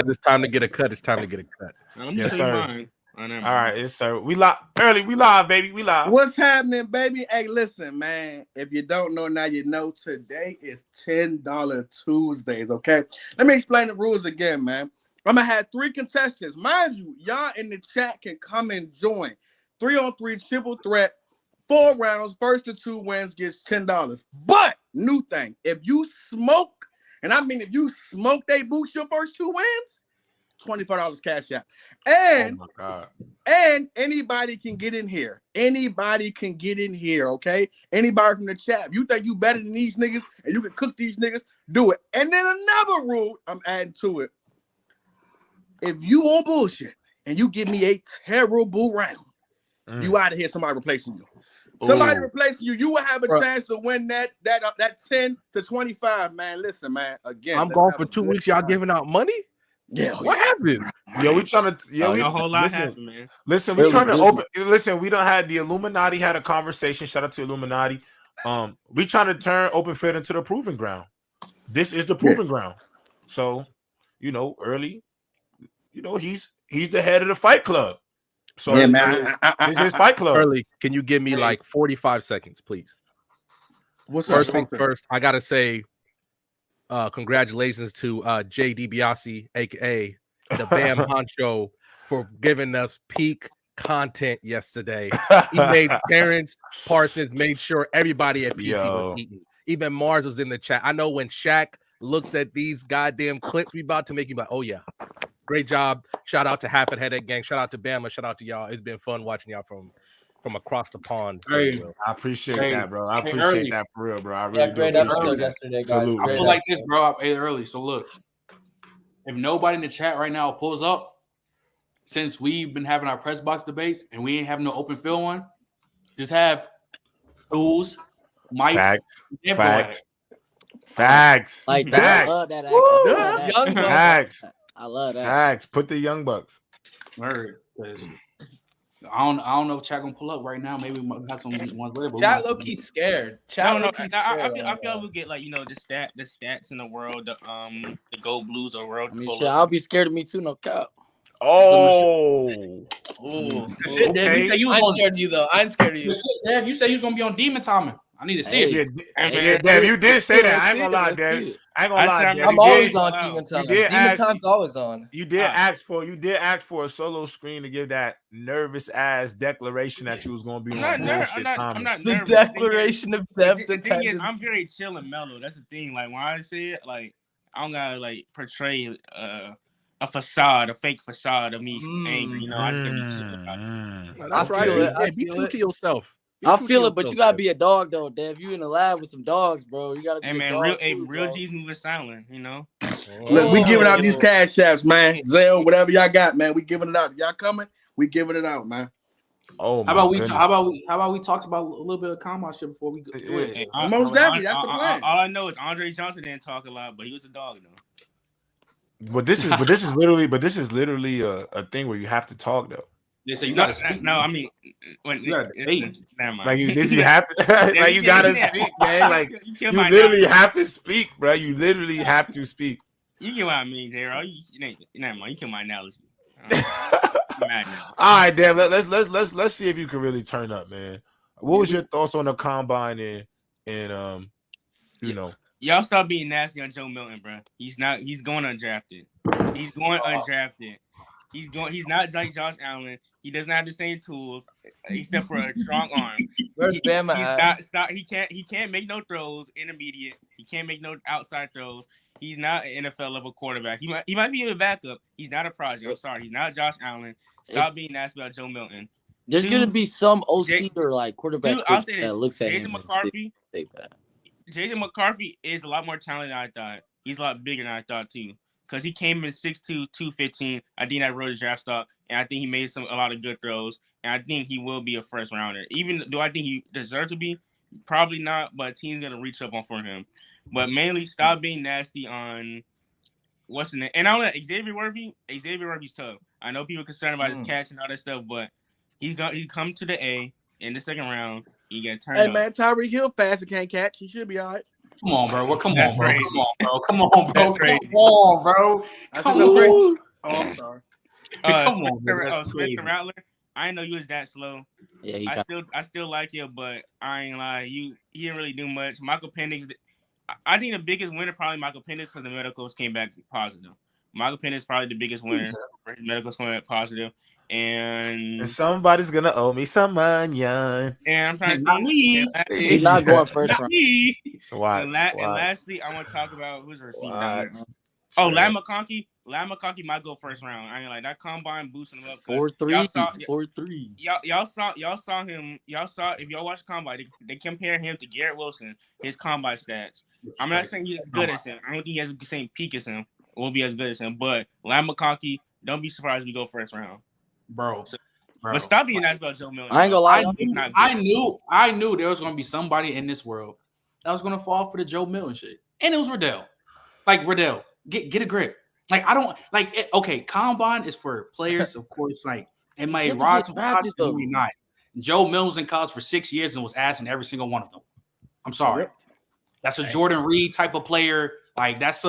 it's time to get a cut. It's time to get a cut. Yes, sir. All right, yes, sir. We live early. We live, baby. We live. What's happening, baby? Hey, listen, man. If you don't know now, you know today is $10 Tuesdays, okay? Let me explain the rules again, man. I'm going to have 3 contestants. Mind you, y'all in the chat can come and join. 3-on-3 triple threat, 4 rounds. First to 2 wins gets $10. But, new thing, if you smoke, and I mean if you smoke they boots your first 2 wins, $25 cash out. And, oh my God. And anybody can get in here. Anybody can get in here, okay? Anybody from the chat. If you think you better than these niggas and you can cook these niggas, do it. And then another rule I'm adding to it. If you on bullshit and you give me a terrible round, you out of here, somebody replacing you. Somebody replacing you, you will have a chance to win that 10 to 25, man. Listen, man, again. I'm gone for 2 weeks. Y'all giving out money? Yeah. What happened? Yo, we trying to. Yo, a whole lot happened, man. Listen, we trying to open. Listen, we don't have the Illuminati had a conversation. Shout out to Illuminati. We trying to turn open field into the proving ground. This is the proving ground. So, early. He's the head of the Fight Club. So yeah, man. This is his Fight Club. Early, can you give me like 45 seconds, please? First thing first, I gotta say. Congratulations to Jay DiBiase, aka the Bam Honcho, for giving us peak content yesterday. He made Terrence Parsons made sure everybody at PC was eating. Even Mars was in the chat. I know when Shaq looks at these goddamn clips, we about to make him like, oh yeah, great job. Shout out to Half a Headache Gang. Shout out to Bama. Shout out to y'all. It's been fun watching y'all from across the pond. I appreciate that, bro. I appreciate that for real, bro. I really great episode yesterday, guys. I feel like this, bro. I ate early. So look, if nobody in the chat right now pulls up, since we've been having our press box debates and we ain't having no open field one, just have tools, Mike, facts. Like that. I love that action. Young Facts. I love that. Facts. Put the Young Bucks. Word. I don't know if Chat gonna pull up right now. Maybe we might have some ones later. Chat low key scared. I feel like we get like the stats in the world, the gold blues of the world. I mean, shit, I'll be scared of me too. No cap. Oh. Okay. Dave, you I ain't scared of you though. I ain't scared of you. Dave, you said you was gonna be on Demon Timing. I need to see it. Yeah, Dave, you did say that. I ain't gonna lie, Dave. I'm always on Demon Time. Demon Time's always on. You did ask for a solo screen to give that nervous ass declaration that you was gonna be on bullshit. I'm not the nervous. Declaration of Depth. The thing is, I'm very chill and mellow. That's the thing. Like when I say it, like I don't gotta like portray a facade, a fake facade of me angry. I can be chill about it. That's right. Be true to yourself. I feel it, but you gotta be a dog though, Dev. You in the lab with some dogs, bro. You gotta be a dog real G's moving silent, Look, we giving out these cash apps, man. Zelle, whatever y'all got, man. We giving it out. Y'all coming? We giving it out, man. Oh, how about we talked about a little bit of combat shit before we go? Most definitely, that's the plan. All I know is Andre Johnson didn't talk a lot, but he was a dog though. But this is literally a thing where you have to talk though. Yeah, so you gotta speak. No, I mean, when you gotta never mind. Like you have to, like you gotta speak, man. Like you literally have to speak, bro. You literally have to speak. You get what I mean, J-Ro. Never mind. You kill my analogy. All right, Dan. Let's see if you can really turn up, man. What was your thoughts on the combine and Y'all stop being nasty on Joe Milton, bro. He's going undrafted. He's going undrafted. He's not like Josh Allen. He doesn't have the same tools except for a strong arm. Where's Bama? He can't make no throws intermediate. He can't make no outside throws. He's not an NFL level quarterback. He might be a backup. He's not a project. I'm sorry. He's not Josh Allen. Stop being nasty about Joe Milton. There's gonna be some OC or like quarterback that looks at Jason McCarthy. Jason McCarthy is a lot more talented than I thought. He's a lot bigger than I thought too. Because he came in 6'2", 215. I think I wrote his draft stock, and I think he made a lot of good throws. And I think he will be a first rounder. Even do I think he deserves to be? Probably not, but team's gonna reach up on for him. But mainly stop being nasty on what's the name. And I don't know Xavier Worthy's tough. I know people are concerned about his catch and all that stuff, but he come to the A in the second round. He got turned up. Hey man, Tyreek Hill fast and can't catch. He should be all right. Come on, bro. Come That's on, bro. crazy. Come on, bro. Come on, bro. That's crazy. Come on, bro. I Come said crazy. on. Oh, I'm sorry. Come on, bro. That's crazy. Spencer Rattler. I didn't know you was that slow. Yeah, I still like you, but I ain't lie. He didn't really do much. Michael Penix. I think the biggest winner probably Michael Penix because the medicals came back positive. Michael Penix is probably the biggest winner. Medicals came back positive, and somebody's gonna owe me some money. I'm trying to Not think. me. he's not going first Not round. me. Watch. And lastly, I want to talk about who's the receiver down there. Watch. Oh, Lad McConkey. Lad McConkey might go first round. I ain't like that combine boosting him up. 4-3. Y'all saw him. Y'all saw if y'all watch the combine, they compare him to Garrett Wilson. His combine stats. I'm not saying he's as good as him. I don't think he has the same peak as him. Will be as good as him. But Lad McConkey, don't be surprised if we go first round, Bro. But stop being nice about Joe Milton. I ain't gonna lie. I knew there was gonna be somebody in this world that was gonna fall for the Joe Milton shit, and it was Riddell. Like Riddell, get a grip. Like I don't like. Okay, combine is for players, of course. Like it might rise some spots, but maybe not. Joe Milton was in college for 6 years and was asked in every single one of them. I'm sorry. That's a Jordan Reed type of player. Like that's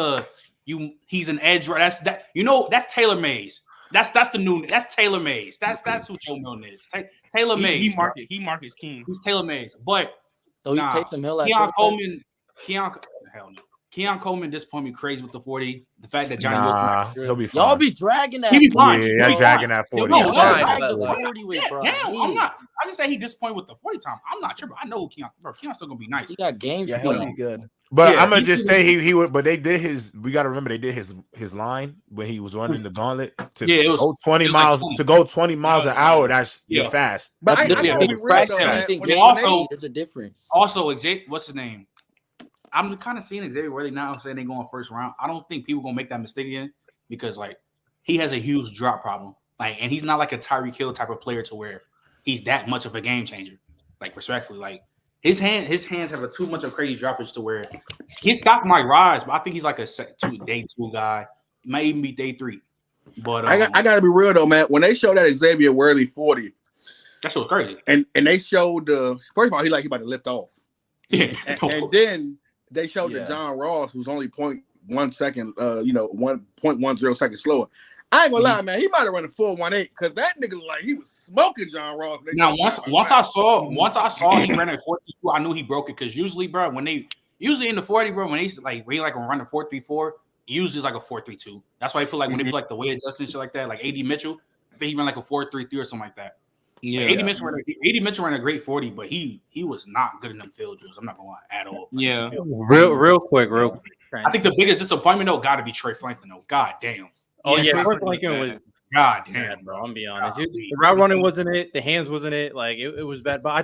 he's an edge. That's that. That's Taylor Mays. That's Taylor Mays. That's who Joe Milton is. Taylor Mays. He markets king. He's Taylor Mays. But so he takes some hill. Keon Coleman disappointed me crazy with the 40. The fact that Johnny he'll be fine. Y'all be dragging that. He be fine. Yeah, dragging that 40. No, I'm not. I just say he disappointed with the 40 time. I'm not sure, but I know who Keon. Bro, Keon's still gonna be nice. He got games. Yeah, he'll be good. But I'm gonna just say he would. But they did his. We got to remember they did his line when he was running the gauntlet to go 20 miles to go 20 miles an hour. That's fast. But I gotta be real though, man. Also, there's a difference. Also, what's his name? I'm kind of seeing Xavier Worthy now saying they're going first round. I don't think people gonna make that mistake again because like he has a huge drop problem. Like, and he's not like a Tyreek Hill type of player to where he's that much of a game changer. Like respectfully, like his hands have too much of crazy droppage to where his stock might rise, but I think he's like a day 2 guy. He might even be day 3. But I gotta be real though, man. When they showed that Xavier Worthy 40, that shit was crazy. And they showed first of all he about to lift off. Yeah, and then they showed the John Ross, who's only 0.1 second, 1.10 seconds slower. I ain't gonna lie, man. He might have run a 4.18 because that nigga like he was smoking John Ross. Now once I saw he ran at 42, I knew he broke it because usually, bro, usually in the 40, bro, when he's like really like run a 4.34, usually it's like a 4.32. That's why they put like when they put like the weight adjustment shit like that, like AD Mitchell, I think he ran like a 4.33 or something like that. Yeah, like AD Mitchell ran a great 40, but he was not good in them field drills. I'm not gonna lie at all. Yeah, real quick. I think the biggest disappointment though got to be Trey Franklin though. God damn. Oh yeah, Trey Franklin was. God damn, bro. I'm be honest. The route running wasn't it. The hands wasn't it. Like it was bad. But I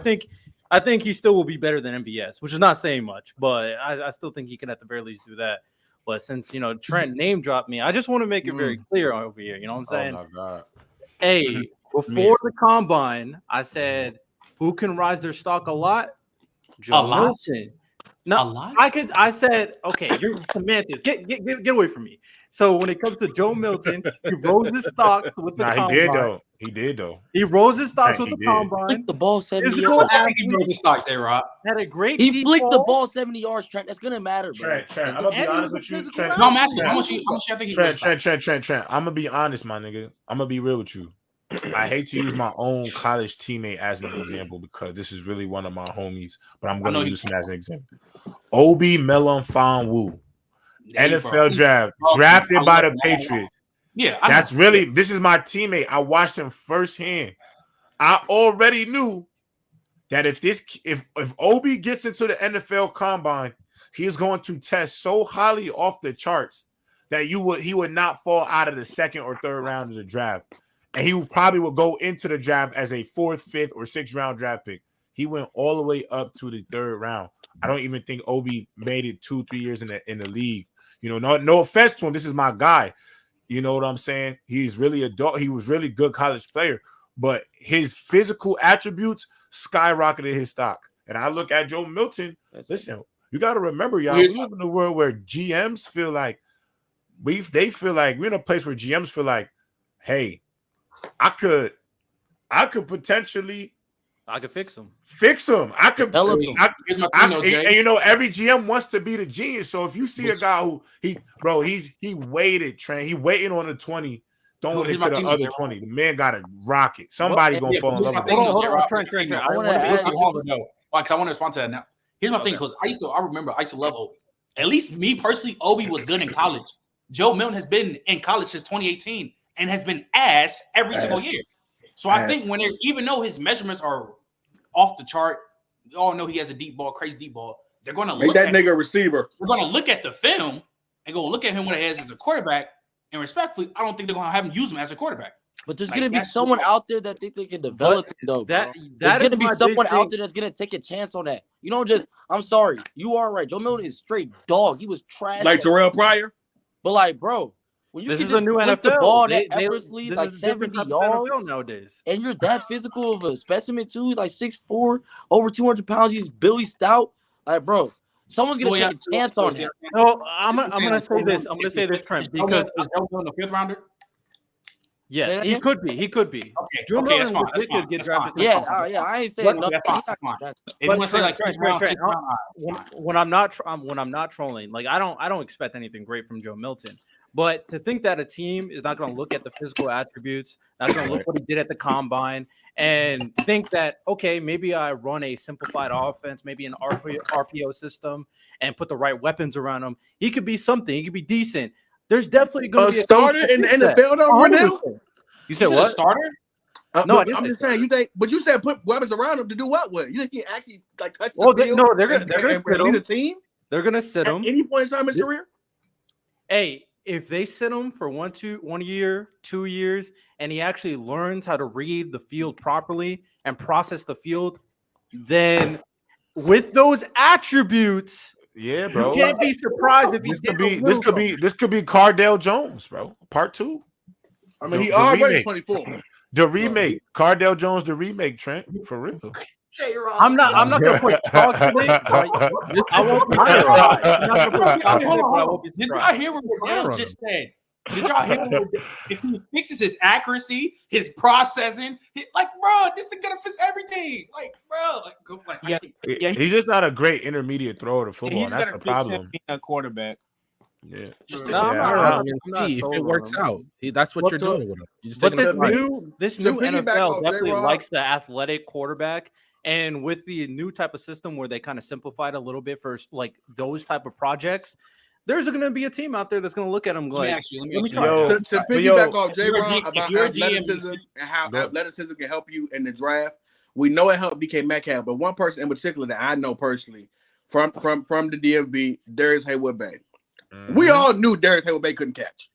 think he still will be better than MVS, which is not saying much. But I still think he can at the very least do that. But since Trent name dropped me, I just want to make it very clear over here. You know what I'm saying? Oh my God. Hey. Before the combine, I said, who can rise their stock a lot? Joe Milton. No, a lot? I said, okay, you're semantics. Get away from me. So when it comes to Joe Milton, he rose his stocks with the combine. He did though. He rose his stocks with the combine. Flicked the ball 70 yards. He rose his stock, J-Rod. Had a great. He flicked the ball 70 yards, Trent. That's gonna matter, bro. Trent, I'm gonna be honest with you. Trent, no, I'm asking how much I think he Trent. I'm gonna be honest, my nigga. I'm gonna be real with you. I hate to use my own college teammate as an example because this is really one of my homies, but I'm going to use him as an example. Obi Melifonwu, NFL draft, drafted by the Patriots. Yeah, this is my teammate. I watched him firsthand. I already knew that if Obi gets into the NFL combine, he is going to test so highly off the charts that he would not fall out of the 2nd or 3rd round of the draft. And he probably will go into the draft as a 4th, 5th, or 6th round draft pick. He went all the way up to the 3rd round. I don't even think Obi made it 2-3 years in the league. No offense to him. This is my guy. You know what I'm saying? He's really he was really good college player, but his physical attributes skyrocketed his stock. And I look at Joe Milton. Listen, you got to remember, y'all, we live in a world where GMs feel like we're in a place where GMs feel like, hey, I could potentially I could fix him. Fix him. I could. Develop him. And every GM wants to be the genius. So if you see a guy who he waited, Trent. He waiting on the 20, throwing it to the other 20. The man got to rock it. Somebody gonna fall in love with it. Hold on, Trent. I want to respond to that now. Here's my thing, because I used to love Obi. At least me personally, Obi was good in college. Joe Milton has been in college since 2018 and has been ass every single year. So I think even though his measurements are off the chart, we all know he has a deep ball, crazy deep ball. They're going to make that nigga a receiver. We're going to look at the film and go look at him when he has as a quarterback. And respectfully, I don't think they're going to have him use him as a quarterback. But there's going to be someone out there that think they can develop him, though. There's going to be someone out there that's going to take a chance on that. You don't just. I'm sorry, you are right. Joe Milton is straight dog. He was trash. Like Terrell Pryor. But like, bro. When you this can is just a new flip NFL. The ball that effortlessly, like 70 yards nowadays, and you're that physical of a specimen too. He's like 6'4", over 200 pounds. He's Billy Stout. Like, bro, someone's gonna take a chance on him. No, I'm gonna say this. I'm gonna say this, Trent, because is Joe Milton a 5th rounder? Yeah, he could be. He could be. Okay, that's fine. That's fine. Yeah, I ain't saying nothing. When I'm not trolling, like I don't expect anything great from Joe Milton. But to think that a team is not going to look at the physical attributes, not going to look what he did at the combine, and think that, okay, maybe I run a simplified offense, maybe an RPO system, and put the right weapons around him, he could be something. He could be decent. There's definitely going to be a starter in the NFL, though, right now. You said what? A starter? No, I'm just saying. You think, but you said put weapons around him to do what with? You think he actually like touch the field? No, they're gonna lead a team. They're gonna sit him at any point in time in his career. Hey, if they sit him for 1 year, 2 years, and he actually learns how to read the field properly and process the field, then with those attributes, yeah, bro, you can't be surprised if this could be Cardale Jones, bro. Part 2. I mean, he already 24. The remake, Cardale Jones, the remake, Trent, for real. I'm not gonna put chalk in it. I won't be surprised. Did y'all hear what Rodell just said? Did y'all hear what if he fixes his accuracy, his processing, bro, this thing gonna fix everything. He's just not a great intermediate thrower to football. That's the problem. Being a quarterback. Yeah, see if it works out. That's what you're doing with him. But this new NFL definitely likes the athletic quarterback. And with the new type of system where they kind of simplified a little bit for like those type of projects, there's going to be a team out there that's going to look at them like, let me try. To piggyback off J-Rob about athleticism and how athleticism can help you in the draft. We know it helped DK Metcalf, but one person in particular that I know personally from the DMV, Darius Haywood-Bay. We all knew Darius Haywood-Bay couldn't catch.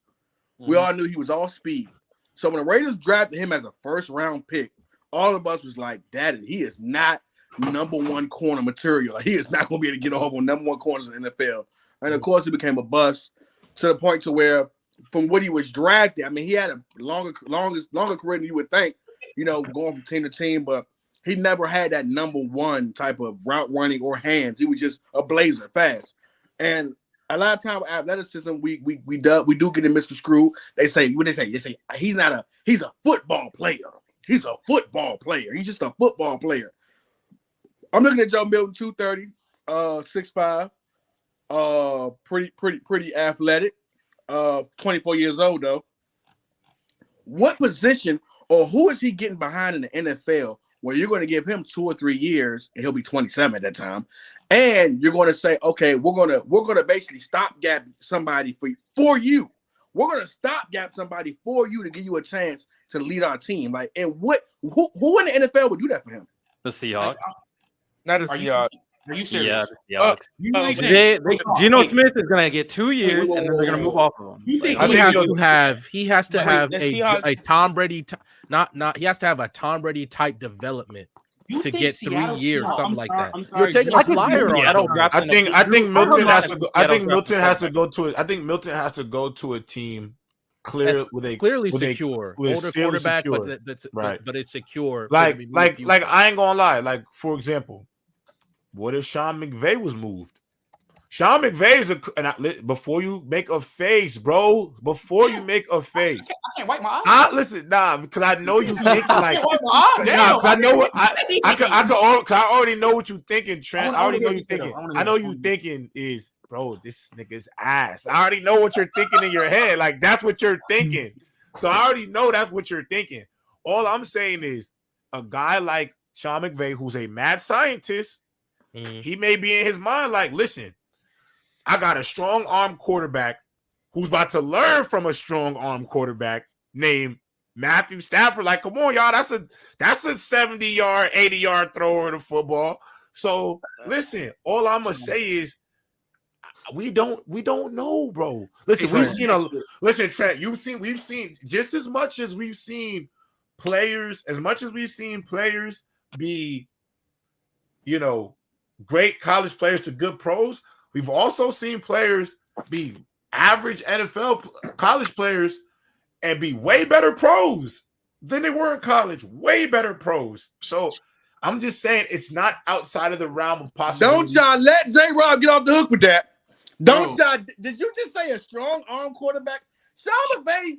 We all knew he was all speed. So when the Raiders drafted him as a first-round pick, all of us was like, Daddy, he is not number one corner material. Like, he is not going to be able to get over on number one corners in the NFL. And, of course, he became a bust to the point to where from what he was drafted, I mean, he had a longer career than you would think, going from team to team, but he never had that number one type of route running or hands. He was just a blazer, fast. And a lot of times, athleticism, we do get in misconstrued. They say he's a football player. He's a football player. He's just a football player. I'm looking at Joe Milton, 230, 6'5", pretty athletic. 24 years old though. What position or who is he getting behind in the NFL where you're going to give him 2 or 3 years and he'll be 27 at that time, and you're going to say, okay, we're going to basically stopgap somebody for you. We're going to stopgap somebody for you to give you a chance to lead our team. Like, and who in the NFL would do that for him? The Seahawks. Not the Seahawks. Are you serious? Yeah, the Seahawks. Geno Smith is going to get 2 years, and then they're going to move off of him. He has to have a Tom Brady. He has to have a Tom Brady type development to get 3 years, something like that. You're taking a flyer on. I think Milton has to go. I think Milton has to go to. I think Milton has to go to a team clearly secure, older quarterback, but it's secure. Like I ain't gonna lie. Like, for example, what if Sean McVay was moved? Sean McVay is before you make a face, bro. Before you make a face, I can't wipe my eyes. Listen, because I know you thinking like, because I know what I already know what you thinking, Trent. I already know you thinking. I know you thinking is, bro, this nigga's ass. I already know what you're thinking in your head. Like that's what you're thinking. So I already know that's what you're thinking. All I'm saying is, a guy like Sean McVay, who's a mad scientist, he may be in his mind like, listen, I got a strong arm quarterback who's about to learn from a strong arm quarterback named Matthew Stafford. Like, come on, y'all, that's a 70-yard, 80-yard thrower of the football. So listen, all I'm gonna say is we don't know, bro. Listen, listen, Trent, we've seen just as much as we've seen players be, great college players to good pros. We've also seen players be average NFL college players and be way better pros than they were in college. Way better pros. So I'm just saying it's not outside of the realm of possibility. Don't y'all let J-Rob get off the hook with that. Don't y'all. Did you just say a strong arm quarterback? Sean McVay.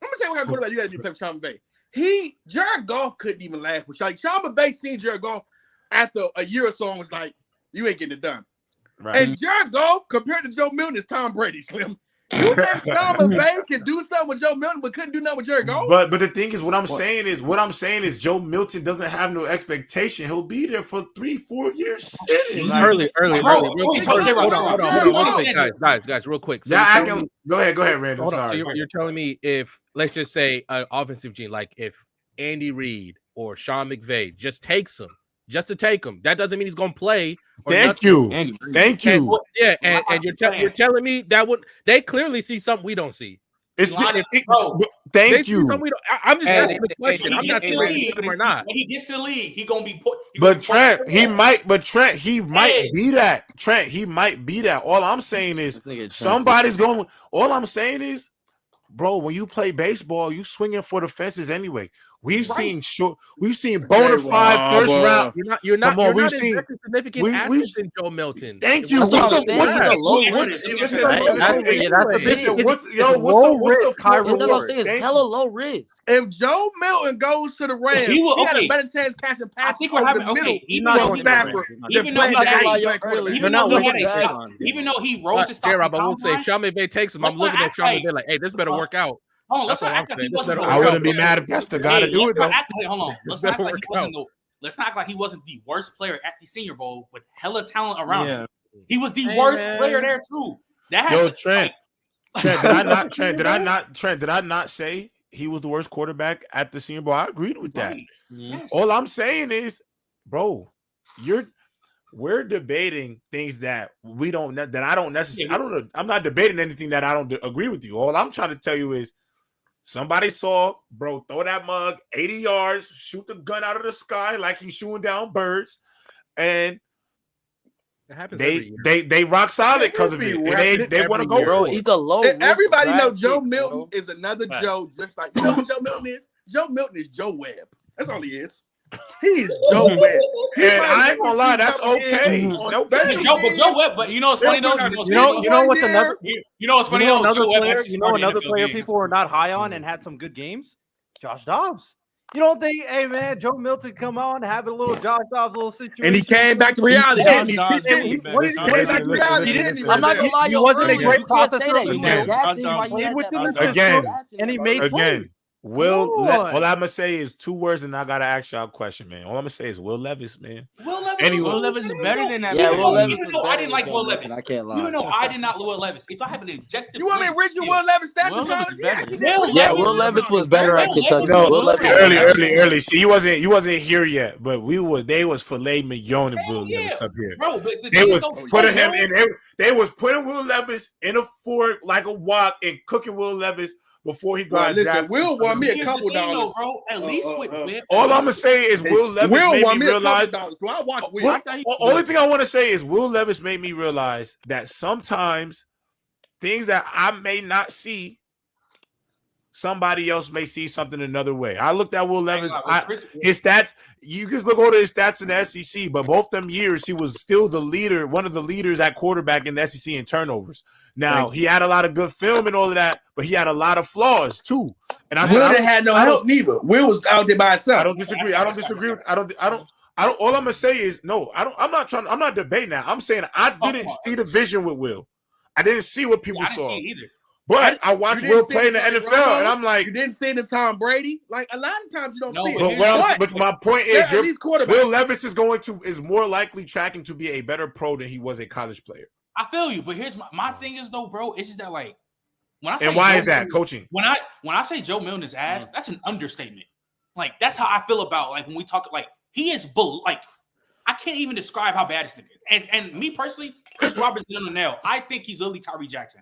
I'm gonna say what kind of quarterback you got to be playing for Sean McVay. Jared Goff couldn't even last with Sean McVay. Seen Jared Goff after a year or so and was like, "You ain't getting it done." Right. And Jared Goff compared to Joe Milton is Tom Brady, Slim. You think Sean McVay can do something with Joe Milton, but couldn't do nothing with Jared Goff? But the thing is, what I'm saying is Joe Milton doesn't have no expectation. He'll be there for 3-4 years. Early. Hold on, guys, real quick. So go ahead, Randall. Hold on. So you're telling me if, let's just say, an offensive gene, like if Andy Reid or Sean McVay just takes him, just to take him, that doesn't mean he's going to play. Thank you. And you're telling me that they clearly see something we don't see. Thank you. I'm just asking the question. I'm not saying he's or not. When he gets to the league, he gonna be put. He might be that. Trent, he might be that. All I'm saying is somebody's going. All I'm saying is, bro, when you play baseball, you swinging for the fences anyway. We've seen bona fide first round. You're not investing significant assets in Joe Milton. Thank you. What's the hella low risk. If Joe Milton goes to the Rams, he got a better chance catching passes over the middle. Even though he rose to stop. I will say, Sean McVay takes him. I'm looking at Sean McVay like, hey, this better work out. I wouldn't be mad if that's the guy to do it though. Hold on. Let's not act like he wasn't the worst player at the Senior Bowl with hella talent around him. He was the worst player there too. Trent, did I not say he was the worst quarterback at the Senior Bowl? I agreed with that. Yes. All I'm saying is, bro, we're debating things that we don't, that I don't necessarily, I'm not debating anything that I don't agree with you. All I'm trying to tell you is somebody saw, bro, throw that mug 80 yards, shoot the gun out of the sky like he's shooting down birds, and they rock solid because of it. They want to go for it. He's a low. Everybody know Joe Milton is another Joe, just like you know who Joe Milton is. Joe Milton is Joe Webb. That's all he is. He's Joe Webb. And I ain't gonna lie, that's okay. No bad. Joe Webb, but you know what's funny though? You know what's another? You know what's funny though? Another player people are not high on and had some good games. Josh Dobbs. You don't think, hey man, Joe Milton come on, have a little Josh Dobbs little situation, and he came back to reality. I'm not gonna lie, he wasn't a great processor. And he made plays. All I'm gonna say is 2 words, and I gotta ask y'all a question, man. All I'm gonna say is Will Levis, man. Will Levis is better than that. Yeah, even though I didn't like Will Levis, I can't lie. Even though I did not like Will Levis, if I have an objective, you want me to read you Will Levis stats? Yeah, Will Levis was better at Kentucky. Early. See, you wasn't here yet, but they was filet mignon and Will Levis up here. Bro, they was putting him in. They was putting Will Levis in a fork like a wok and cooking Will Levis before he got drafted. Will won me a couple dollars, bro. At least with all I'm gonna say is Will Levis made me realize. So I watched Will. Only thing I want to say is Will Levis made me realize that sometimes things that I may not see, somebody else may see something another way. I looked at Will Levis. His stats, you can look over his stats in the SEC, but both them years he was still the leader, one of the leaders at quarterback in the SEC in turnovers. Now he had a lot of good film and all of that, but he had a lot of flaws too. And Will didn't have no help neither. Will was out there by himself. I don't disagree. All I'm gonna say is no. I'm not debating that. I'm saying I didn't see the vision with Will. I didn't see what people saw. I didn't see it either. But I watched Will play in the NFL, and I'm like, you didn't see the Tom Brady. Like a lot of times you don't see it. But my point is, Will Levis is more likely tracking to be a better pro than he was a college player. I feel you, but here's my thing is though, bro. It's just that like when I say and why Joe is that Milton, coaching? When I say Joe Milton is ass, that's an understatement. Like that's how I feel about like when we talk like he is like I can't even describe how bad this thing is. And me personally, Chris Robertson on the nail. I think he's literally Tyree Jackson.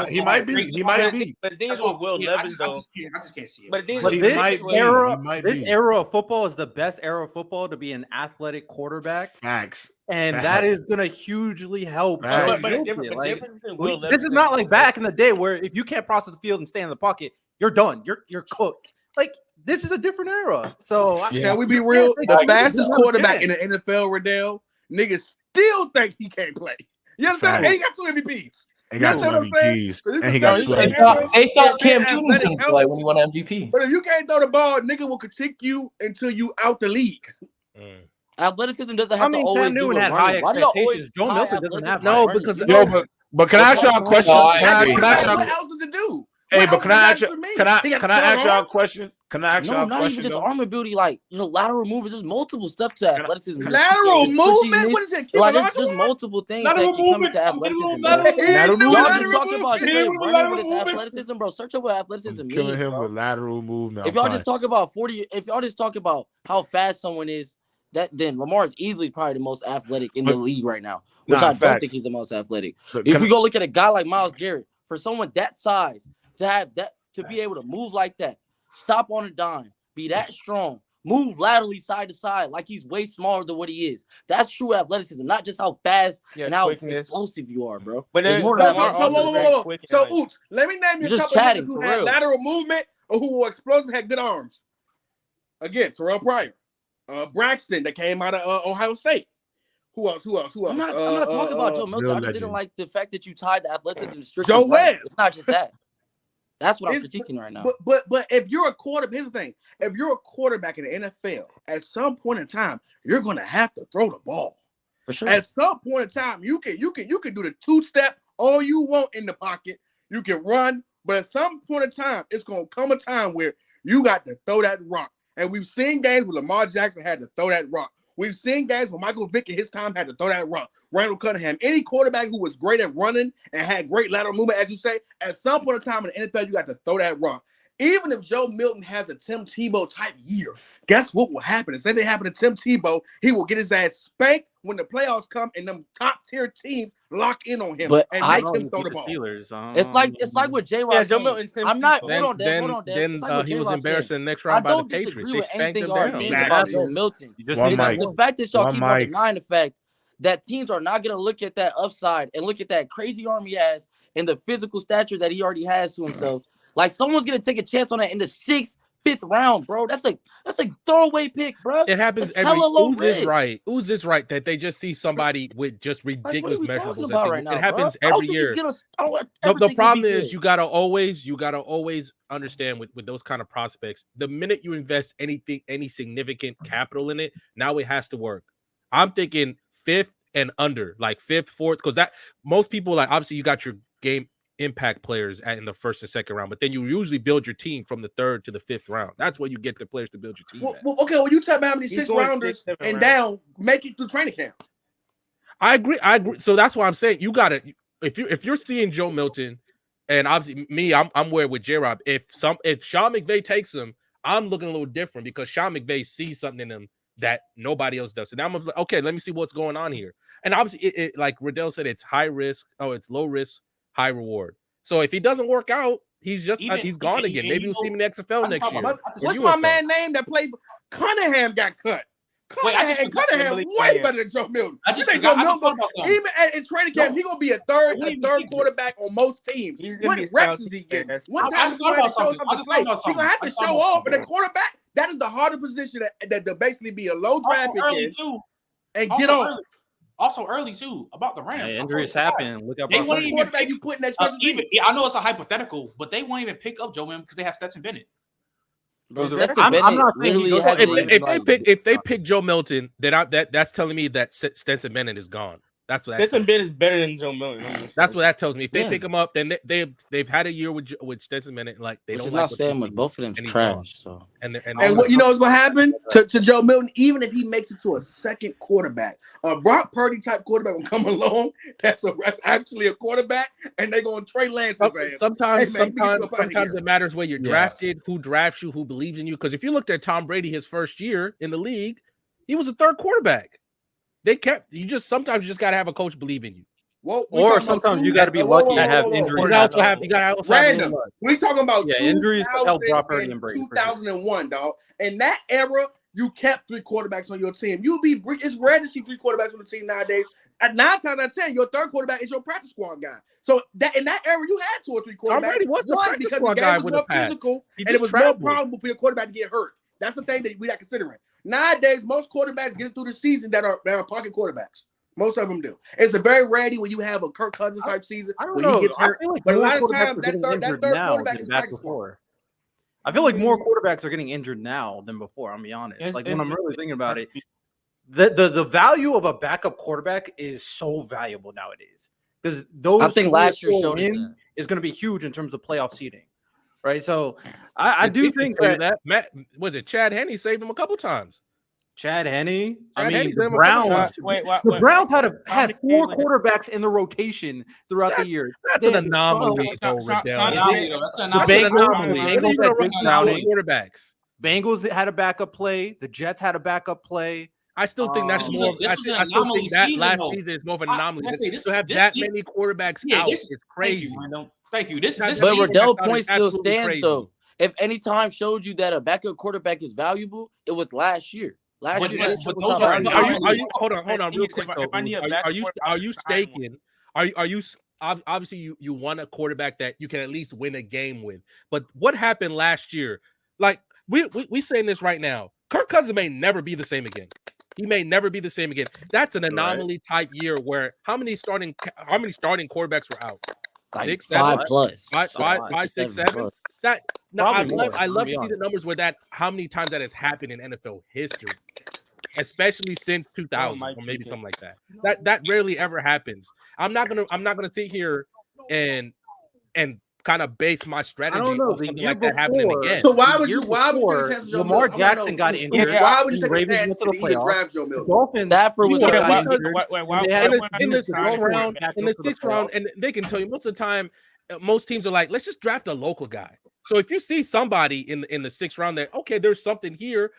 He might be. But the thing is with Will Levis, though. I just can't see it. But this era of football is the best era of football to be an athletic quarterback. Facts. And that is going to hugely help. But the difference between Will Levis, this is not like back in the day where if you can't process the field and stay in the pocket, you're done. You're cooked. Like, this is a different era. So can we be real? The fastest quarterback in the NFL, Riddell, niggas still think he can't play. You understand? He got 2 MVPs. He got 2 MVPs. And he got 2 MVPs. They thought Cam Newton didn't play when he won MVP. But if you can't throw the ball, nigga will critique you until you out the league. Athleticism doesn't have to always do with high running. Why do y'all always Joe Milton doesn't have no because but can I ask y'all a question? What else does it do? Hey, but can I ask y'all a question? Can I ask y'all a question? Not even just arm ability, like lateral movement. There's multiple stuff to athleticism. Lateral movement? What is it? Like there's just multiple things that can come into athleticism. Y'all just talking about running with his athleticism, bro. Search up what athleticism means. Killing him with lateral movement. If y'all just talk about if y'all just talk about how fast someone is, then Lamar is easily probably the most athletic in the league right now, which I don't think he's the most athletic. If you go look at a guy like Myles Garrett, for someone that size to have that, to be able to move like that, stop on a dime, be that strong, move laterally side to side like he's way smaller than what he is. That's true athleticism, not just how fast and how explosive you are, bro. But then, so Oots, let me name you a couple of niggas who had lateral movement or who were explosive, had good arms. Again, Terrell Pryor, Braxton that came out of Ohio State. Who else? I'm not talking about Joe Milton. I just didn't like the fact that you tied the athleticism to strictly Joe Webb. It's not just that. That's what I'm critiquing right now. But if you're a quarterback, here's the thing: if you're a quarterback in the NFL, at some point in time, you're going to have to throw the ball. For sure. At some point in time, you can do the 2-step all you want in the pocket. You can run, but at some point in time, it's going to come a time where you got to throw that rock. And we've seen games where Lamar Jackson had to throw that rock. We've seen games where Michael Vick at his time had to throw that rock. Randall Cunningham, any quarterback who was great at running and had great lateral movement, as you say, at some point in time in the NFL, you got to throw that rock. Even if Joe Milton has a Tim Tebow type year, guess what will happen? If anything happened to Tim Tebow, he will get his ass spanked when the playoffs come and them top tier teams lock in on him and make him throw the ball. It's like with J-Rock. Yeah, Joe Milton. I'm not. Hold on. Then he was embarrassed in the next round by the Patriots. They spanked him down. About Joe Milton. The fact that y'all keep on denying the fact that teams are not going to look at that upside and look at that crazy arm he has and the physical stature that he already has to himself. Like someone's going to take a chance on that in the 6th, 5th round, bro. That's like throwaway pick, bro. It happens every. Ooze is right. Ooze is right that they just see somebody with just ridiculous measurables. It happens every year. The problem is you gotta always understand with those kind of prospects. The minute you invest any significant capital in it, now it has to work. I'm thinking 5th and under, like 5th, 4th, because that most people like obviously you got your game impact players in the 1st and 2nd round, but then you usually build your team from the 3rd to the 5th round. That's where you get the players to build your team. Okay, well, you tell me how many 6th rounders and down make it through training camp. I agree. So that's why I'm saying you gotta if you're seeing Joe Milton, and obviously me, I'm where with J-Rob. If Sean McVay takes him, I'm looking a little different because Sean McVay sees something in him that nobody else does. So now I'm like, okay, let me see what's going on here. And obviously, it like Riddell said, it's high risk. Oh, it's low risk, high reward. So if he doesn't work out, he's gone again. Maybe we'll see him in the XFL next year. What's my man name that played? Cunningham got cut. Cunningham way better than Joe Milton. You think Joe Milton, even in training camp, he's gonna be a third quarterback on most teams. What reps is he getting? What time is he gonna have to show something to play? He's gonna have to show off. And the quarterback, that is the harder position that to basically be a low draft pick and get on. Also early too about the Rams. Injuries happen. Look up. They won't even quarterback you put in that special team. I know it's a hypothetical, but they won't even pick up Joe Milton because they have Stetson Bennett. Bro, I'm not saying if they pick Joe Milton, then that's telling me that Stetson Bennett is gone. That's what Stetson Bennett is better than Joe Milton. That's what that tells me. If they pick him up, then they've had a year with Stetson Bennett. Like they don't. Not saying much. Both of them's trash. So and what you know is gonna happen to Joe Milton, even if he makes it to a second quarterback, a Brock Purdy type quarterback will come along. That's actually a quarterback, and they're gonna Trey Lance. Sometimes it matters where you're drafted, who drafts you, who believes in you. Because if you looked at Tom Brady his first year in the league, he was a third quarterback. Sometimes you just gotta have a coach believe in you. Or sometimes you got to be lucky to have injuries. Random. We talking about injuries help Brock Purdy and Brady. 2001, dog. In that era, you kept 3 quarterbacks on your team. It's rare to see 3 quarterbacks on the team nowadays. At 9 times out of 10, your third quarterback is your practice squad guy. So that in that era, you had 2 or 3 quarterbacks. Tom Brady was the practice squad guy with the physical, and it was more probable for your quarterback to get hurt. That's the thing that we're not considering. Nowadays, most quarterbacks get through the season that are pocket quarterbacks. Most of them do. It's a very rarely when you have a Kirk Cousins type season when he gets hurt. But a lot of times that third quarterback is practice squad. I feel like more quarterbacks are getting injured now than before. I'm be honest. When I'm really thinking about it, the value of a backup quarterback is so valuable nowadays because those. I think last year showed is going to be huge in terms of playoff seeding. Right, so I do think that was it Chad Henne saved him a couple times. Chad Henne. The Browns. The Browns had 4 quarterbacks in the rotation throughout the year. That's an anomaly, though, Riddell. That's an anomaly. Quarterbacks. Bengals had a backup play. The Jets had a backup play. I still think that's more. I still think that last season is more of an anomaly. To have that many quarterbacks out is crazy. Thank you. But Riddell's point still stands, though. If any time showed you that a backup quarterback is valuable, it was last year. Hold on, real quick. Are you staking? Are you obviously you want a quarterback that you can at least win a game with? But what happened last year? Like we saying this right now. Kirk Cousins may never be the same again. He may never be the same again. That's an anomaly type year where how many starting quarterbacks were out? Like 6, 7, 5 6, 7. That I love to see the numbers where how many times that has happened in NFL history, especially since 2000 or maybe something like that. That rarely ever happens. I'm not gonna sit here and kind of base my strategy on something like that happening again. So why would you take a chance Joe Lamar Jackson got injured? Why would you take a chance to even draft Joe Milton? Stafford was in the 6th round, and they can tell you most of the time, most teams are like, let's just draft a local guy. So if you see somebody in the 6th round that, okay, there's something here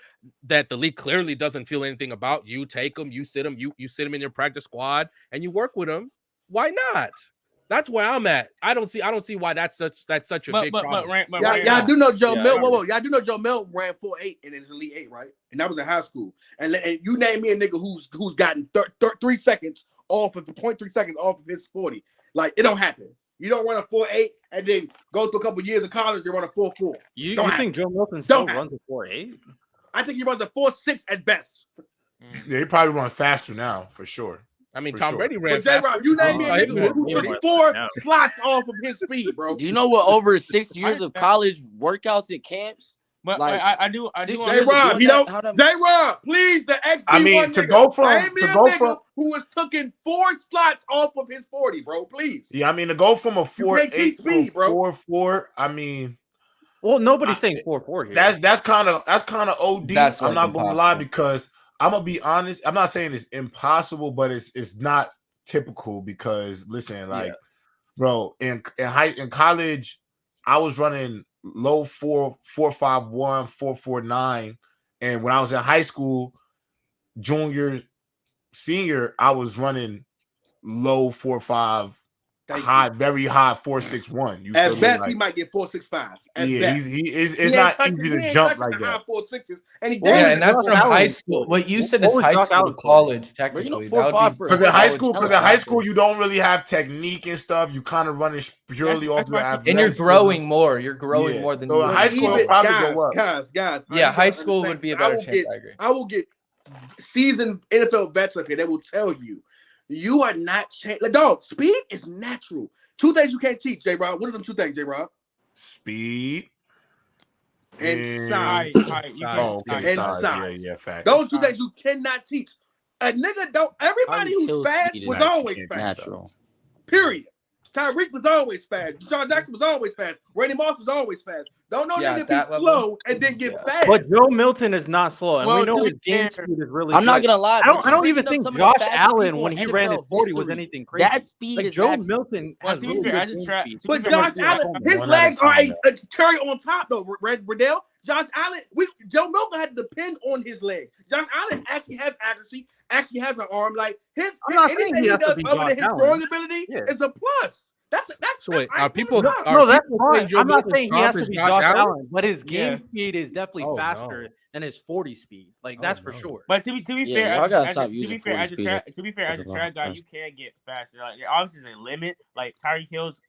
that the league clearly doesn't feel anything about, you take them, you sit them, you sit them in your practice squad, and you work with them. Why not? That's where I'm at. I don't see why that's such a big problem. Y'all do know Joe Milton. Y'all do know Joe Milton ran 4.8 in his Elite 8, right? And that was in high school. And you name me a nigga who's gotten 3 seconds off of 0.3 seconds off of his 40. Like, it don't happen. You don't run a 4.8 and then go through a couple years of college, they run a 4.4. You think Joe Milton still runs a 4.8? I think he runs a 4.6 at best. Yeah, he probably runs faster now, for sure. I mean, Tom Brady ran fast. You name me a nigga who took 4 slots off of his speed, bro. Do you know what over 6 years of college workouts and camps? But like, I do. J-Rob, J-Rob, please, the XP1 I mean, to go from who was taking 4 slots off of his 40, bro. Please. Yeah, I mean, to go from a 4.8 to 4.4. I mean, well, nobody's saying 4.4 here. That's kind of OD. I'm not going to lie because I'm gonna be honest. I'm not saying it's impossible, but it's not typical because listen, bro, in college, I was running low 4.51, 4.49, and when I was in high school, junior, senior, I was running low 4.5, very high 4.61. At best, he might get 4.65. Yeah, it's not easy to jump like that. 4.6s, and and that's from high school. What you said is high school to college, technically. Because in high school, you don't really have technique and stuff. You kind of run it purely off your athleticism. And you're growing more. You're growing more than so in high school. Probably go up. Guys. Yeah, high school would be a better chance. I agree. I will get seasoned NFL vets up here that will tell you. You are not changing. Like, dog, speed is natural. 2 things you can't teach, J-Rob. What are them 2 things, J-Rob? Speed and size. Size. Yeah, fact. Those 2 things you cannot teach. A nigga don't. Everybody who's fast was always fast. Natural. Period. Tyreek was always fast. Deshaun Jackson was always fast. Randy Moss was always fast. Don't know nigga be slow and then get fast. But Joe Milton is not slow, and we know his game speed is really. I'm not gonna lie. I don't even think Josh Allen, when he ran at 40, was anything crazy. That speed like is Joe Milton has really good speed. But Josh Allen, his legs are a cherry on top though. Riddell. Josh Allen, Joe Milton had to depend on his legs. Josh Allen actually has accuracy, actually has an arm. Like anything he does other than his throwing ability is a plus. That's wait. Are people? No, that's fine. I'm not saying he has to be Josh Allen, but his game speed is definitely faster than his 40 speed. Like that's for sure. But to be fair, as a track guy, you can get faster. Like there obviously is a limit. Like Tyreek Hill's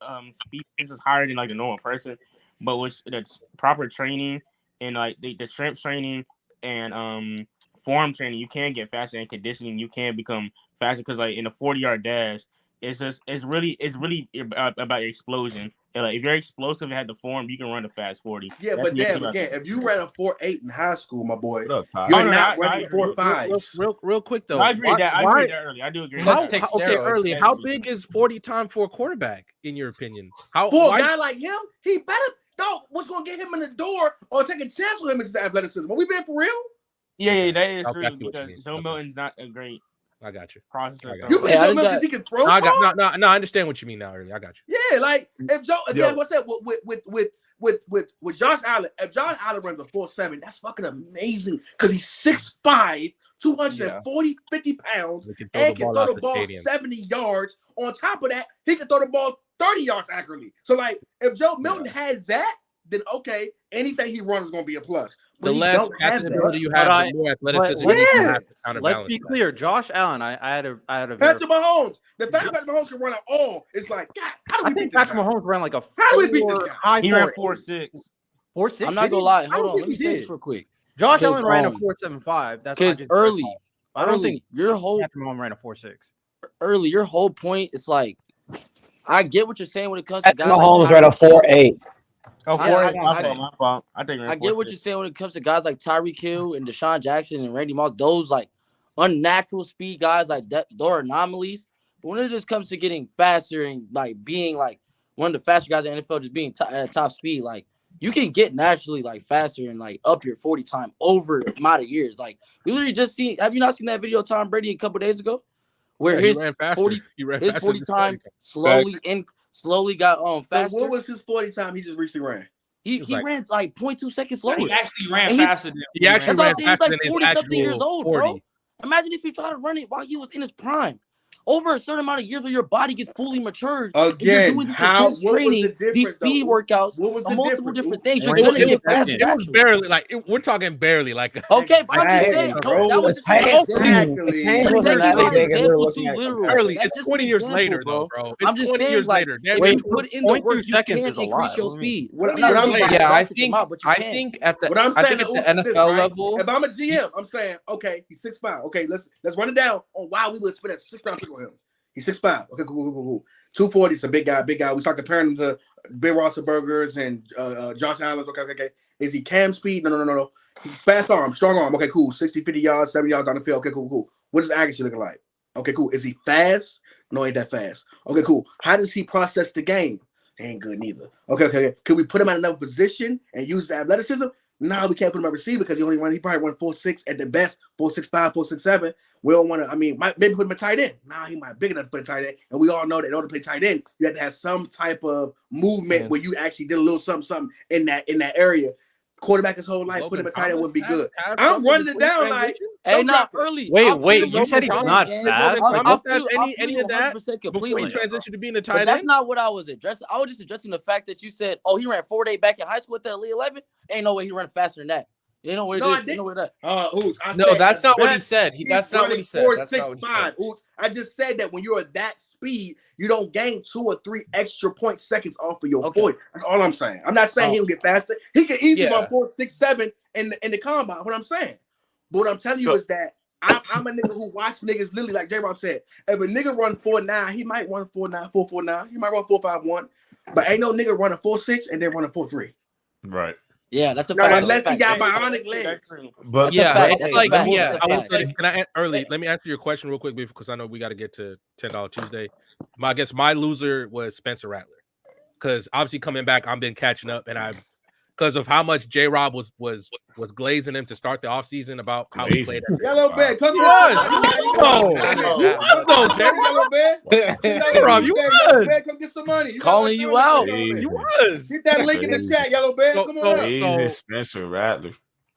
speed is higher than like the normal person, but with the proper training and like the strength training and form training, you can get faster, and conditioning, you can become faster. Because like in a 40-yard dash, it's really about your explosion. And like if you're explosive and have the form, you can run a fast 40. Yeah, but damn, again, if you ran a 4.8 in high school, my boy, you're not running 4.5. Real quick though, I agree that early. I do agree. Early. How big is 40 time for a quarterback in your opinion? For a guy like him, he better. Dog, what's gonna get him in the door or take a chance with him is his athleticism. Are we being for real? Yeah, that is true because Joe Milton's not a great. I got you. Processor. You think Joe Milton he can throw? I understand what you mean now. Early, I got you. Yeah, like if Joe again, what's that with Josh Allen? If Josh Allen runs a 4.7, that's fucking amazing because he's 6'5", 240, 50 pounds, and can throw the ball 70 yards. On top of that, he can throw the ball 30 yards accurately. So, like, if Joe Milton has that, then okay, anything he runs is going to be a plus. But the less ability you have, the more athleticism you have to counterbalance. Let's be clear, Josh Allen. I had a Patrick Mahomes. The fact that Patrick Mahomes can run it all is like, God, how do we beat this Patrick Mahomes ran like a 4. How do we beat this guy? He ran 4.6. 4.6. I'm not gonna lie. Hold on, let me say this real quick. Josh Allen ran a 4.75. That's because early. I don't think your whole Patrick Mahomes ran a 4.6. Early, your whole point is like, I get what you're saying when it comes to guys. Mahomes ran a 4.8. Oh, my fault. I get what you're saying when it comes to guys like Tyreek Hill and Deshaun Jackson and Randy Moss. Those like unnatural speed guys like that, those are anomalies. But when it just comes to getting faster and like being like one of the faster guys in the NFL, just being at a top speed, like you can get naturally like faster and like up your 40 time over a amount of years. Like we literally just seen. Have you not seen that video of Tom Brady a couple days ago? Where his 40 time slowly got faster. So what was his 40 time he just recently ran? He ran like 0.2 seconds slower. He actually ran faster than he actually ran faster than his 40-something years old, 40. bro. Imagine if he tried to run it while he was in his prime. Over a certain amount of years where your body gets fully matured. Again, what training, was the difference, these speed workouts, what was the multiple different things. You're going to get faster. It was barely like we're talking barely like. Okay, but I'm just saying, that was early. It's 20 years later, though, bro. It's I'm just 20 saying, years like, later. If you put in the work, you can increase your speed. Yeah, I think at the NFL level, if I'm a GM, I'm saying, okay, he's 6'5". Okay, let's run it down on why we would spend a 6-round pick on him. He's 6'5". Okay, cool. 240 is a big guy. We start comparing him to Ben Roethlisberger's and Josh Allen's. Okay. Is he cam speed? No. Fast arm, strong arm. Okay, cool. 60, 50 yards, 70 yards down the field. Okay, cool. What is accuracy looking like? Okay, cool. Is he fast? No, ain't that fast. Okay, cool. How does he process the game? Ain't good neither. Okay. Can we put him at another position and use his athleticism? No, we can't put him at receiver because he probably run 4.6 at the best, 4.65, 4.67. We don't want to, maybe put him at tight end. Nah, he might be big enough to play tight end. And we all know that in order to play tight end, you have to have some type of movement where you actually did a little something in that area. quarterback his whole life, put him in tight end wouldn't be good. I'm running it down like, hey, not early. Wait, you said he's not fast. Any of that before he transitioned to being a tight end? That's not what I was addressing. I was just addressing the fact that you said, "Oh, he ran 4.8 back in high school at the Elite 11." Ain't no way he ran faster than that. You know where it is. You know where that. No, that's not what he said. That's not what he said. 4.65. I just said that when you're at that speed, you don't gain 2 or 3 extra point seconds off of your 40. That's all I'm saying. I'm not saying he'll get faster. He could easily run 4.67 in the combine. What I'm saying, but what I'm telling you is that I'm a nigga who watch niggas literally like J-Rob said. If a nigga run 4.9, he might run 4.9, 4.49. He might run 4.51, but ain't no nigga running 4.6 and then running 4.3. Right. Yeah, that's a fact. Unless he got bionic legs. But it's like, I would say, can I early? Let me answer your question real quick because I know we got to get to $10 Tuesday. I guess my loser was Spencer Rattler because obviously coming back, I've been catching up, and because of how much J-Rob was glazing him to start the offseason about how he played. Yellow Bear, come on. Yellow Bear. J-Rob, you was. Come get some money. Calling you out. You was. Get that link in the chat, Yellow Bear. Come on up. Spencer Rattler.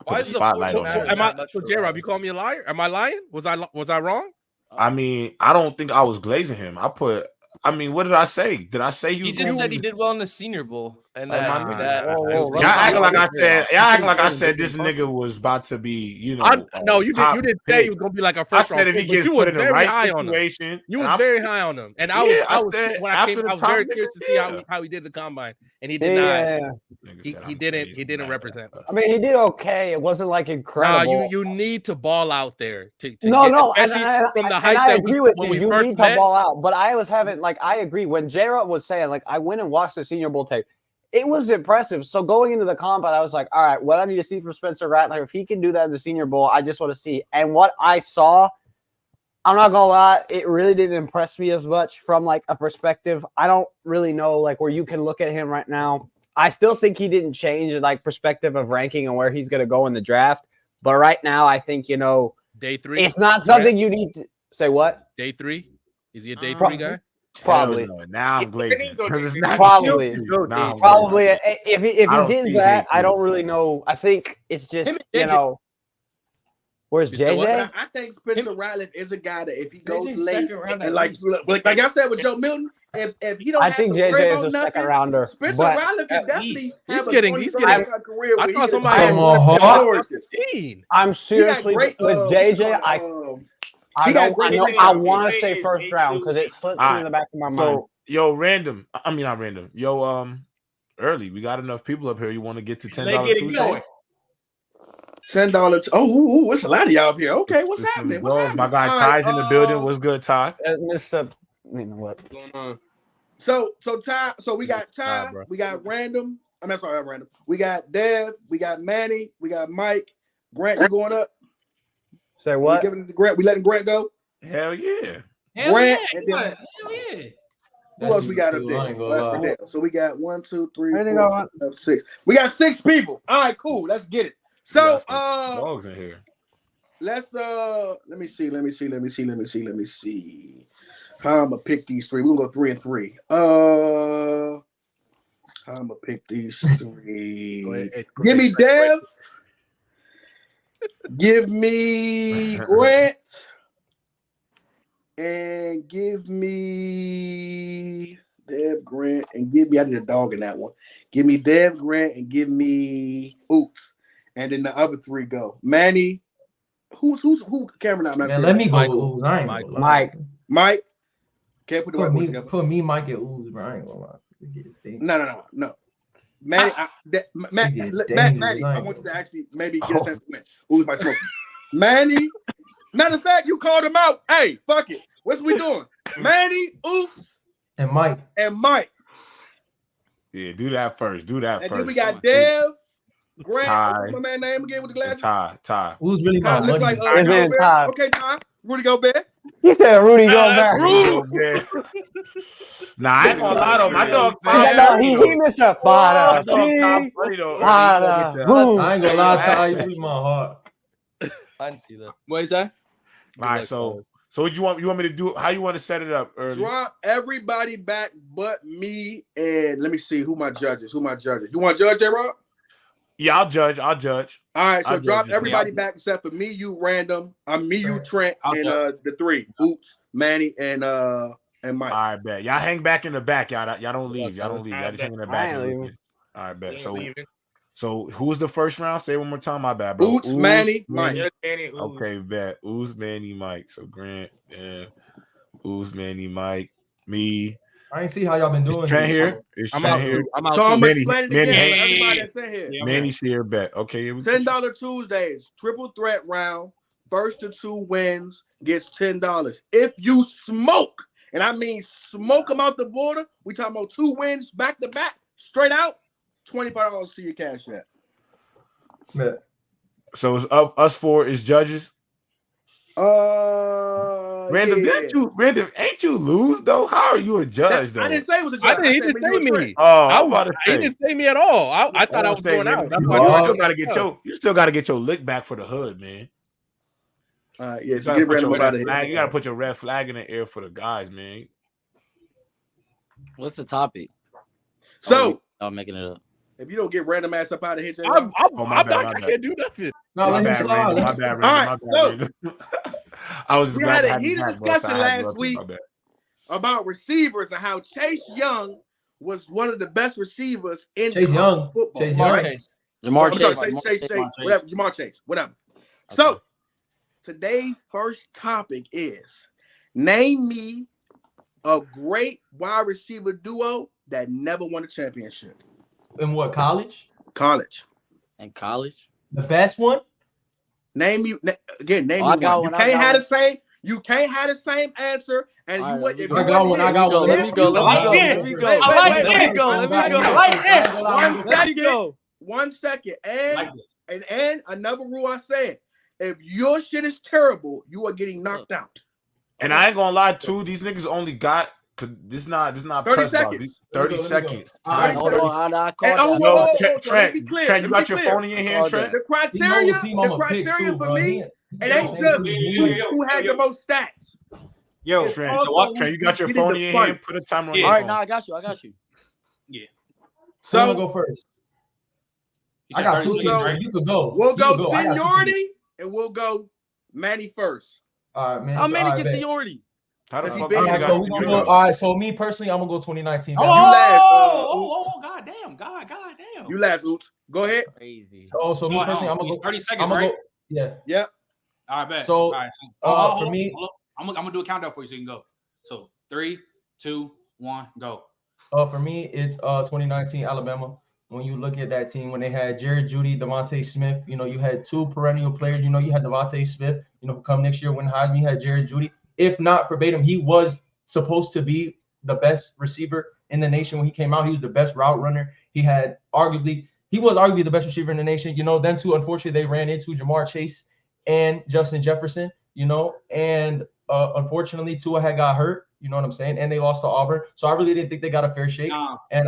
Why is the spotlight on him? So J-Rob, you call me a liar? Am I lying? Was I wrong? I mean, I don't think I was glazing him. What did I say? Did I say you just said he did well in the Senior Bowl? And y'all acting like I said this nigga was about to be, no, you didn't say he was gonna be like a first round. I said if he gets put in the right situation, you was very high on him, and I was very curious to see how he did the combine, and he did not. He didn't represent. I mean, he did okay. It wasn't like incredible. You need to ball out there to no, especially from the heights I agree with you. You need to ball out, but I was having I agree when J-Rob was saying I went and watched the Senior Bowl tape. It was impressive. So going into the combine, I was like, all right, what I need to see from Spencer Rattler, if he can do that in the Senior Bowl, I just want to see. And what I saw, I'm not going to lie, it really didn't impress me as much from a perspective. I don't really know where you can look at him right now. I still think he didn't change perspective of ranking and where he's going to go in the draft. But right now, I think, day 3. It's not something you need to say what? Day 3? Is he a day 3 guy? Probably. Now I'm glazing. Probably. If he did that, I don't really know. I think it's just Where's JJ? I think Spencer Rattler is a guy that if he goes late, and like I said with Joe Milton, if he don't, I think JJ is a second rounder. Spencer Rattler could definitely have a career. I thought somebody. I'm seriously with JJ. I want to say first round because it slipped in the back of my mind. Yo, not random. Yo, early. We got enough people up here. You want to get to $10 Tuesday? $10. Oh, it's a lot of y'all up here. Okay, what's happening? My guy Ty's in the building. What's good, Ty? Mr. You know what? What's going on? So Ty. So we got Ty. We got Random. I'm sorry, Random. We got Dev. We got Manny. We got Mike. Grant, you going up? Say what? We giving the Grant. We letting Grant go? Hell yeah. Grant. Hell yeah. Who else we got up there? So we got 1, 2, 3, 4, 5, 6. We got 6 people. All right, cool. Let's get it. So dogs in here. Let's let me see. How I'm gonna pick these 3. We're gonna go 3 and 3. How I'm gonna pick these 3. Give me Dev. Give me Grant. And give me Dev, Grant, and give me. I did a dog in that one. Give me Dev, Grant, and give me Oops. And then the other 3 go. Manny. Who? Cameron? I'm not sure. Let me go Ooze. I ain't Mike. Can't put the right together. Put me, Mike, and Ooze, bro. I ain't gonna lie. No. Manny, Manny, I want you to actually maybe get a chance to win. Ooze by smoking. Manny. Matter of fact, you called him out. Hey, fuck it. What's we doing? Manny, Oops, and Mike. Yeah, do that first. And then we got Dev, Grant. What's my man's name again with the glasses? Ty. Who's really my money? Like, okay, Ty. Rudy Gobert. He said Rudy Gobert. Nah, I ain't gonna lie to him. My dog. He missed a bada. I ain't gonna lie, Ty. You beat my heart. I didn't see that. What is that? All right, so what you want me to do? How you want to set it up early? Drop everybody back but me, and let me see who my judges. You want to judge J-Rob? Yeah, I'll judge. All right, so drop judge. everybody back except for me, you, random. Me, you, Trent, and the three. Oops, Manny, and Mike. All right, bet. Y'all hang back in the back. Y'all don't leave. Y'all don't leave. Y'all just hang in the back. All right, bet. So who's the first round? Say it one more time. My bad, bro. Oots, Manny, Mike. Okay, bet. Oots, Manny, Mike. So Grant, Oots, Manny, Mike, me. I ain't see how y'all been doing here. I'm out here. So I'm gonna explain it again. Everybody that's in here. Manny's here, bet. Okay. $10 Tuesdays, triple threat round. First to 2 wins gets $10. If you smoke, and I mean smoke them out the border, we talking about 2 wins back to back, straight out, $25 to your cash app. Yeah. So it's up us 4 is judges. Random, Random, ain't you lose though? How are you a judge though? I didn't say it was a judge. He didn't say me. He didn't say me at all. I thought I was going out. That's why you still gotta get your lick back for the hood, man. Yeah, so you gotta put your red flag in the air for the guys, man. What's the topic? So I'm making it up. If you don't get random ass up out of here, I can't do nothing. My bad, Random. All right, so I was we had a heated discussion last week about receivers and how Chase Young was one of the best receivers in football. Jamar Chase. Jamar Chase, whatever. Okay. So today's first topic is name me a great wide receiver duo that never won a championship. In what, college? College. In college? The best one? Name me one. You can't have the same. You can't have the same answer. And you would. I got one. Let me go. One second. And another rule I said: if your shit is terrible, you are getting knocked out. And I ain't gonna lie, too. These niggas only got. Cause this not 30 seconds. 30 seconds. Trent, you got your phone in your hand, Trent? The criteria for me, it ain't just who had the most stats. Yo, Trent, you got your phone in your hand? Put a timer on your phone. All right, now I got you. Yeah. So I'm gonna go first. I got 2 teams. You could go. We'll go seniority and we'll go Manny first. All right, man. How many get seniority? How the fuck? All right, so me personally, I'm gonna go 2019. You last. God damn. You last, Oots. Go ahead. Crazy. So me personally, I'm gonna go 30 seconds, right? Yeah. All right, bet. So, for me, I'm gonna do a countdown for you so you can go. So 3, 2, 1, go. For me, it's 2019 Alabama. When you look at that team, when they had Jerry Jeudy, Devontae Smith, you had 2 perennial players. You had Devontae Smith, who come next year win Heisman. You had Jerry Jeudy. If not verbatim, he was supposed to be the best receiver in the nation when he came out. He was the best route runner. He was arguably the best receiver in the nation. Them two, unfortunately, they ran into Jamar Chase and Justin Jefferson, and unfortunately, Tua had got hurt, you know what I'm saying? And they lost to Auburn. So I really didn't think they got a fair shake. And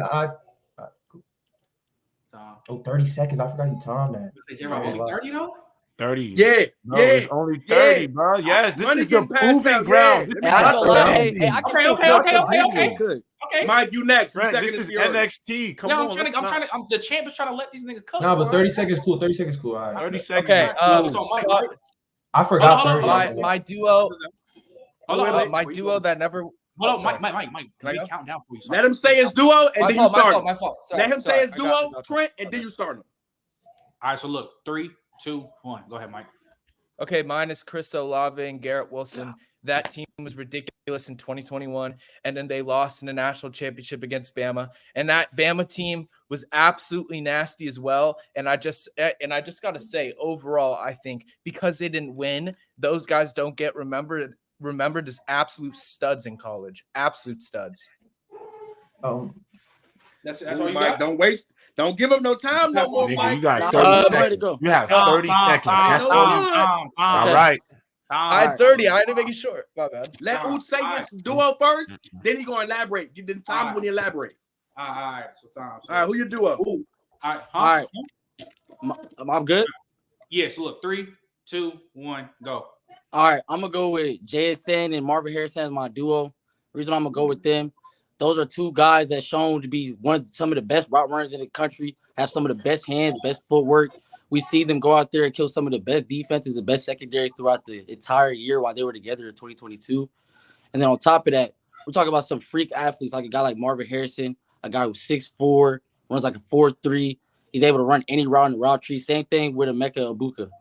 30 seconds. I forgot you timed that. Is there only 30 though? 30. Yeah. It's only 30, bro. Yes, this is the proving ground. Okay. Mike, you next. This is NXT. Come on. I'm the champ is trying to let these niggas cook. No, but 30 seconds cool. 30 seconds cool. All right. 30 seconds. Okay. I forgot 30. My duo. My duo that never. Hold on, Mike. Can we count down for you? Let him say his duo and then you start. My fault. Let him say his duo, Trent, and then you start him. All right. So look, 3, 2, 1. Go ahead, Mike. Okay, mine is Chris Olave and Garrett Wilson. Yeah. That team was ridiculous in 2021, and then they lost in the national championship against Bama. And that Bama team was absolutely nasty as well. And I just got to say, overall, I think because they didn't win, those guys don't get remembered as absolute studs in college. Absolute studs. That's all you got. Don't give up no time no more, Mike. You got 30 seconds. You have 30 seconds. That's all right. I had 30. I had to make it short. My bad. Let Oot say his duo first, then he gonna elaborate. Give the time when you elaborate. All right. So time. All right, who your duo? All right. I'm good. Yeah. So look, 3, 2, 1, go. All right. I'm gonna go with JSN and Marvin Harrison as my duo. Reason I'm gonna go with them. those are two guys that shown to be some of the best route runners in the country, have some of the best hands, best footwork. We see them go out there and kill some of the best defenses and best secondary throughout the entire year while they were together in 2022. And then on top of that, we're talking about some freak athletes like a guy like Marvin Harrison, a guy who's 6'4", runs like a 4.3. He's able to run any route in the route tree. Same thing with Emeka Egbuka.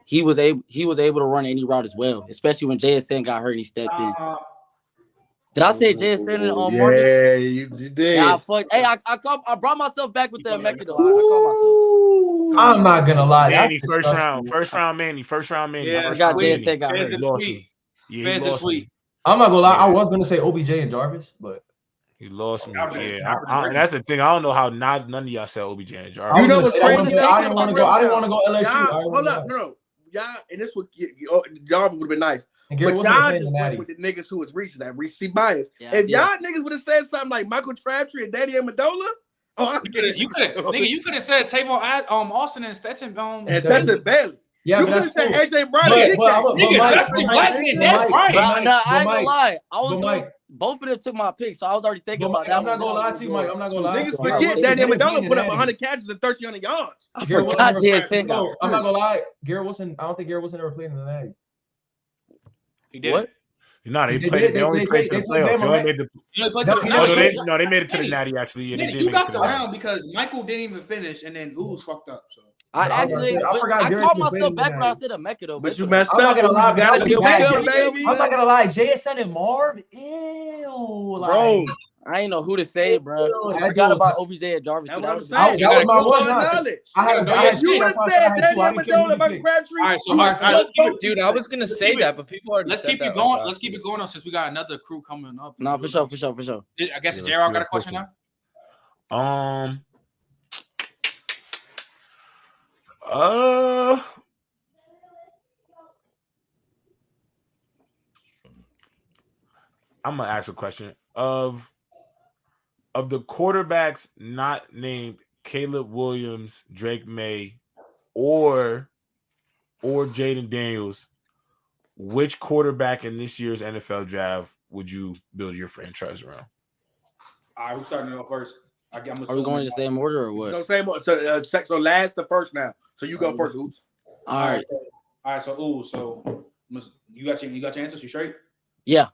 He was able to run any route as well, especially when JSN got hurt and he stepped in. Did I say JSN on Monday? Yeah, you did. Yeah, hey, I brought myself back with the Emeka though. I called myself. I'm not gonna lie. Manny, That's first round disgusting. Manny. Yeah, I got JSN got hurt. Fans the sweet. Yeah, Fans the sweet. I'm not gonna lie. I was gonna say OBJ and Jarvis, but he lost me. Okay. Yeah, that's the thing. I don't know how none of y'all said OBJ and Jarvis. You know what's crazy? I didn't want to go. I didn't want to go LSU. Hold up, no. Y'all, and this would Jarvis would have been nice. And But Gary y'all just went with the niggas who was recent, that recency bias. Yeah, If y'all niggas would have said something like Michael Crabtree and Danny Amendola, You could have said Tavon Austin and Stetson and Stetson Bailey. Yeah, you but could have that's said cool. AJ Brown. Nigga, Justin Blackman, that's right. No, I ain't Mike, gonna lie. I was but doing, Mike- both of them took my pick, so I was already thinking about But that. I'm not gonna lie to you, Mike. I'm not gonna lie. Niggas Alright, forget well, Danny Gary Amendola Wilson put up and 100 catches and 1,300 yards. I Gary forgot Wilson JSN got I'm not gonna lie. Gary Wilson. I don't think Gary Wilson ever played in the Natty. He did. What? No, they They played. did. They only They played to played the playoffs. They only Bama. made the. You played No, to the no, No, they made it to the Natty actually. And they did You make it got to the the Natty. round because Michael didn't even finish, and then Ooze fucked up. So I forgot Gary called Smith played myself in the back when I Natty. said Emeka though. But you messed I'm not up. gonna lie. You gotta be big, baby. I'm not gonna lie. JSN and Marv. Ew. Bro, I ain't know who to say, bro. Ew, I forgot about OBJ and Jarvis. that's too. what I'm That saying. That was my one. knowledge. I had If you would have said Danny Amendola, Michael Crabtree, all right, let's keep it, Dude, I was gonna say that, but people already let's said keep that it going. like Let's keep it going on since we got another crew coming up. No, for sure. I guess J.R. got a question now. I'm gonna ask a question of the quarterbacks not named Caleb Williams, Drake May, or Jaden Daniels. Which quarterback in this year's NFL draft would you build your franchise around? All right, we're starting off first. Are we going in the same order or what? No, same order. So last to first now. So you go first, Oops. All right. So Ooze. So you got your answers. You straight? Yeah.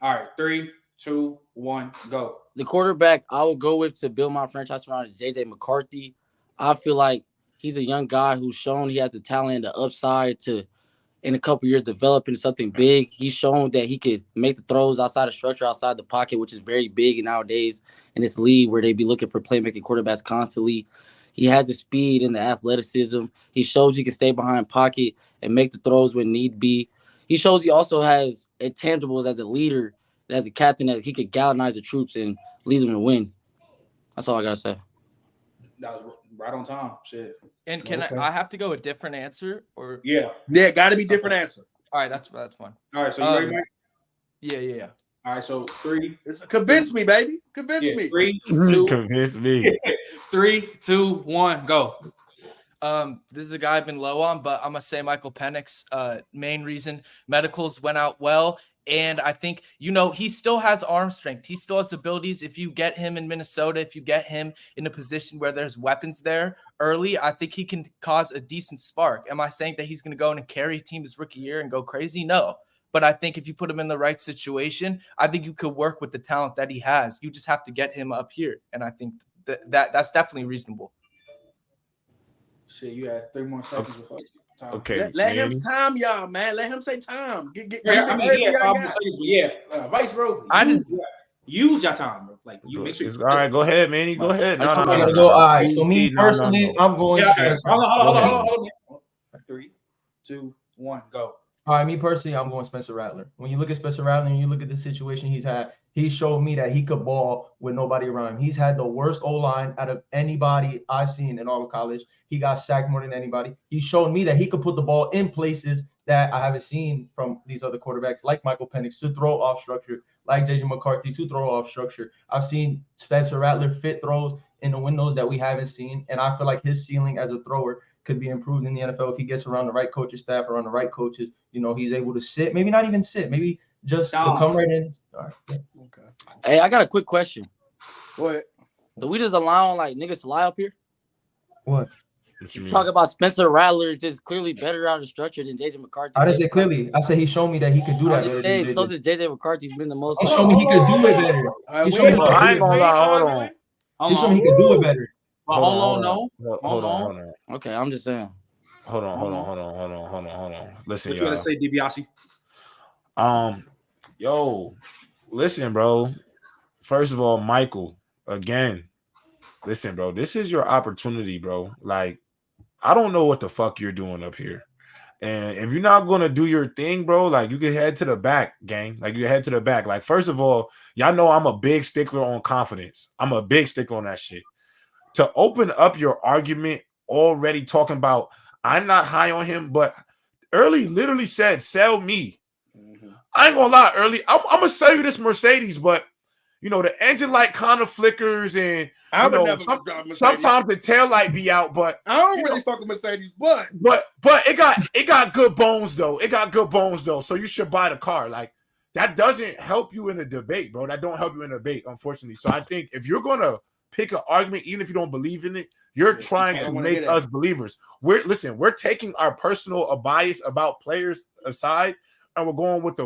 All right, 3, 2, 1, go. The quarterback I would go with to build my franchise around is JJ McCarthy. I feel like he's a young guy who's shown he has the talent and the upside to, in a couple years, develop into something big. He's shown that he could make the throws outside of structure, outside the pocket, which is very big nowadays in this league where they be looking for playmaking quarterbacks constantly. He had the speed and the athleticism. He shows he can stay behind pocket and make the throws when need be. He shows he also has intangibles as a leader and as a captain that he could galvanize the troops and lead them to win. That's all I got to say. That was right on time. Shit. And can I have to go a different answer or? Yeah, got to be different answer. All right, that's fine. All right, so you ready, Mike? Yeah. All right, so 3. Convince me, baby. Convince me. 3, 2, Convince me. 3, 2, 1, go. This is a guy I've been low on, but I'm gonna say Michael Penix. Main reason medicals went out well, and I think he still has arm strength. He still has abilities. If you get him in Minnesota, if you get him in a position where there's weapons there early, I think he can cause a decent spark. Am I saying that he's gonna go in and carry a team his rookie year and go crazy? No. But I think if you put him in the right situation, I think you could work with the talent that he has. You just have to get him up here, and I think that's definitely reasonable. Shit, you had 3 more seconds before time. Okay. Let him time, y'all, man. Let him say time. Yeah, Vice, bro. Use your time, bro. Like you make sure. All right, go ahead, man. You go ahead. I'm gonna go. All right. So me personally, I'm going. Yeah, okay. Hold on. 3, 2, 1, go. All right, me personally, I'm going Spencer Rattler. When you look at Spencer Rattler and you look at the situation he's had, he showed me that he could ball with nobody around him. He's had the worst O-line out of anybody I've seen in all of college. He got sacked more than anybody. He showed me that he could put the ball in places that I haven't seen from these other quarterbacks like Michael Penix to throw off structure, like JJ McCarthy to throw off structure. I've seen Spencer Rattler fit throws in the windows that we haven't seen, and I feel like his ceiling as a thrower could be improved in the NFL if he gets around the right coaching staff, around the right coaches. He's able to sit, maybe not even sit, maybe just to come right in. All right. Yeah. Okay. Hey, I got a quick question. What? Do we just allow like niggas to lie up here? What? What you mean? Talk about Spencer Rattler just clearly better out of structure than JJ McCarthy. I didn't say clearly. I said he showed me that he could do that better than JJ. So did JJ McCarthy's been the most. He showed me he could do it better. He showed me he could I do ain't it. gonna lie. Hold on. He showed me he could do it better. Hold on. Okay, I'm just saying. Hold on. Listen, What you gonna say, DiBiase? Yo, listen, bro. First of all, Michael, again, listen, bro. This is your opportunity, bro. Like, I don't know what the fuck you're doing up here. And if you're not gonna do your thing, bro, like you can head to the back, gang. Like you head to the back. Like, first of all, y'all know I'm a big stickler on confidence. I'm a big stickler on that shit. To open up your argument already talking about I'm not high on him, but Early literally said, sell me. I ain't gonna lie, Early. I'm gonna sell you this Mercedes, but you know, the engine light kind of flickers and you know, sometimes the tail light be out, but I don't really fuck with Mercedes, but it got good bones though. It got good bones though. So you should buy the car. Like that doesn't help you in a debate, bro. That don't help you in a debate, unfortunately. So I think if you're gonna pick an argument, even if you don't believe in it, you're trying to make us believers. We're taking our personal bias about players aside, and we're going with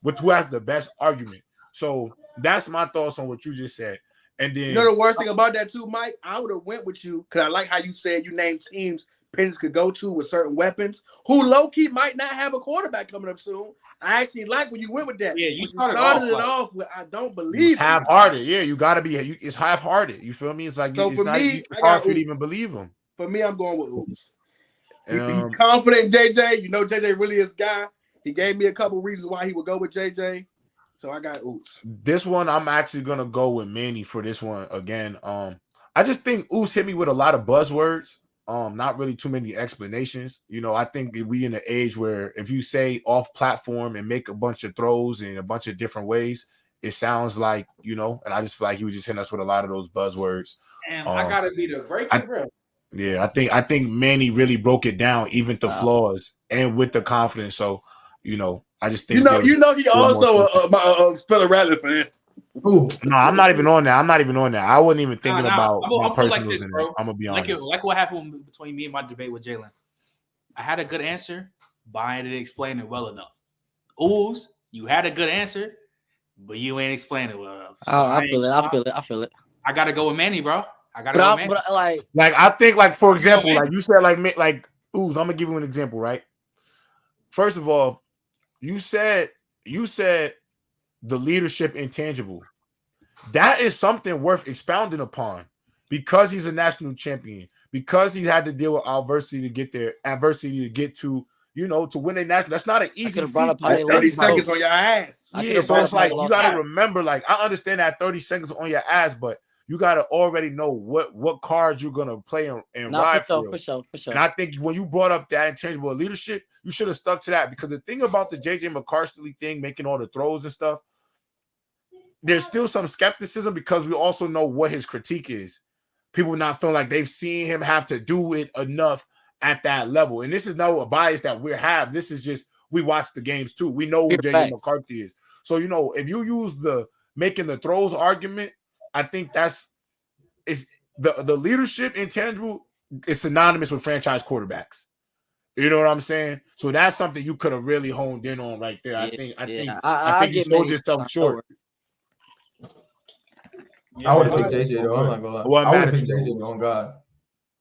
with who has the best argument. So that's my thoughts on what you just said. And then you know the worst thing about that too, Mike, I would have went with you because I like how you said you named teams Penix could go to with certain weapons who low-key might not have a quarterback coming up soon. I actually like when you went with that. Yeah, you started it off with I don't believe half-hearted. Yeah, you gotta be. It's half-hearted. You feel me? It's like so it's for not me, it's hard for you to even believe him. For me, I'm going with Oops. He's confident in JJ. You know, JJ really is guy. He gave me a couple reasons why he would go with JJ. So I got Oops. This one, I'm actually gonna go with Manny for this one again. I just think Oops hit me with a lot of buzzwords. Not really too many explanations. You know, I think we in an age where if you say off platform and make a bunch of throws in a bunch of different ways, it sounds like, you know, and I just feel like he was just hitting us with a lot of those buzzwords. Damn, I gotta be the breaking bro. Yeah, I think Manny really broke it down, even the flaws and with the confidence. So, you know, I just think he also a Spiller Rattler fan. Ooh. No, I'm not even on that. I wasn't even thinking about my personals like this, in bro. it. I'm gonna be honest. Like what happened between me and my debate with Jalen. I had a good answer, but I didn't explain it well enough. Ooze, you had a good answer, but you ain't explained it well enough. So I feel it. I gotta go with Manny, bro. I gotta go with Manny. But like I think, like, for example, like you said, like Ooze, I'm gonna give you an example, right? First of all, you said the leadership intangible. That is something worth expounding upon because he's a national champion, because he had to deal with adversity to get there, to, you know, to win a national. That's not an easy feat. 30 seconds on your ass. Yeah, so it's like you got to remember, like, I understand that 30 seconds on your ass, but you got to already know what cards you're going to play and ride for sure. And I think when you brought up that intangible leadership, you should have stuck to that, because the thing about the JJ McCarthy thing, making all the throws and stuff, there's still some skepticism because we also know what his critique is. People not feeling like they've seen him have to do it enough at that level. And this is no a bias that we have. This is just, we watch the games too. We know who JJ McCarthy is. So, you know, if you use the making the throws argument, I think is the leadership intangible is synonymous with franchise quarterbacks. You know what I'm saying? So that's something you could have really honed in on right there. I think you sold yourself short. I would have picked JJ though. I'm not gonna lie. I would have picked JJ though. On God.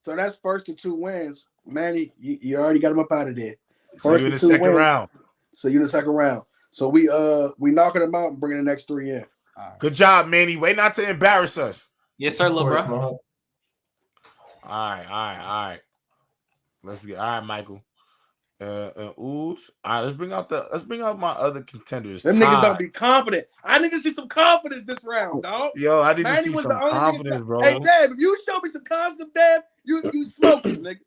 So that's first to 2 wins, Manny. You already got him up out of there. So you're in the second round. So you're in the second round. So we knocking them out and bringing the next 3 in. Right. Good job, Manny. Wait not to embarrass us. Yes, sir, little bro. All right. Let's get Michael. Oops. All right, let's bring out my other contenders. Them niggas don't be confident. I need to see some confidence this round, dog. Yo, I need to see some confidence, bro. Hey, Dave, if you show me some confidence, Dave, you smoking, nigga.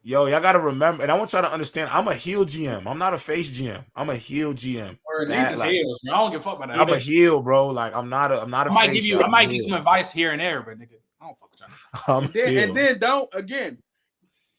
Yo, y'all gotta remember, and I want y'all to understand, I'm a heel GM. I'm not a face GM. I'm a heel GM. These is heels. I don't give a fuck about that. I'm a heel, bro. Like I'm not a face. I might give you some advice here and there, but nigga, I don't fuck with y'all. And then don't again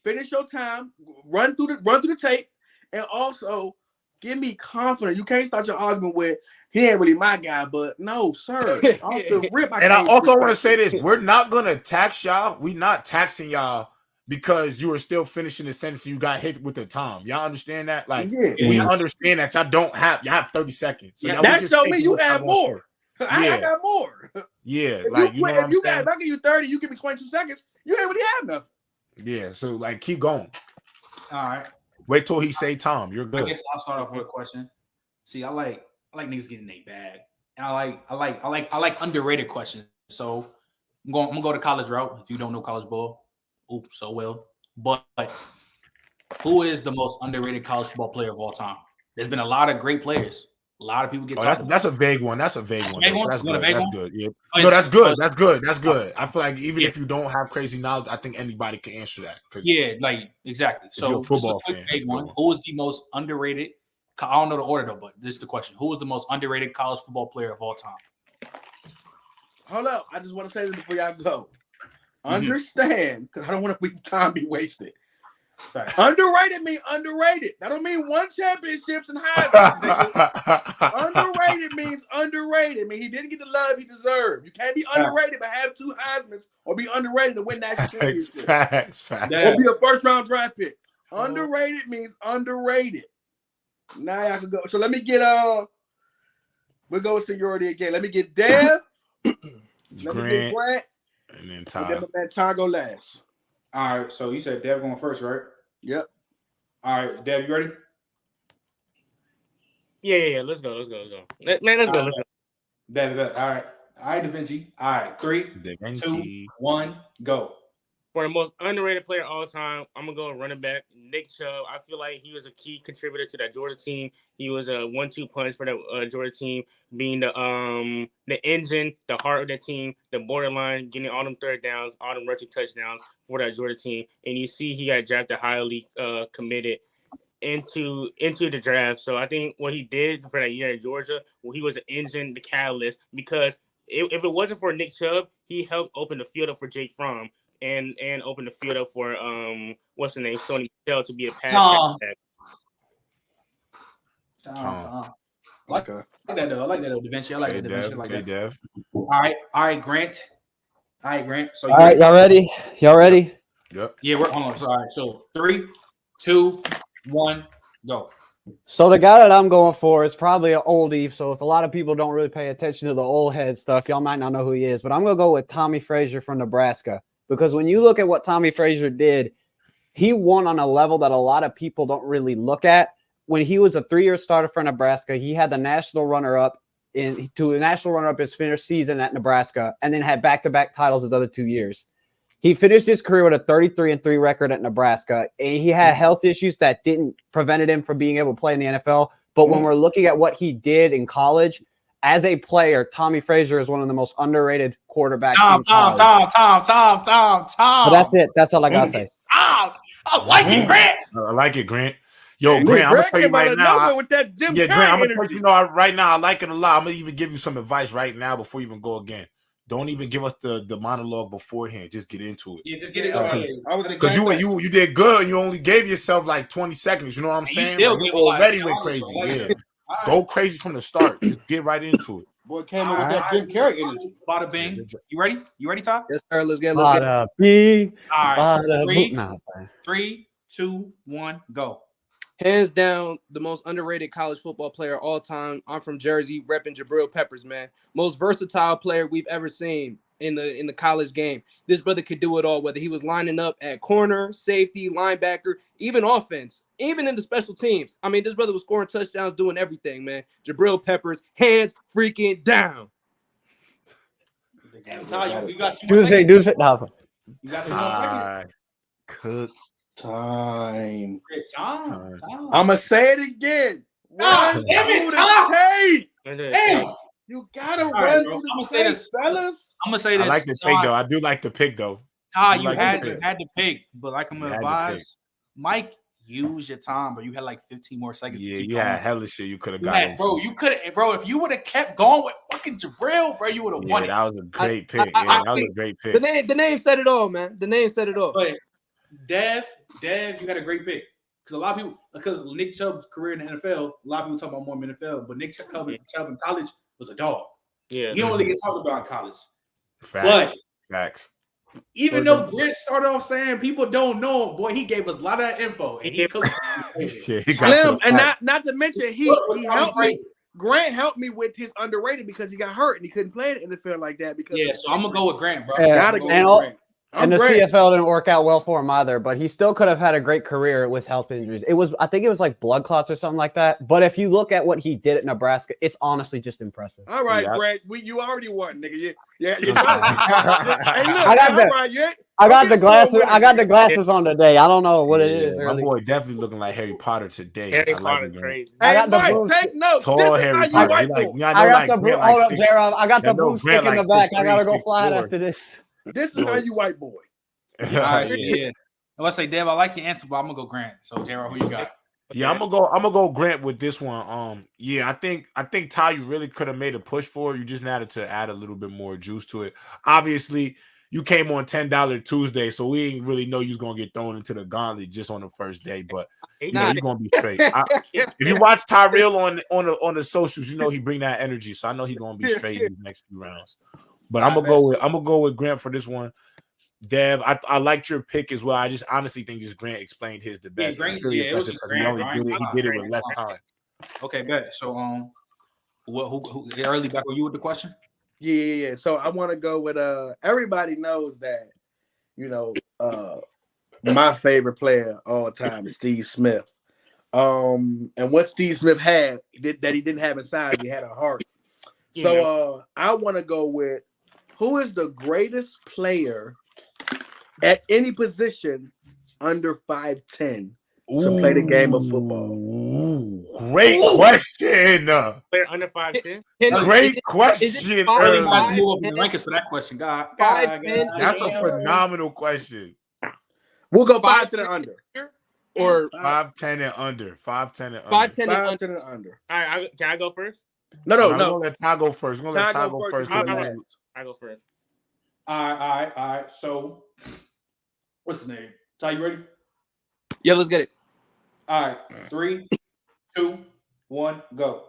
finish your time, run through the tape, and also Give me confidence. You can't start your argument with he ain't really my guy, but no, sir. Off the rip, and I also want to say this: we're not gonna tax y'all. We're not taxing y'all because you are still finishing the sentence. You got hit with the time. Y'all understand that? Like, we understand that y'all have 30 seconds. So that show me you have more. I got more. Yeah, if like you quit, if I give you 30, you give me 22 seconds. You ain't really have nothing. Yeah, so like keep going. All right. Wait till he say Tom. You're good. I guess I'll start off with a question. See, I like niggas getting their bag. And I like underrated questions. So I'm gonna go to college route. If you don't know college ball, oops, so well. But who is the most underrated college football player of all time? There's been a lot of great players. A lot of people get that's a vague one. That's a vague one. That's good. That's good. Yeah. Oh, no, that's good. That's good. That's good. I feel like even if you don't have crazy knowledge, I think anybody can answer that. Yeah, like exactly. So football fan, one. Who is the most underrated? I don't know the order though, but this is the question: who is the most underrated college football player of all time? Hold up! I just want to say this before y'all go. Understand, because I don't want to time be wasted. Right. Underrated mean underrated. That don't mean won championships and Heisman. Underrated means underrated. I mean, he didn't get the love he deserved. You can't be underrated but have 2 Heismans or be underrated to win that championship. Facts. Or be a first-round draft pick. Underrated means underrated. Now y'all can go. So let me get we'll go with seniority again. Let me get Dev. Let me get Grant. And then Ty. And then Ty go last. All right, so you said Dev going first, right? Yep. All right, Dev, you ready? Yeah. Let's go. Let's go. Let's go. Dev. All right, Da Vinci. All right, 3, 2, 1, go. For the most underrated player of all time, I'm gonna go running back Nick Chubb. I feel like he was a key contributor to that Georgia team. He was a 1-2 punch for that Georgia team, being the engine, the heart of the team, the borderline, getting all them third downs, all them rushing touchdowns for that Georgia team. And you see, he got drafted highly committed into the draft. So I think what he did for that year in Georgia, he was the engine, the catalyst. Because if it wasn't for Nick Chubb, he helped open the field up for Jake Fromm. And open the field up for what's the name, Sony Michel to be a pass catcher. I like that though. Da Vinci. I like that, Da Vinci. I like that. Dev. All right, Grant. So all right, y'all ready? Yep. Yeah, we're hold on. So, all right. So 3, 2, 1, go. So the guy that I'm going for is probably an oldie. So if a lot of people don't really pay attention to the old head stuff, y'all might not know who he is. But I'm gonna go with Tommy Frazier from Nebraska. Because when you look at what Tommy Frazier did, he won on a level that a lot of people don't really look at. When he was a 3-year starter for Nebraska, he had the national runner-up his finished season at Nebraska, and then had back-to-back titles his other 2 years. He finished his career with a 33-3 record at Nebraska, and he had health issues that didn't prevent him from being able to play in the NFL. But when we're looking at what he did in college, as a player, Tommy Frazier is one of the most underrated quarterbacks. Tom. But that's it. That's all I gotta say. I like it, Grant. I like it, Grant. Yo, Grant, I'm gonna tell you right now. With that Jim Grant, I'm gonna tell you, right now, I like it a lot. I'm gonna even give you some advice right now before you even go again. Don't even give us the monologue beforehand. Just get into it. Yeah, just get it going. Because you did good and you only gave yourself like 20 seconds. You know what I'm saying? You already went crazy. Yeah. Go crazy from the start. Just get right into it. Boy came in with that Jim Carrey energy. Bada bing. You ready? You ready, Todd? Yes, sir. Let's get it. All right. 3, 2, 1, go. Hands down, the most underrated college football player of all time. I'm from Jersey, repping Jabril Peppers, man. Most versatile player we've ever seen in the college game. This brother could do it all, whether he was lining up at corner, safety, linebacker, even offense, even in the special teams. I mean, this brother was scoring touchdowns, doing everything, man. Jabril Peppers, hands freaking down. Damn, Todd, you got 2 more seconds. You got 2 more seconds. Cook. Time. Time. I'm gonna say it again. Damn it, Hey, you gotta run through the tape, fellas. I'm gonna say this. I like the pick though. I do like the pick though. Todd, you had to pick, but like I'm gonna advise, Mike, use your time, but you had like 15 more seconds. Yeah, to keep you going. had hella shit you could have got. Bro, you could have, bro. If you would have kept going with fucking Jabril, bro, you would have won it. That was a great pick. That was a great pick. The name said it all, man. The name said it all. But Dev, you had a great pick. because a lot of people, because Nick Chubb's career in the NFL, a lot of people talk about more in the NFL, but Nick Chubb in college was a dog. Yeah, he only get talked about in college. Facts. Even though Grant started off saying people don't know him, boy, he gave us a lot of that info, and he cooked. Slim, and not to mention he helped me. Grant helped me with his underrated because he got hurt and he couldn't play in the NFL like that. Because so I'm gonna go with Grant, bro. Gotta go with Grant. And the CFL didn't work out well for him either, but he still could have had a great career with health injuries. I think it was like blood clots or something like that. But if you look at what he did at Nebraska, it's honestly just impressive. All right, Grant, you already won, nigga. Yeah. I got the glasses. I got the glasses on today. I don't know what it is. My boy definitely looking like Harry Potter today. Harry Potter crazy. I got the Mike, take notes. Tall Harry Potter. I got the hold up, J-Rob. I got the broomstick in the back. I gotta go fly after this. This is how you white boy. Yeah. Let's say, Dev, I like your answer, but I'm gonna go Grant. So, J-Rob, who you got? Yeah, I'm gonna go Grant with this one. I think Ty, you really could have made a push for it. You just needed to add a little bit more juice to it. Obviously, you came on $10 Tuesday, so we didn't really know you was gonna get thrown into the gauntlet just on the first day. But you're gonna be straight. If you watch Tyrell on the socials, you know he bring that energy. So I know he's gonna be straight in the next few rounds. But I'm gonna go with Grant for this one. Dev, I liked your pick as well. I just honestly think just Grant explained his the best. It was just Grant. He did it with less time. Okay, bet. So who early back? Were you with the question? Yeah. So I want to go with everybody knows that, my favorite player all time is Steve Smith. And what Steve Smith had that he didn't have inside, he had a heart. So I want to go with who is the greatest player at any position under 5'10" to play the game of football. Great question. Player under 5'10". Great question. Rankings for that question, God. That's a phenomenal question. We'll go 5'10" and under, or 5'10" and under. 5'10" and under. 5'10" and under. All right, can I go first? No. We're gonna let Ty go first. We're gonna let Ty go first. I go first. All right. So, what's his name? Ty, you ready? Yeah, let's get it. All right, 3, 2, 1, go.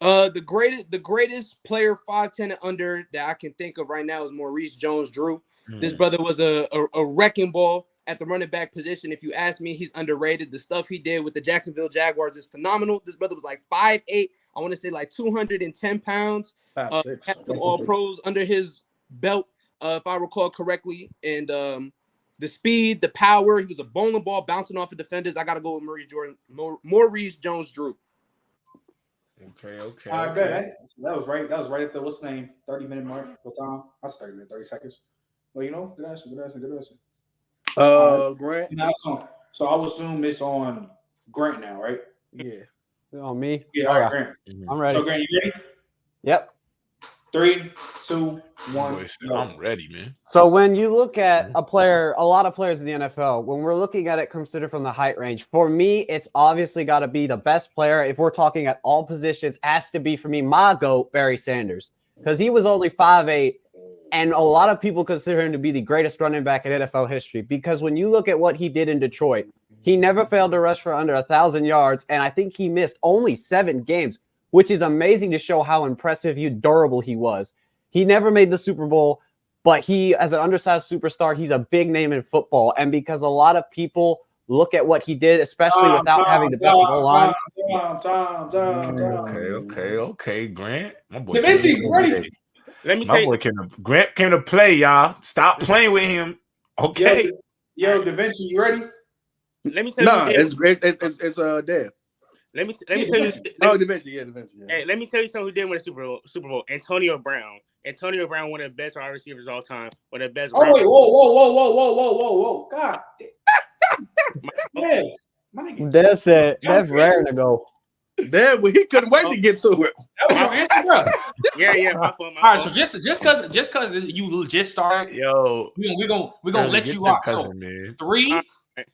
The greatest player 5'10" and under that I can think of right now is Maurice Jones-Drew. This brother was a wrecking ball at the running back position. If you ask me, he's underrated. The stuff he did with the Jacksonville Jaguars is phenomenal. This brother was like 5'8". I want to say like 210 pounds. Had some all pros under his belt, if I recall correctly. And the speed, the power, he was a bowling ball bouncing off of defenders. I got to go with Maurice Jones-Drew. Okay. All right, bet. That was right. That was right at the what's the name? 30-minute mark. What time? That's 30 minutes, 30 seconds. Well, good answer. Grant. So I would assume it's on Grant now, right? Yeah. On me? Yeah, all right, Grant. I'm ready. So, Grant, you ready? Yep. 3, 2, 1. I'm ready, man. So when you look at a lot of players in the NFL, when we're looking at it considered from the height range, for me, it's obviously got to be the best player. If we're talking at all positions, has to be for me, my GOAT, Barry Sanders, because he was only 5'8", and a lot of people consider him to be the greatest running back in NFL history. Because when you look at what he did in Detroit, he never failed to rush for under 1,000 yards, and I think he missed only 7 games, which is amazing to show how impressive, durable he was. He never made the Super Bowl, but he, as an undersized superstar, he's a big name in football. And because a lot of people look at what he did, especially without having the best goal lines. Okay, Grant. My boy. Grant came to play, y'all. Stop playing with him. Okay. Yo, Da Vinci, you ready? Let me tell you. No, it's Dev. Let me tell you. Da Vinci, yeah. Hey, let me tell you something who did win the Super Bowl. Antonio Brown. Antonio Brown, one of the best wide receivers of all time. One of the best. Oh wait, whoa! God, man, my nigga. That's rare to go. Dev, he couldn't wait to get to it. That was your answer, bro. Yeah. My all right, so just because you just started, we're gonna let you rock. So 3,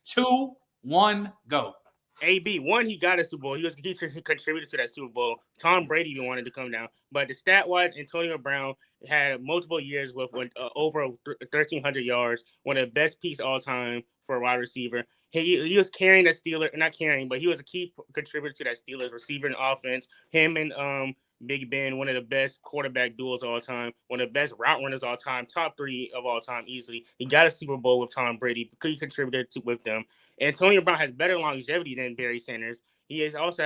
2, 1, go. One, he got a Super Bowl. He contributed to that Super Bowl. Tom Brady even wanted to come down, but the stat wise, Antonio Brown had multiple years with over 1,300 yards, one of the best picks all time for a wide receiver. He was carrying that Steelers, not carrying, but he was a key contributor to that Steelers receiver and offense. Him and Big Ben, one of the best quarterback duels of all time, one of the best route runners of all time, top 3 of all time easily. He got a Super Bowl with Tom Brady because he contributed with them. Antonio Brown has better longevity than Barry Sanders. He is also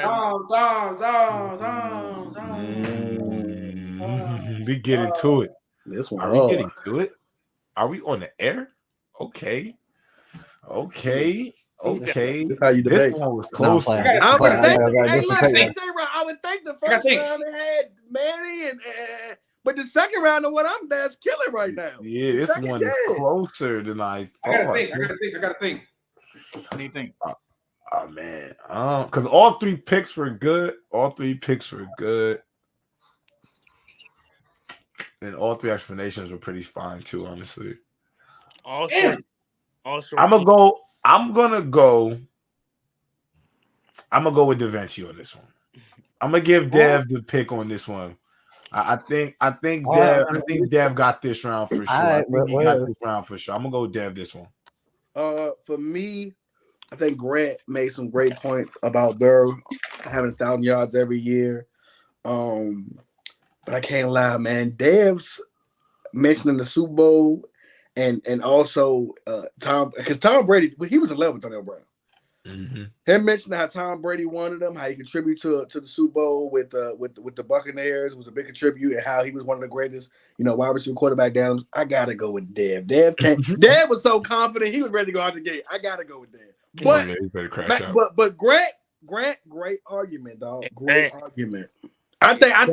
We get into it. This one. Are we getting to it? Are we on the air? Okay. That's how you debate. This one was close. I would think the first round they had Manny but the second round of what I'm that's killing right now. Yeah, this one is closer than I thought. I gotta think. What do you think? Oh man. Because all 3 picks were good. And all 3 explanations were pretty fine too, honestly. Also, I'm gonna go with Da Vinci on this one. I'm gonna give Dev the pick on this one. I think Dev got this round for sure. I'm gonna go with Dev this one. For me, I think Grant made some great points about Burrow having 1,000 yards every year. But I can't lie, man. Dev's mentioning the Super Bowl and also Tom Brady, he was in love with Antonio Brown. Mm-hmm. Him mentioning how Tom Brady wanted him, how he contributed to the Super Bowl with the Buccaneers was a big contribute, and how he was one of the greatest, wide receiver quarterback down. I gotta go with Dev. Dev was so confident he was ready to go out the gate. I gotta go with Dev. But but Grant, great argument, dog. Great argument. I think had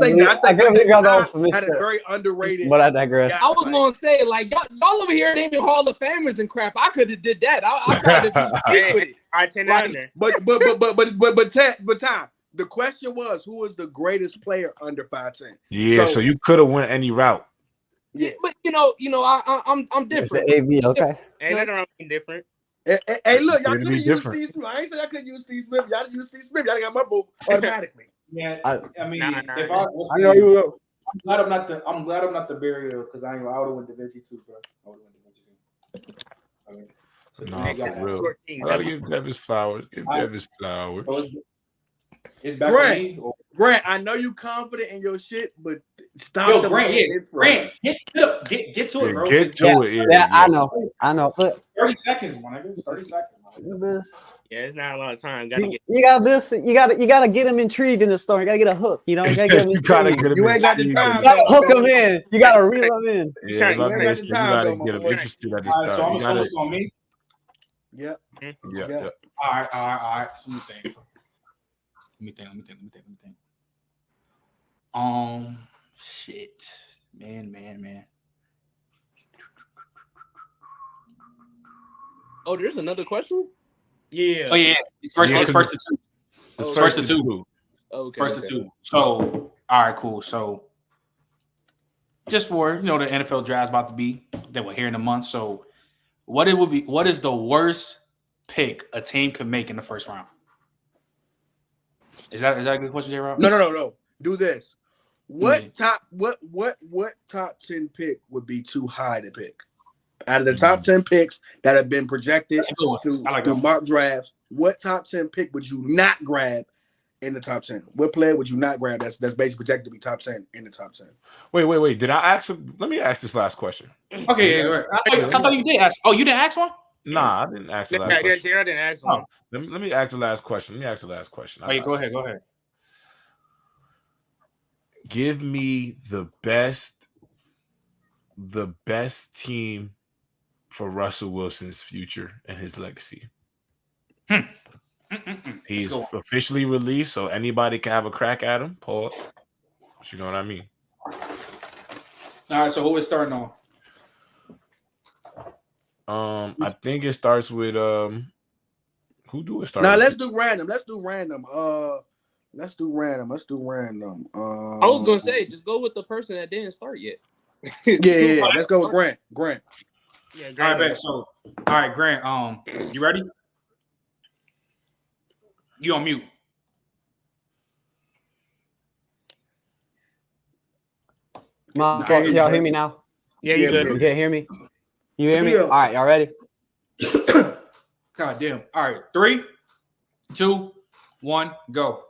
a very underrated. But I digress. I was gonna say, like, y'all over here naming Hall of Famers and crap. I could have did that. I tried to be with it. I 10 out there. But Tom, the question was, who was the greatest player under 5'10"? Yeah, so you could have went any route. Yeah, but I'm different. AV, okay. Ain't nothing wrong being different. Hey, look, y'all could have used Steve Smith. I ain't say I couldn't use Steve Smith. Y'all used Steve Smith. Y'all got my vote automatically. Yeah, I mean, if I know you will. I'm glad I'm not the burial because I would have went Da Vinci too, bro. I would have went Da Vinci too. For real. I gotta give Dev his flowers. It's back Grant, I know you confident in your shit, but stop. Yo, Grant, get to it, bro. Get to it. Yeah, I know. But 30 seconds, man. 30 seconds. Yeah, it's not a lot of time. You got this. You gotta get him intrigued in the story. You gotta get a hook. You gotta get him intrigued. You ain't got the time. You gotta hook him in. You gotta reel him in. Yeah, you gotta get him interested at the start. So I'm gonna focus on me. Yeah. All right. So let me think. Shit, man. Oh, there's another question? Yeah. Oh yeah. It's first to two. Oh, First to two. Okay. First to two. So all right, cool. So just for the NFL draft's about to be that we're here in a month. So what is the worst pick a team could make in the first round? Is that a good question, J-Rob? No. Do this. What top 10 pick would be too high to pick? Out of the top 10 picks that have been projected through mock drafts, what top 10 pick would you not grab in the top 10? What player would you not grab that's basically projected to be top 10 in the top 10? Wait. Did I ask? Let me ask this last question. Okay, yeah, go ahead. I thought you did ask. Oh, you didn't ask one? Nah, I didn't ask the last question. Jared didn't ask one. Let me ask the last question. Oh, yeah, go ahead. Give me the best team for Russell Wilson's future and his legacy. He's officially released, so anybody can have a crack at him. Pause. You know what I mean? All right, so who is starting on? I think it starts with who do it start? Now let's do random. I was gonna say, just go with the person that didn't start yet. Yeah. Let's go with Grant. Yeah, all right, bet. So, all right, Grant. You ready? You on mute. Can y'all hear me now? Yeah, you good. You can't hear me? You hear me? Yeah. All right, y'all ready? God damn. All right. 3, 2, 1, go.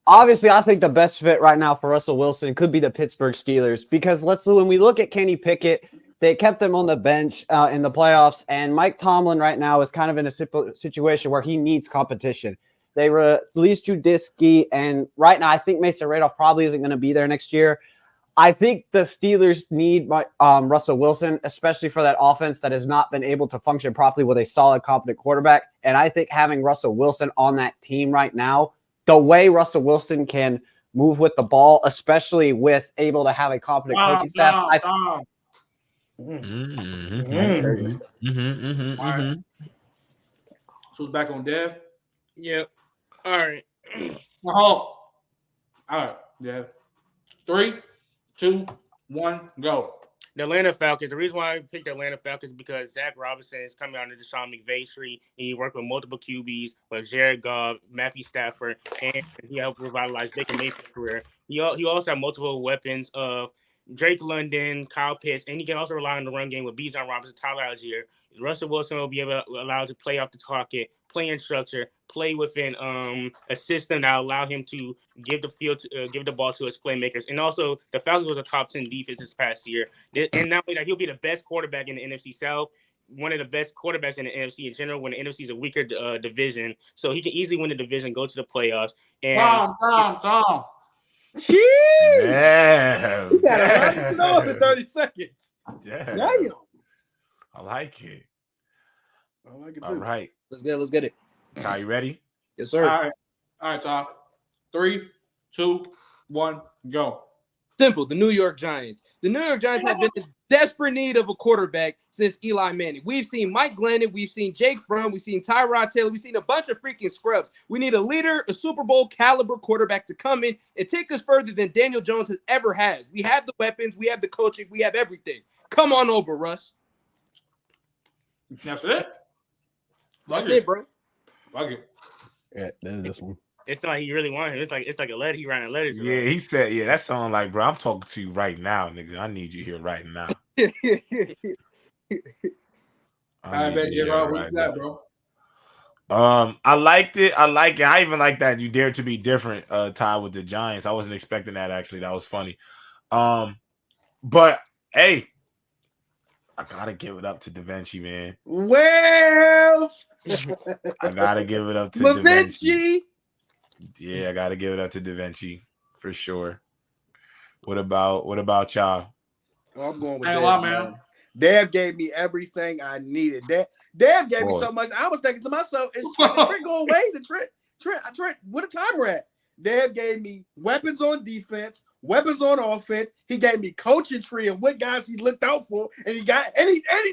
Obviously, I think the best fit right now for Russell Wilson could be the Pittsburgh Steelers because when we look at Kenny Pickett, they kept him on the bench in the playoffs, and Mike Tomlin right now is kind of in a situation where he needs competition. They released Trubisky, and right now I think Mason Rudolph probably isn't going to be there next year. I think the Steelers need Russell Wilson, especially for that offense that has not been able to function properly with a solid, competent quarterback. And I think having Russell Wilson on that team right now, the way Russell Wilson can move with the ball, especially with able to have a competent coaching staff. All right. So it's back on Dev. Yep. All right. All right, Dev. 3, 2, 1, go. The Atlanta Falcons. The reason why I picked the Atlanta Falcons is because Zach Robinson is coming out of the Sean McVay tree, and he worked with multiple QBs like Jared Goff, Matthew Stafford, and he helped revitalize Baker Mayfield's career. He also had multiple weapons of Drake London, Kyle Pitts, and he can also rely on the run game with Bijan Robinson, Tyler Algier. Russell Wilson will be allowed to play off the pocket, play in structure, play within a system that allow him to give the ball to his playmakers. And also, the Falcons was a top 10 defense this past year. And not only that, he'll be the best quarterback in the NFC South, one of the best quarterbacks in the NFC in general, when the NFC is a weaker division. So he can easily win the division, go to the playoffs. And Tom. Jeez. Yeah. You got to run it in 30 seconds. Yeah. Damn. I like it. I like it too. All right. Let's get it. Ty, you ready? Yes, sir. All right, Tom. 3, 2, 1, go. Simple. The New York Giants. The New York Giants have been in desperate need of a quarterback since Eli Manning. We've seen Mike Glennon. We've seen Jake Fromm. We've seen Tyrod Taylor. We've seen a bunch of freaking scrubs. We need a leader, a Super Bowl caliber quarterback to come in and take us further than Daniel Jones has ever has. We have the weapons. We have the coaching. We have everything. Come on over, Russ. That's it? That's it, bro. Like it. Yeah, then this one. it's not like he really wanted him. It's like a letter. He ran a letter. Yeah, he said, yeah, that sound like, bro, I'm talking to you right now, nigga. I need you here right now. I bet J-Rob, what you got, bro? I liked it. I even like that you dared to be different, Ty, with the Giants. I wasn't expecting that, actually. That was funny. But hey, I gotta give it up to Da Vinci, man. Well, I gotta give it up to Da Da Vinci. Vinci. Yeah, I gotta give it up to Da Vinci for sure. What about y'all? Oh, I'm going with Hey, Dev, what, man? Dev gave me everything I needed. Dev gave me so much. I was thinking to myself, is Trent going away? Trent, what a time we're at. Dev gave me weapons on defense, weapons on offense. He gave me coaching tree and what guys he looked out for, and he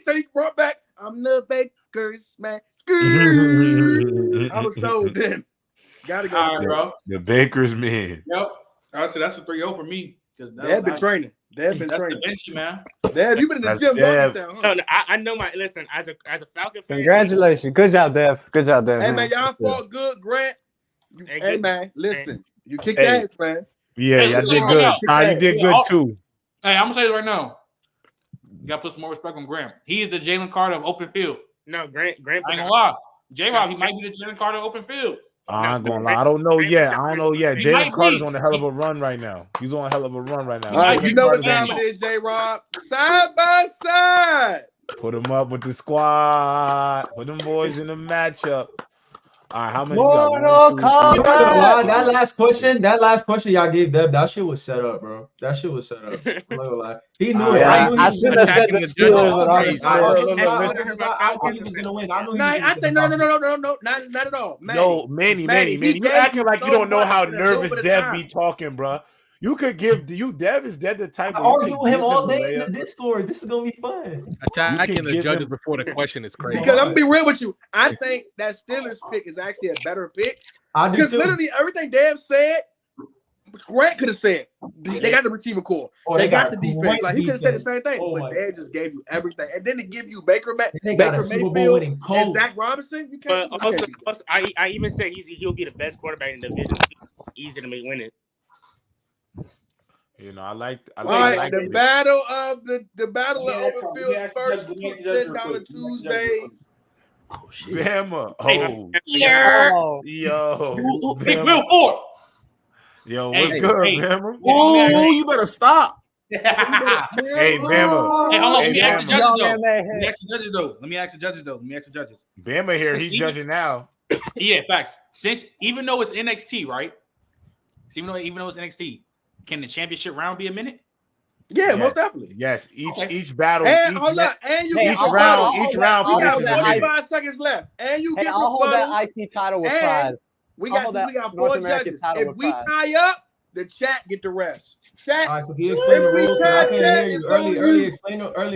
said he brought back. I'm the Baker's man. I was sold then. Gotta go. All right, bro. The Baker's man. Yep. I said that's a 3-0 for me. They've been training. They've been training. Da Vinci, man. Dev, you been in the That's gym. Dev. Down, huh? No, I know my listen as a Falcon fan. Congratulations. Good job, Dev. Good job, Dev. Hey man, y'all fought good, Grant. Hey, Hey good. man, listen. You kicked Hey. ass, man. Yeah, Hey, y'all listen, did right good. now. Ty, you did good too. Hey, I'm gonna say it right now. You gotta put some more respect on Graham. He is the Jalen Carter of open field. No, Grant. I ain't gonna lie. J-Rob, he might be the Jalen Carter of open field. I ain't gonna lie. I don't know yet. He Jalen might Carter's be. on a hell of a run right now. He's on a hell of a run right now. All right, Jalen you know what Carter's time on. it is, J-Rob. Side by side. Put him up with the squad. Put them boys in the matchup. All right, how many? You got? Mortal 1, 2, 3. Kombat. That last question y'all gave Dev, that shit was set up, bro. That shit was set up. I'm not gonna lie. He knew it. Yeah, I I shouldn't have said the Steelers and Arkansas. I knew he was gonna win. I knew he No, was I think no, not at all. Yo, Manny, he you gave acting you like so you don't know much how in a little nervous bit of Dev time. be talking, bro. You could give Dev is Dev the type. I where you argue could with him give all a day in layup. the Discord. This is gonna be fun. Attacking You can the give judges him- before the question is crazy. Because I'm gonna be real with you. I think that Steelers pick is actually a better pick. I do Because too. literally everything Dev said, Grant could have said they got the receiver core. They got the defense. Like he could have said the same thing, but they just gave you everything. And then to give you Baker Mayfield and Zach Robinson, you can't. But also, I even said he'll be the best quarterback in the division. Easy to win it. You know, I like the battle of Overfield's first $10 Tuesdays. Oh shit, Bama. Will Ford. Yo, what's good, Bama? Oh, you better stop. Hey, Bama. Hey, hold on. Let me ask the judges though. Bama here, he's judging now. Yeah, facts. Since even though it's NXT, right? Even though it's NXT, can the championship round be a minute? Yeah, most definitely. Yes, each battle. And hold on, and you get each round. You got 45 seconds left, and you get I'll hold that IC title with pride. We got 4 judges. If we tie up, the chat get the rest. Chat. All right, so he explained the rules. I couldn't hear you. Early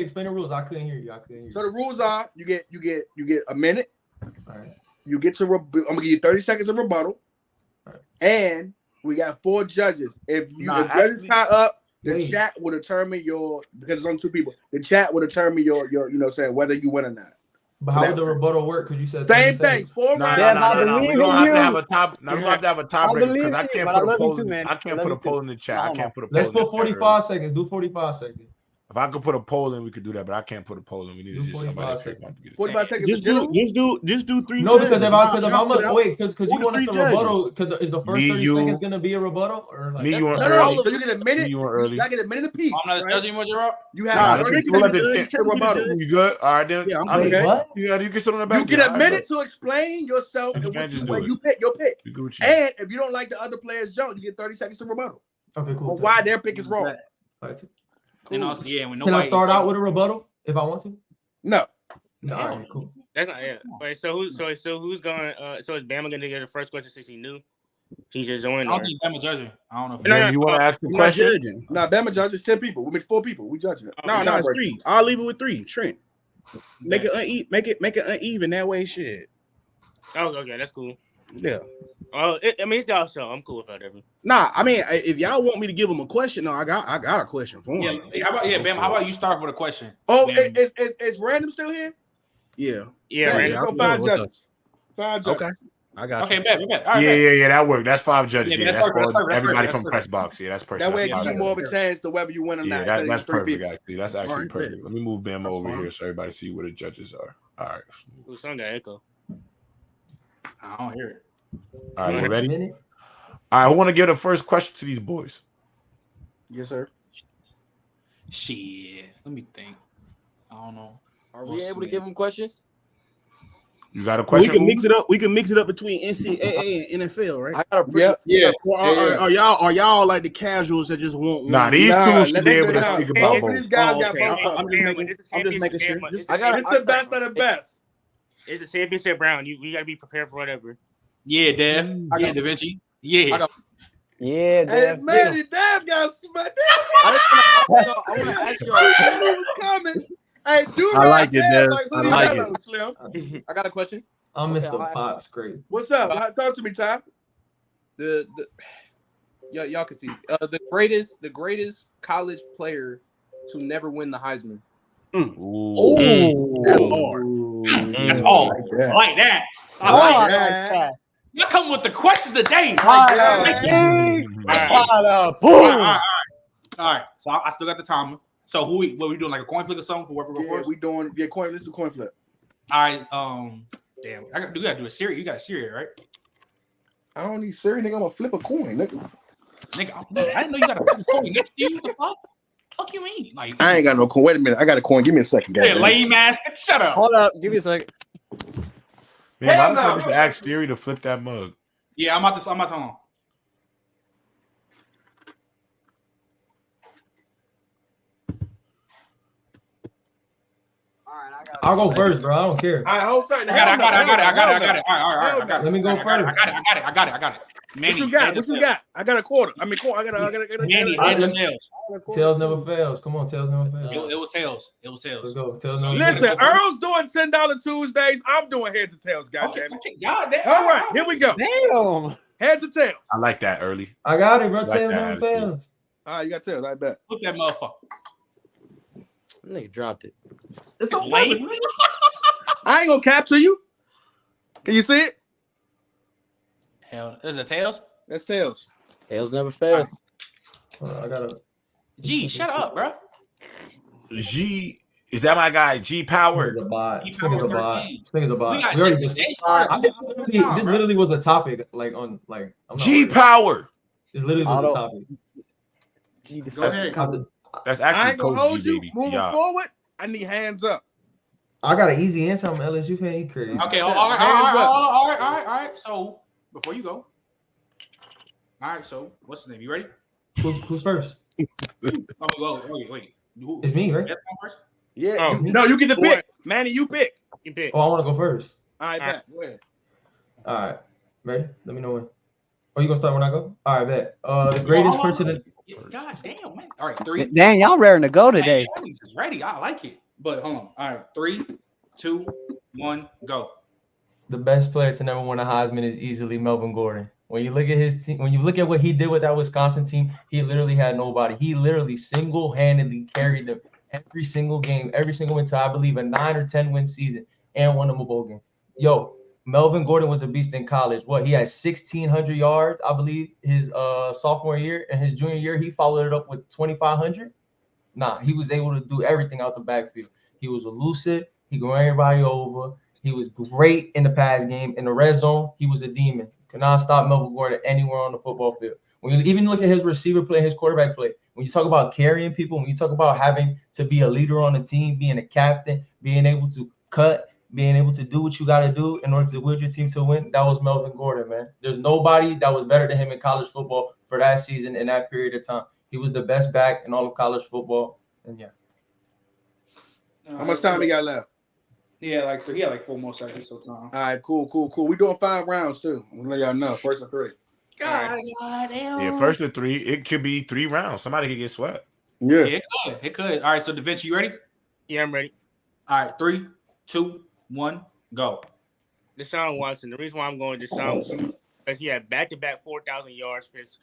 explain the rules. I couldn't hear you. So the rules are: you get a minute. All right. You get to. I'm gonna give you 30 seconds of rebuttal, and we got 4 judges. If judges tie up, the chat will determine because it's only 2 people. The chat will determine your saying whether you win or not. But how would the rebuttal work? Because you said same thing. 4 rounds. We don't have to have a top. No, we don't have to have a tiebreaker because I can't put a poll. I can't put a poll in the chat. I can't put a poll. Let's put 45 seconds. Do 45 seconds. If I could put a poll in, we could do that, but I can't put a poll in. We need to just somebody pick one to get it. 45 seconds. Just do 3. No, because if I'm because you want us to rebuttal, because is the first 30 seconds gonna be a rebuttal or like me? You want early? So you get a minute. You want early? I get a minute apiece. I'm not judging what you're up. You have rebuttal. You good? All right, then. Yeah, I'm okay. What? You get something on the back. You get a minute to explain yourself and when you pick your pick. And if you don't like the other player's joke, you get 30 seconds to rebuttal. Okay, cool. Or why their pick is wrong. Cool. And also, when can I start out with a rebuttal if I want to? No. No. All right, cool. That's not Wait, so who's going? So is Bama gonna get the first question since he knew? He's just joining. I don't think Bama judging. I don't know. If you want to ask the question? Nah, Bama judges 10 people. We make 4 people. We judging it. No, it's 3. I'll leave it with 3. Trent, make it uneven that way. Shit. Oh, okay, that's cool. Yeah. It's y'all show. I'm cool with whatever. Nah, I mean, if y'all want me to give him a question, no, I got a question for him. Bam. How about you start with a question? Oh, is Random still here? Yeah. Random. So 5 judges. 5 judges. Okay. I got you. Okay, bet. Yeah, that worked. That's 5 judges. Yeah, that's perfect. Everybody from press box. Yeah, that's perfect. That way, it gives you more of a chance to whether you win or not. Yeah, that's perfect. Actually, that's actually right, perfect. Let me move Bam over here so everybody see where the judges are. All right. Ooh, son got echo. I don't hear it. All right, we ready? All right, I want to give the first question to these boys. Yes, sir. Shit, let me think. I don't know. Are we able to give them questions? You got a question? We can mix it up. We can mix it up between NCAA and NFL, right? I got Are y'all like the casuals that just want? Nah, these two should be able to speak about both. These guys got I'm just making sure. It's the best of the best. It's a championship round. We got to be prepared for whatever. Yeah, Dev. Yeah, Da Vinci. Yeah. Yeah, Dev. Hey, man, Dev got smacked. I want to ask you. He was coming. Hey, dude, I like it, Dev. I like it. Slim. I got a question. I'm Mr. Potts. Great. What's up? Talk to me, Ty. Y'all can see the greatest college player to never win the Heisman. That's hard. That's hard. Like that. I like that. You come with the question today. All right. So I still got the timer. So what we doing? Like a coin flip or something? Whoever go first? We doing coin. Let's do coin flip. All right. Damn. We gotta do a Siri. You got a Siri, right? I don't need Siri, nigga. I'm gonna flip a coin, nigga. Nigga, I didn't know you got a coin next to you. What the fuck you mean? Like, I ain't got no coin. Wait a minute. I got a coin. Give me a second, guys. Yeah, lame ass. Shut up. Hold up. Give me a second. Man, I'm going to ask Siri to flip that mug. Yeah, I'm about to on. I'll go first, bro. I don't care. All right, hold tight. I got it. All right. Let me go first. I got it. Manny, what you got? I got a quarter. I got Manny, tails. Tails never fails. Come on, tails never fails. It was tails. Let's go. Tails never Listen, fails. Earl's doing $10 Tuesdays. I'm doing heads and tails, goddamn it. God damn. All right, here we go. Damn. Heads or tails? I like that early. I got it, bro. like Tails that never attitude. fails. All right, you got tails. I bet. Look that motherfucker. Nigga dropped it. It's a late. I ain't gonna capture you. Can you see it? Hell, is it tails? That's tails. Tails never fails. I gotta. G, shut up, bro. G, is that my guy? G Power. This nigga's a bot. He This nigga's a power bot. 13. This nigga's a We bot. got We already Jay- just. Jay- This literally was a topic, like on like. I'm not G worried. Power. This literally was a topic. Go ahead. That's I actually ain't gonna Coach hold G, you. baby. Moving Yeah. forward, I need hands up. I got an easy answer. I'm an LSU fan. You crazy? Okay, all right. So before you go, all right. So what's his name? You ready? Who's first? I'm gonna go. Wait. Who- It's me, right? Jeff going first? Yeah. No, you get the pick. Manny, you pick. You pick. Oh, I want to go first. All right, bet. Go ahead. All right, ready? Let me know when. Oh, you gonna start when I go? All right, bet. The greatest person. God damn, man. All right, 3. Dang, y'all raring to go today. It's ready. I like it. But hold on. All right, 3, 2, 1, go. The best player to never win a Heisman is easily Melvin Gordon. When you look at his team, when you look at what he did with that Wisconsin team, he literally had nobody. He literally single-handedly carried them every single game, every single win to, I believe, a 9 or 10 win season and won them a bowl game. Yo, Melvin Gordon was a beast in college. What, he had 1,600 yards, I believe, his sophomore year, and his junior year he followed it up with 2,500. Nah, he was able to do everything out the backfield. He was elusive. He could run everybody over. He was great in the pass game. In the red zone, he was a demon. Could not stop Melvin Gordon anywhere on the football field. When you even look at his receiver play, his quarterback play, when you talk about carrying people, when you talk about having to be a leader on the team, being a captain, being able to cut, being able to do what you got to do in order to will your team to win, that was Melvin Gordon, man. There's nobody that was better than him in college football for that season in that period of time. He was the best back in all of college football, and yeah. How much time we got left? He had like 4 more seconds. So time. All right, cool. We doing 5 rounds too. I'm gonna let y'all know. First and 3. God damn. Yeah, first and 3. It could be 3 rounds. Somebody could get swept. Yeah. It could. All right, so Da Vinci, you ready? Yeah, I'm ready. All right, 3, 2, 1, go. Deshaun Watson. The reason why I'm going Deshaun Watson because he had back-to-back 4,000 yards for his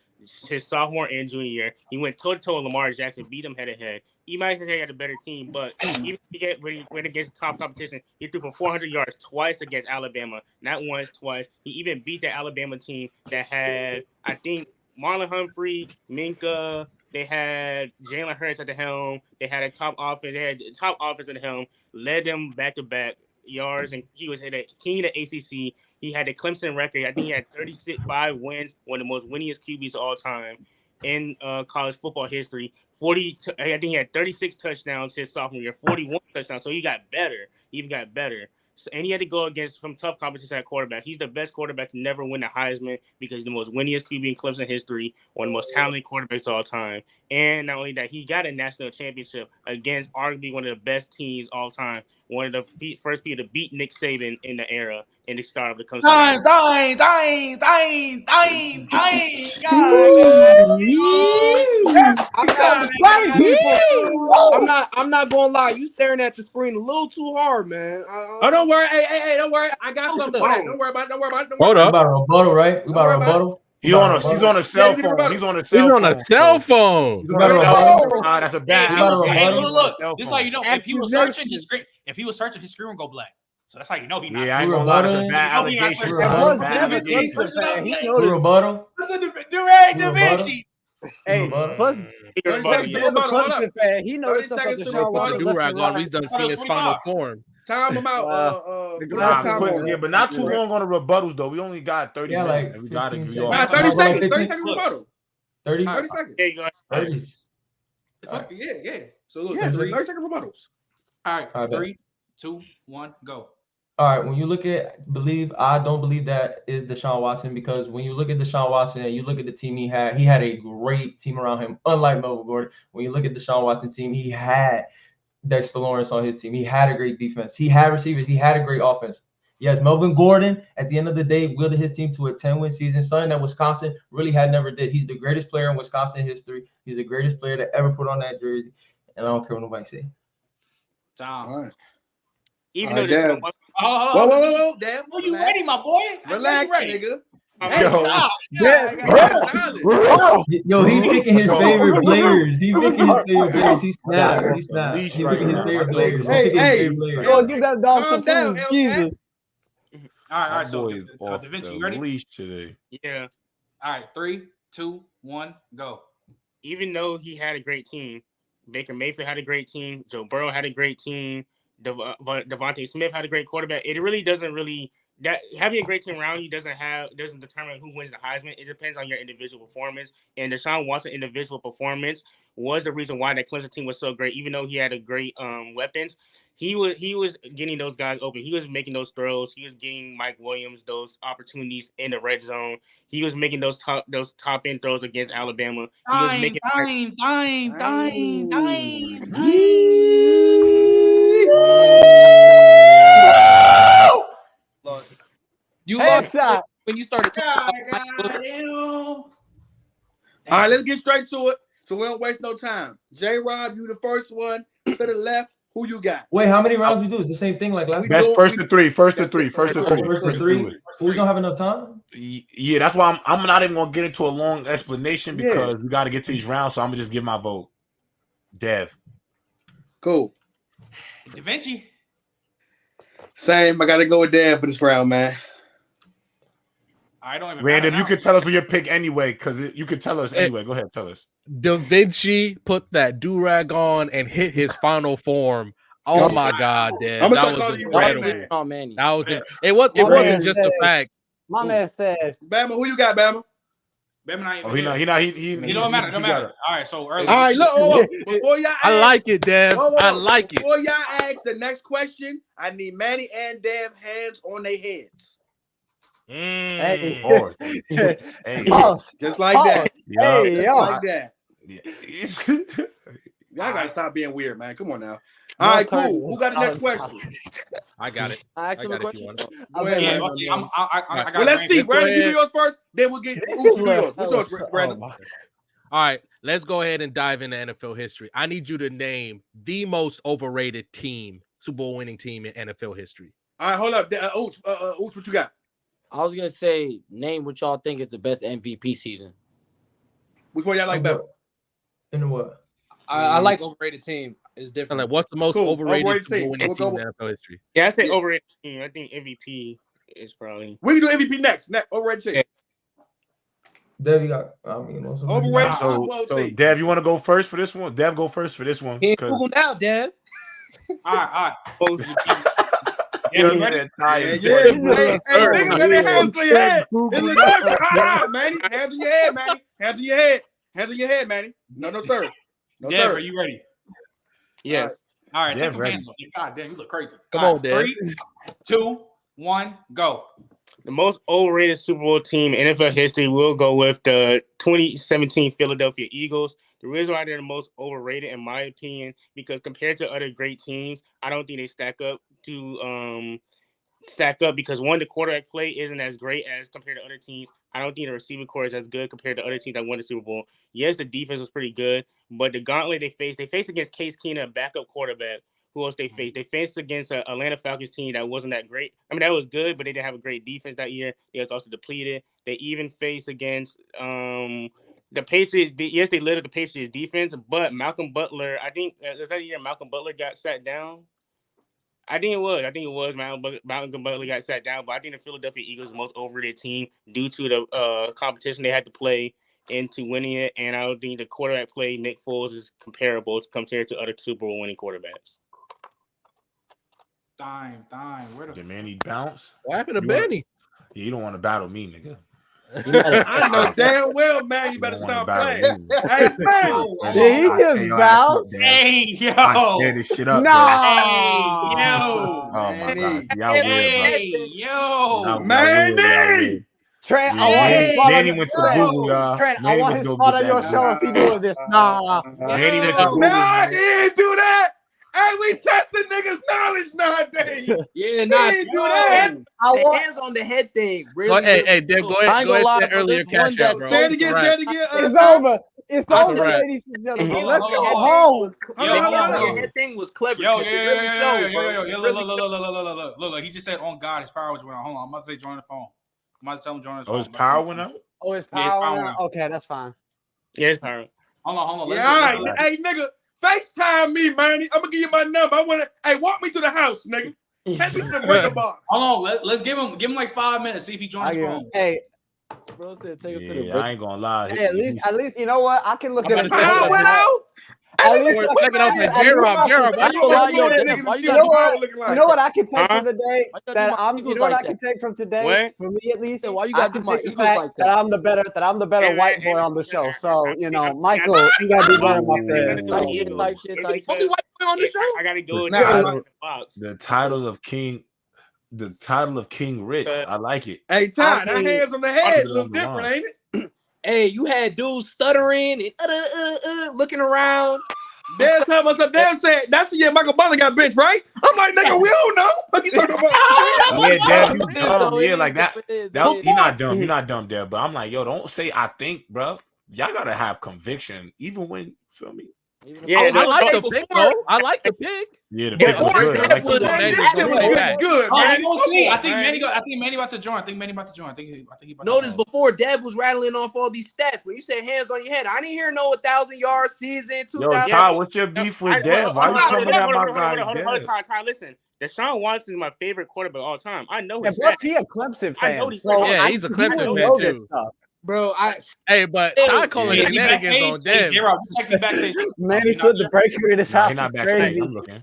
sophomore and junior year. He went toe-to-toe with Lamar Jackson, beat him head-to-head. He might say he had a better team, but even when he went against top competition, he threw for 400 yards twice against Alabama. Not once, twice. He even beat the Alabama team that had, I think, Marlon Humphrey, Minka. They had Jalen Hurts at the helm. They had a top offense. They had top offense at the helm. Led them back-to-back yards, and he was at a king of the ACC. He had the Clemson record. I think he had 35 wins, one of the most winningest QBs of all time in college football history. I think he had 36 touchdowns his sophomore year, 41 touchdowns. So he got better. He even got better. So, and he had to go against some tough competition at quarterback. He's the best quarterback to never win the Heisman because he's the most winningest QB in Clemson history, one of the most talented quarterbacks of all time. And not only that, he got a national championship against arguably one of the best teams all time. One of the first people to beat Nick Saban in the era in the start of the Clemson. I'm not gonna lie. You staring at the screen a little too hard, man. Oh, don't worry. Hey, don't worry. I got something for that. Don't worry about it. Hold up. We about a rebuttal, right? We about a rebuttal. He's on a cell phone. He's on a cell phone. He's on a cell phone. That's a bad. Hey, look. This is how you know if he was searching his screen. If he was searching, his screen would go black. So that's how you know he not. Yeah, I ain't gonna lie. That's a bad allegation. Rebuttal. Listen to Da Vinci. Hey, plus, Clemson fan, he noticed stuff about Deshaun Watson. Do-rag on. He's done seen his final form. Time him out. Yeah, but not too long on the rebuttals though. We only got 30 minutes. Like We gotta be 30 seconds. 30 seconds rebuttal. 30 seconds. There you go. 30. Yeah. So look, 30 second rebuttals. All right, 3, 2, 1, go. All right, when you look at I don't believe that is Deshaun Watson, because when you look at Deshaun Watson and you look at the team he had a great team around him, unlike Melvin Gordon. When you look at Deshaun Watson's team, he had Dexter Lawrence on his team. He had a great defense. He had receivers. He had a great offense. Yes, Melvin Gordon, at the end of the day, wielded his team to a 10-win season, something that Wisconsin really had never did. He's the greatest player in Wisconsin history. He's the greatest player to ever put on that jersey, and I don't care what nobody say. All right. Even though damn. this Whoa, damn. Are you ready, my boy? Relax, nigga. Yo, he picking his favorite players. He picking his favorite players. He snapped. He snapped. He picking his favorite players. He picking his favorite players. Yo, give that dog some food. Jesus. All right. So, boy is off Da Vinci, the you ready? leash today. Yeah. All right, 3, 2, 1, go. Even though he had a great team, Baker Mayfield had a great team, Joe Burrow had a great team, Devontae Smith had a great quarterback. It really doesn't that having a great team around you doesn't determine who wins the Heisman. It depends on your individual performance. And Deshaun Watson's individual performance was the reason why that Clemson team was so great. Even though he had a great weapons, he was getting those guys open. He was making those throws. He was getting Mike Williams those opportunities in the red zone. He was making those top end throws against Alabama. He was making You lost when you started. All right, let's get straight to it, so we don't waste no time. J-Rob, you the first one to the left. Who you got? Wait, how many rounds we do? It's the same thing like last That's time? first to three. First to three. We don't have enough time? Yeah, that's why I'm not even gonna get into a long explanation because we got to get to these rounds. So I'm gonna just give my vote. Dev. Cool. Da Vinci. Same. I gotta go with Dev for this round, man. I don't even. Random, you can tell us your pick anyway, because you can tell us anyway. Go ahead, tell us. Da Vinci put that do-rag on and hit his final form. Oh my God, Dad. That was incredible. Oh man, that was it wasn't just a fact. My man said, Bama, who you got, Bama? Bama not even He don't matter. Don't matter. All right, so early. All right, look, before y'all ask, I like it, Dev. I like it. Before y'all ask the next question, I need Manny and Dev hands on their heads. Hey. Hey. Just like that. Hey, Just yo. like that. Y'all gotta stop being weird, man. Come on now. All right, cool. Who got the next question? I got it. I asked him a got it if question. you want it. Go ahead, Yeah, man. see, I got Well, let's see. Let's go Brandon, give ahead. me yours first. Then we'll get Ooh, do yours. What's yours, Brandon? All right, let's go ahead and dive into NFL history. I need you to name the most overrated team, Super Bowl winning team in NFL history. All right, hold up. Oots, what you got? I was gonna say, name what y'all think is the best MVP season. Which one y'all like better? In what? I like overrated team. It's And different. like, what's the most Cool. overrated Overrated Super Bowl team. winning We'll team go in NFL history? Yeah, I say overrated team. I think MVP is probably. We can do MVP next. Overrated team. Yeah. Dev, you got. I mean, also Overrated So, Super Bowl so team. Dev, you want to go first for this one? Dev, go first for this one. Can't 'cause- Google now, Dev. All right. Yeah, you ready? ready? Hey, niggas got their hands to your head. It's a good Manny. Hands on your head, Manny. Hands on your head. Hands on your head, Manny. No, sir. No, Dev, sir. are you ready? Yes. All right, Dev take them ready. hands off. God damn, you look crazy. Come All on, Dev. 3, 2, 1, go. The most overrated Super Bowl team in NFL history will go with the 2017 Philadelphia Eagles. The reason why they're the most overrated, in my opinion, because compared to other great teams, I don't think they stack up because one, the quarterback play isn't as great as compared to other teams. I don't think the receiving core is as good compared to other teams that won the Super Bowl. Yes, the defense was pretty good, but the gauntlet they faced against Case Keenum, a backup quarterback. Who else they faced? They faced against an Atlanta Falcons team that wasn't that great. I mean, that was good, but they didn't have a great defense that year. They was also depleted. They even faced against the Patriots. Yes, they led the Patriots defense, but Malcolm Butler, I think, was that year Malcolm Butler got sat down? I think it was. Malcolm Butler got sat down, but I think the Philadelphia Eagles the most overrated team due to the competition they had to play into winning it. And I don't think the quarterback play, Nick Foles, is comparable compared to other Super Bowl winning quarterbacks. Dime. Where the Did Manny bounce? What happened to You wanna- Benny? Yeah, you don't want to battle me, nigga. I know damn well, man. You better stop playing. Hey, man. Did he just bounce? Hey, yo. I tear this shit up. Nah. Hey, yo. Oh my God. Y'all weird, Hey, yo. Manny. Trent, bro. I want his spot on Manny your went to show. Google, y'all. Trent, I Manny want was his go spot get on your that show if he doing this. Nah. Manny went to Google. Nah, he didn't do that. Hey, we testing niggas' knowledge nowadays. Yeah, He didn't do that. The hands on the head thing. Really. Hey, Dev, go I ahead. ain't Go gonna ahead lie, to that bro, earlier there's one cash out, that's bro. Say it again. It's over. It's That's over, a wrap. ladies and gentlemen. Hold Let's on, go hold on. home. The head thing was clever. Yo, It really showed, bro. Look. He just said on God, his power was went on. Hold on, I'm about to say join the phone. I'm about to tell him join us. Oh, his power went out? Oh, his Yeah, his power power went went out? Okay, that's fine. Yeah, it's power. Hold on. Yeah, all right. Hey, nigga, FaceTime me, man. I'm gonna give you my number. I wanna. Hey, walk me to the house, nigga. Take me to the breaker box. Hold on. Let's give him like 5 minutes. See if he joins his phone. Hey, bro said take him to the breaker. I ain't gonna lie. Hey, at least, you know what? I can look at I'm it. about to say, Power went out. At least, second off the J-Rob. Why you you know what I can take from today? Why you gotta That do my I'm. You Eagles know what like I can that? take from today? What? For me, at least. Why you I gotta do can my take the Eagles fact like that that? I'm the better Hey, white man, boy hey, on the show. man, So I'm- you know, I'm- Michael, you gotta do better, my friend. It's Type shit, type shit, type shit. because on the show. I gotta go The to title- the box. The title of King Rich. I like it. Hey, Ty, that hands on the head look on the different, line. ain't it? Hey, you had dudes stuttering and looking around. Damn time myself, damn said that's the year Michael Butler got benched, right? I'm like, nigga, we don't know. What you talking about? Yeah, Dev, you It is, dumb. though. Yeah, It like is, that. it is, That it is. you're not dumb. You're not dumb, Dev. But I'm like, yo, don't say I think, bro. Y'all gotta have conviction, even when feel me. Yeah, I like the pick, bro. I like the pick. Yeah, the pick was good. I like Man, the this pick. shit was getting good, Oh, man. I'm gonna see. I think Manny. Manny about to join. I think Manny about to join. I think he about Notice to join. before Deb was rattling off all these stats. When you said hands on your head, I didn't hear no 1,000-yard season, 2,000. Yo, Ty, what's your beef with Dev? Why you coming at my guy, Dev? Ty, listen. Deshaun Watson is my favorite quarterback of all time. I know And his plus, stats. he a Clemson I know fan. these So players. Yeah, he's a he Clemson would fan, know this too. stuff. Bro, Hey, but Ty calling Yeah. shenanigans on Dev. J-Rob, just check me backstage. Man, he flipped the breaker in his Nah, house. he not Is backstage. crazy. I'm looking.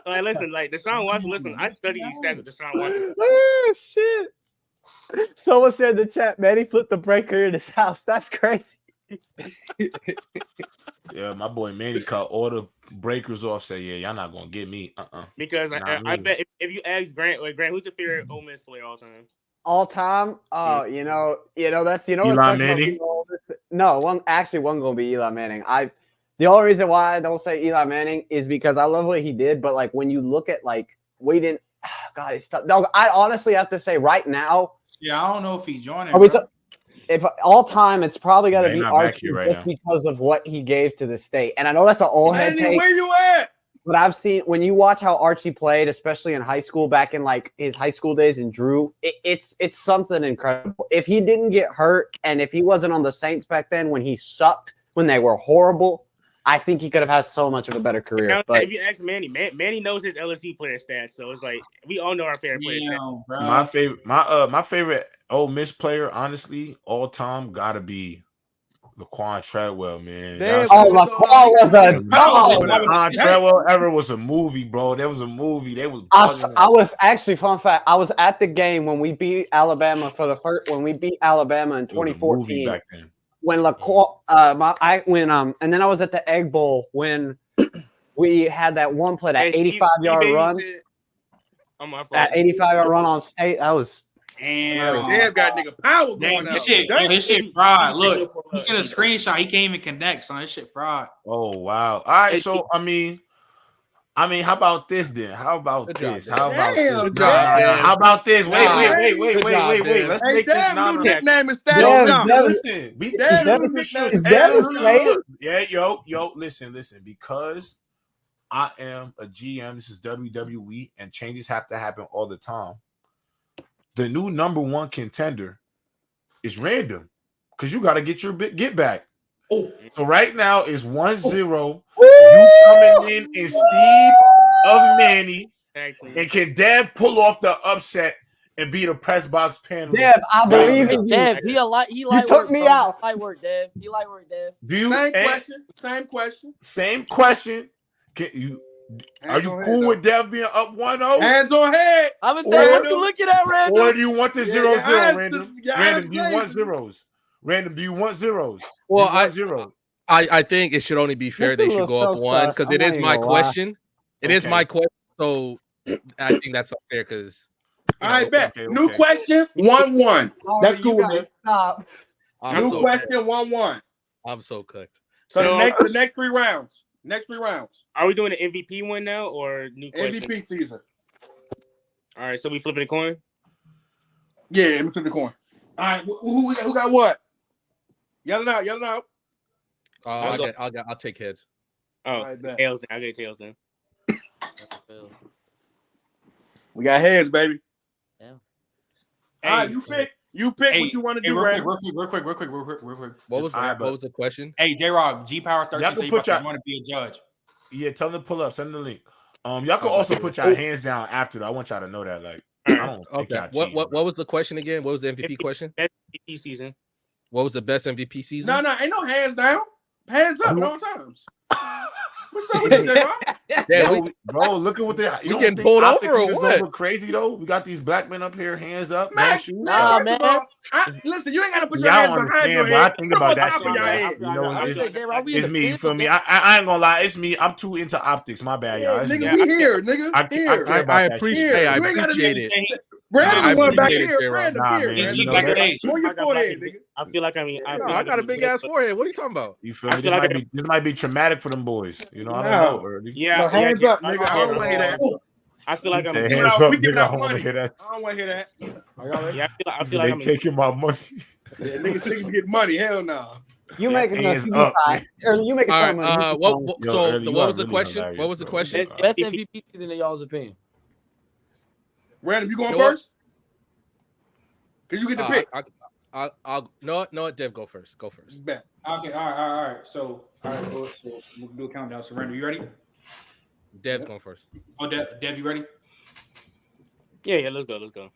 Like, listen, like Deshaun Watson. Listen, I study these stats with Deshaun Watson. Oh shit! Someone said in the chat, man, he flipped the breaker in his house. That's crazy. Yeah, my boy Manny cut all the breakers off. Say, yeah, y'all not gonna get me. Because Not I me. bet if you ask Grant, who's your favorite Ole Miss player all time? All time. Oh, you know that's Eli what's such Manning? No, one gonna be Eli Manning. The only reason why I don't say Eli Manning is because I love what he did, but like when you look at God, it's tough. No, I honestly have to say right now. Yeah, I don't know if he's joining. If all time, it's probably got to Yeah, be he not back Archie here right just now. because of what he gave to the state. And I know that's an old head Manny, take. where you at? But I've seen when you watch how Archie played, especially in high school, back in like his high school days in Drew, it's something incredible. If he didn't get hurt and if he wasn't on the Saints back then when he sucked, when they were horrible, I think he could have had so much of a better career. Now, But if you ask Manny, Manny knows his LSU player stats, so it's like we all know our favorite player stats. My favorite Ole Miss player, honestly, all time, gotta be Laquan Treadwell, man. Laquan was a dog. Laquan Treadwell ever was a movie, bro. There was a movie. They was. I was actually fun fact. I was at the game when we beat Alabama when we beat Alabama in 2014. Back then. When Laquan, and then I was at the Egg Bowl when we had that one play, that 85-yard run. That 85-yard run on state. That was. Damn, got nigga power going out. This shit fried. Look, he sent a screenshot. He can't even connect, son. This shit fried. Oh wow! All right, so I mean, how about this then? How about this? How about this? How about this? Wait. Let's make this new nickname is Listen, Dev. Yeah, yo, listen. Because I am a GM. This is WWE, and changes have to happen all the time. The new number one contender is random because you got to get your get back. Oh, so right now is 1-0. You coming in Steve of Manny, and can Dev pull off the upset and be the press box panelist? Dev, I believe in you. Dev, he light took me out. Light work, Dev. He light work, Dev. Same question. Can you? Are you cool with Dev being up 1-0? Hands on head. I was saying, what you looking at, Random? Or do you want the 0-0, Random? Random, do you want zeros? Random, do you want zeros? Well, I think it should only be fair. They should go up one because it is my question. It is my question. So I think that's unfair because. I bet. New question, 1-1. That's cool with me. Stop. New question, 1-1. I'm so cooked. So the next 3 rounds. Are we doing an MVP one now or new question? MVP season. All right, so we flipping a coin? Yeah, let me flip the coin. All right, who got what? Yell it out. I'll take heads. Oh, tails. I'll get tails then. We got heads, baby. Yeah. All right, you pick. You pick what you want to do, real quick. What was the question? Hey, J-Rob, G Power 13. Y'all can put you want to be a judge. Yeah, tell them to pull up. Send the link. Y'all can also put y'all hands down after that. I want y'all to know that. Like, I don't think Okay. What was the question again? What was the MVP question? Best MVP season. What was the best MVP season? No, ain't no hands down. Hands up at all times. What's up with you, bro? Look at what they. We getting pulled over or what? Over crazy though. We got these black men up here, hands up. Man, man. Listen, you ain't gotta put your hands behind your head. I think about that shit. You know, it's me. You feel me? I ain't gonna lie. It's me. I'm too into optics. My bad, y'all. Nigga, we here, nigga. I appreciate it. Brandon one back here. Brandon here. On your forehead, nigga. I feel like I got a big ass forehead. What are you talking about? You feel me? This might be traumatic for them boys. You know, I don't know. Yeah, hands up, nigga. I don't want to hear that. I feel like I'm hands up, nigga. I don't want to hear that. I don't want to hear that. Yeah, I feel like I'm taking my money. Yeah, niggas get money. Hell no. You making the or you making fun of what was the question? What was the question? Best MVP season in y'all's opinion. Random, you going first? Cause you get the pick. I'll no, Dev, go first. Go first. Bet. Okay, all right. So we'll do a countdown. So Randall, you ready? Dev's going first. Oh, Dev, you ready? Yeah, let's go.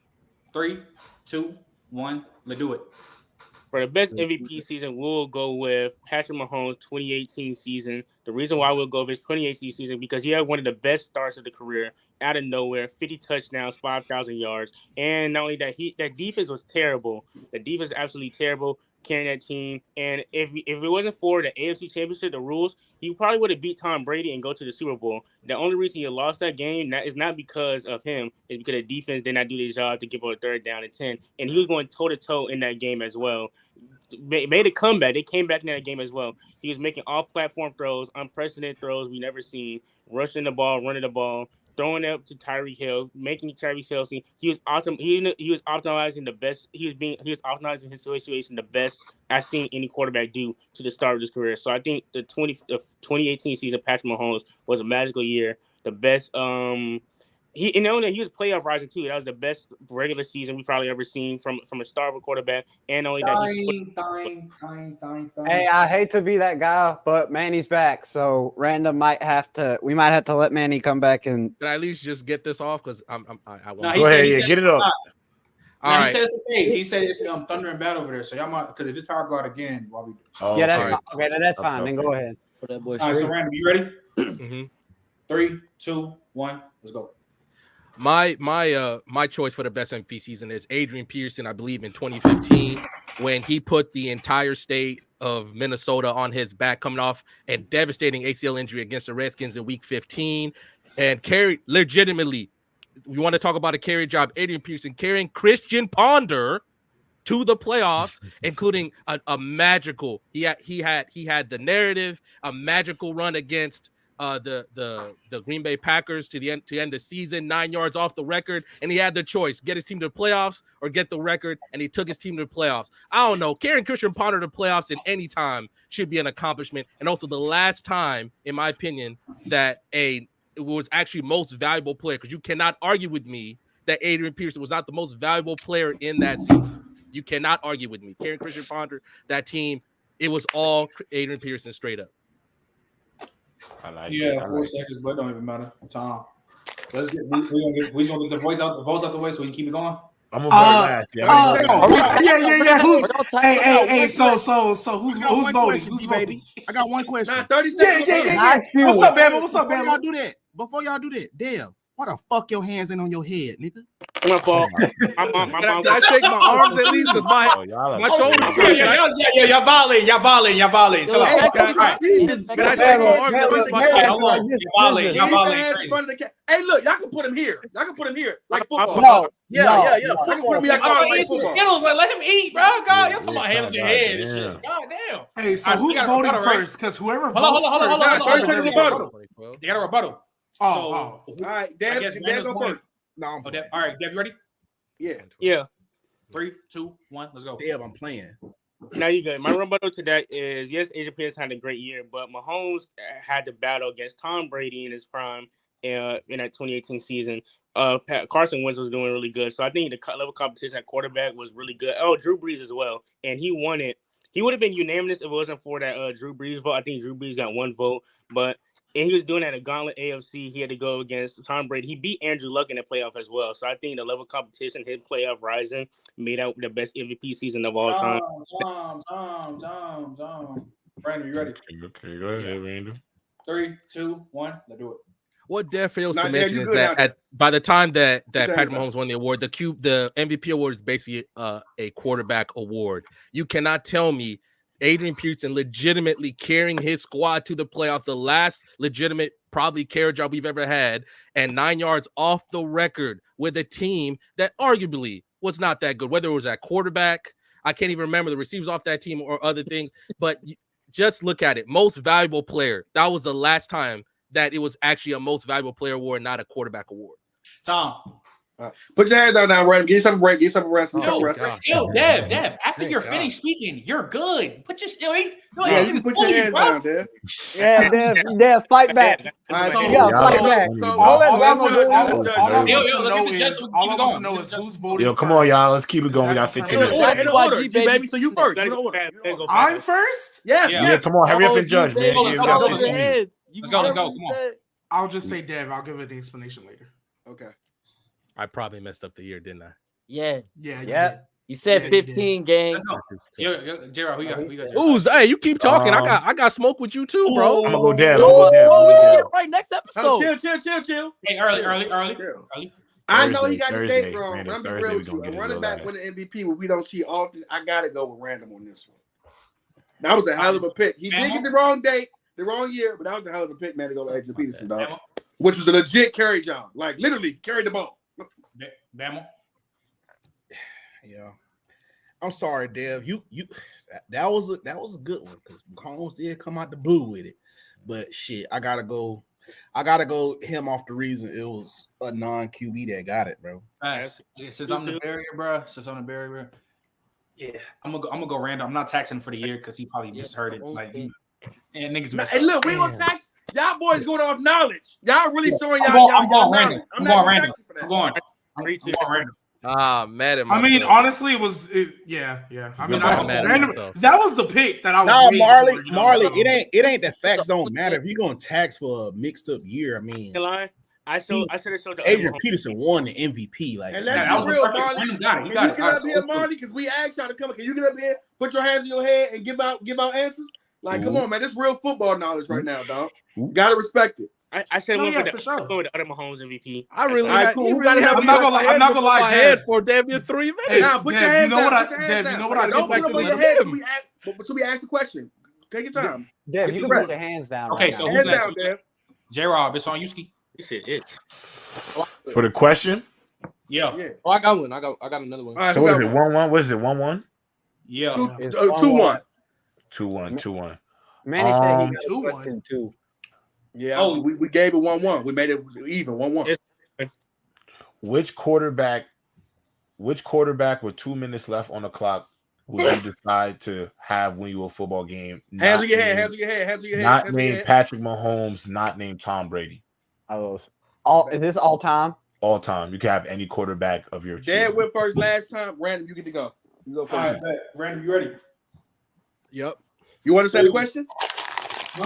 3, 2, 1, let's do it. For the best MVP season, we'll go with Patrick Mahomes' 2018 season. The reason why we'll go with his 2018 season because he had one of the best starts of the career out of nowhere, 50 touchdowns, 5,000 yards. And not only that, that defense was terrible. The defense was absolutely terrible, carrying that team. And if it wasn't for the AFC Championship, the rules, he probably would have beat Tom Brady and go to the Super Bowl. The only reason he lost that game is not because of him. It's because the defense did not do their job to give up a 3rd down and 10. And he was going toe-to-toe in that game as well. Made a comeback. They came back in that game as well. He was making off-platform throws, unprecedented throws we never seen, rushing the ball, running the ball, throwing it up to Tyreek Hill, making Tyreek Hill see he was optimizing the best. He was optimizing his situation the best I've seen any quarterback do to the start of his career. So I think the 2018 season, Patrick Mahomes was a magical year. The best. He was playoff rising too. That was the best regular season we probably ever seen from a star of a quarterback. And only that. Hey, I hate to be that guy, but Manny's back, so Random we might have to let Manny come back and. Can I at least just get this off because I won't. No, go ahead, get it up. All right. He said it's okay. He said it's thunder and bad over there. So y'all might because if it's power go out again, while we yeah, that's fine. Okay, that's fine. Then go ahead. All right, so Random, you ready? Mm-hmm. 3, 2, 1, let's go. My choice for the best MVP season is Adrian Peterson, I believe in 2015, when he put the entire state of Minnesota on his back, coming off a devastating ACL injury against the Redskins in Week 15, and carried legitimately. We want to talk about a carry job. Adrian Peterson carrying Christian Ponder to the playoffs, including a magical. He had the narrative, a magical run against the Green Bay Packers to end the season, 9 yards off the record, and he had the choice: get his team to the playoffs or get the record, and he took his team to the playoffs. I don't know, carrying Christian Ponder to the playoffs at any time should be an accomplishment, and also the last time, in my opinion, that it was actually most valuable player, because you cannot argue with me that Adrian Peterson was not the most valuable player in that season. You cannot argue with me. Carrying Christian Ponder, that team, it was all Adrian Peterson straight up. I like 4 seconds, but it don't even matter. Tom, let's get we gonna get the votes out the way so we can keep it going. I'm gonna vote last. Yeah. Hey. So who's voting? Who's voting? I got one question. 30 seconds. Yeah. What's up, Bama? Before y'all do that, Dale, why the fuck your hands ain't on your head, nigga? My fault. Can I shake my arms at least? Because my shoulders. Yeah. Y'all violating. Chill out. Can I shake my arms at least? Y'all violating. Hey, look, y'all can put him here. Like football. No. Yeah. Put me like Skittles, let him eat, bro. God, you're talking about hands on your head and shit. God damn. Hey, so who's voting first? Because whoever votes Hold on. 30 seconds rebuttal. You got a rebuttal. All right, Dan go first. No, all right, Dev, you ready? Yeah. 3, 2, 1, let's go. Dev, I'm playing. Now you good. My rebuttal to that is yes, Adrian Peterson had a great year, but Mahomes had to battle against Tom Brady in his prime in that 2018 season. Carson Wentz was doing really good. So I think the level competition at quarterback was really good. Oh, Drew Brees as well, and he won it. He would have been unanimous if it wasn't for that Drew Brees vote. I think Drew Brees got 1 vote, and he was doing that at Gauntlet AFC. He had to go against Tom Brady. He beat Andrew Luck in the playoff as well. So I think the level of competition, his playoff rising, made out the best MVP season of all time. Brandon, you ready? Okay, go ahead, Randall. 3, 2, 1, let's do it. What Dev fails to Nah, mention you is good now, that by the time that Good Patrick time, Mahomes won the award, the MVP award is basically a quarterback award. You cannot tell me Adrian Peterson legitimately carrying his squad to the playoffs, the last legitimate probably carry job we've ever had, and 9 yards off the record with a team that arguably was not that good, whether it was at quarterback. I can't even remember the receivers off that team or other things, but just look at it. Most valuable player. That was the last time that it was actually a most valuable player award, not a quarterback award. Tom. Put your hands down now, Randall. Give yourself a break. Give yourself a rest. Yo, Dev, after you're finished speaking, you're good. Put your you can put your hands down, Dev. Yeah, Dev, fight back. Fight back. All I want to know is who's voting. Yo, come on, y'all. Let's keep it going. We got 15 minutes. In order, baby. So you first. I'm first? Yeah, come on. Hurry up and judge, man. Let's go. Come on. I'll just say Dev. I'll give it the explanation later. Okay. I probably messed up the year, didn't I? Yes. Yeah. You said 15 games. Yo, Gerald, who you got? Ooh, hey, you keep talking. I got smoke with you too, bro. I'm gonna go Dev. Right, next episode. Chill. Hey, early. I know he got the date wrong, but I'm be real with you. A running back with an MVP, what we don't see often, I gotta go with Random on this one. That was a hell of a pick. He did get the wrong date, the wrong year, but that was a hell of a pick, man, to go with Adrian Peterson, dog. Which was a legit carry job. Like literally carried the ball. Bama. Yeah. I'm sorry, Dev. You that was a good one because Mahomes did come out the blue with it. But shit, I gotta go him off the reason it was a non-QB that got it, bro. Nice. Since I'm the barrier, bro. Yeah, I'm gonna go random. I'm not taxing for the year because he probably misheard it. Like, and niggas mess Hey, up. look, we gonna tax y'all boys going off knowledge. Y'all really showing y'all. I'm going random. I'm going random. Mad at myself. I mean, honestly, it was. Yeah. I mean, random. That was the pick that I was. No, Marley. It ain't that facts don't matter. If you're gonna tax for a mixed up year, I mean, I should have showed Adrian Peterson won the MVP. Like, and let's be real, Marley. Can you get up here, Marley? Because we asked y'all to come. Can you get up here, put your hands in your head, and give out answers? Like, come on, man. This is real football knowledge right now, dog. Gotta respect it. I should have went with the other Mahomes MVP. I really, I'm not gonna lie, Dev. For damn near 3 minutes. Hey, Nah, put your hands down. Dev, you know what I Don't think? put them on your head until we ask the question. Take your time. Dev, you can put your hands down. Okay, so hands who's next? down, Dev. J-Rob, it's on you, Ski. For the question? Yeah. Oh, I got one. I got another one. So what is it? 1-1? What is it? 1-1? Yeah. 2-1. 2-1. Manny said he got a question too. Yeah, we gave it 1-1. We made it even 1-1. Which quarterback with 2 minutes left on the clock would you decide to have when you a football game? Hands on your head. Not named Patrick Mahomes, not named Tom Brady. Is this all time? All time. You can have any quarterback of your choice. Dad went first last time. Random, you get to go. You go first. All right, Random, you ready? Yep. You understand the question?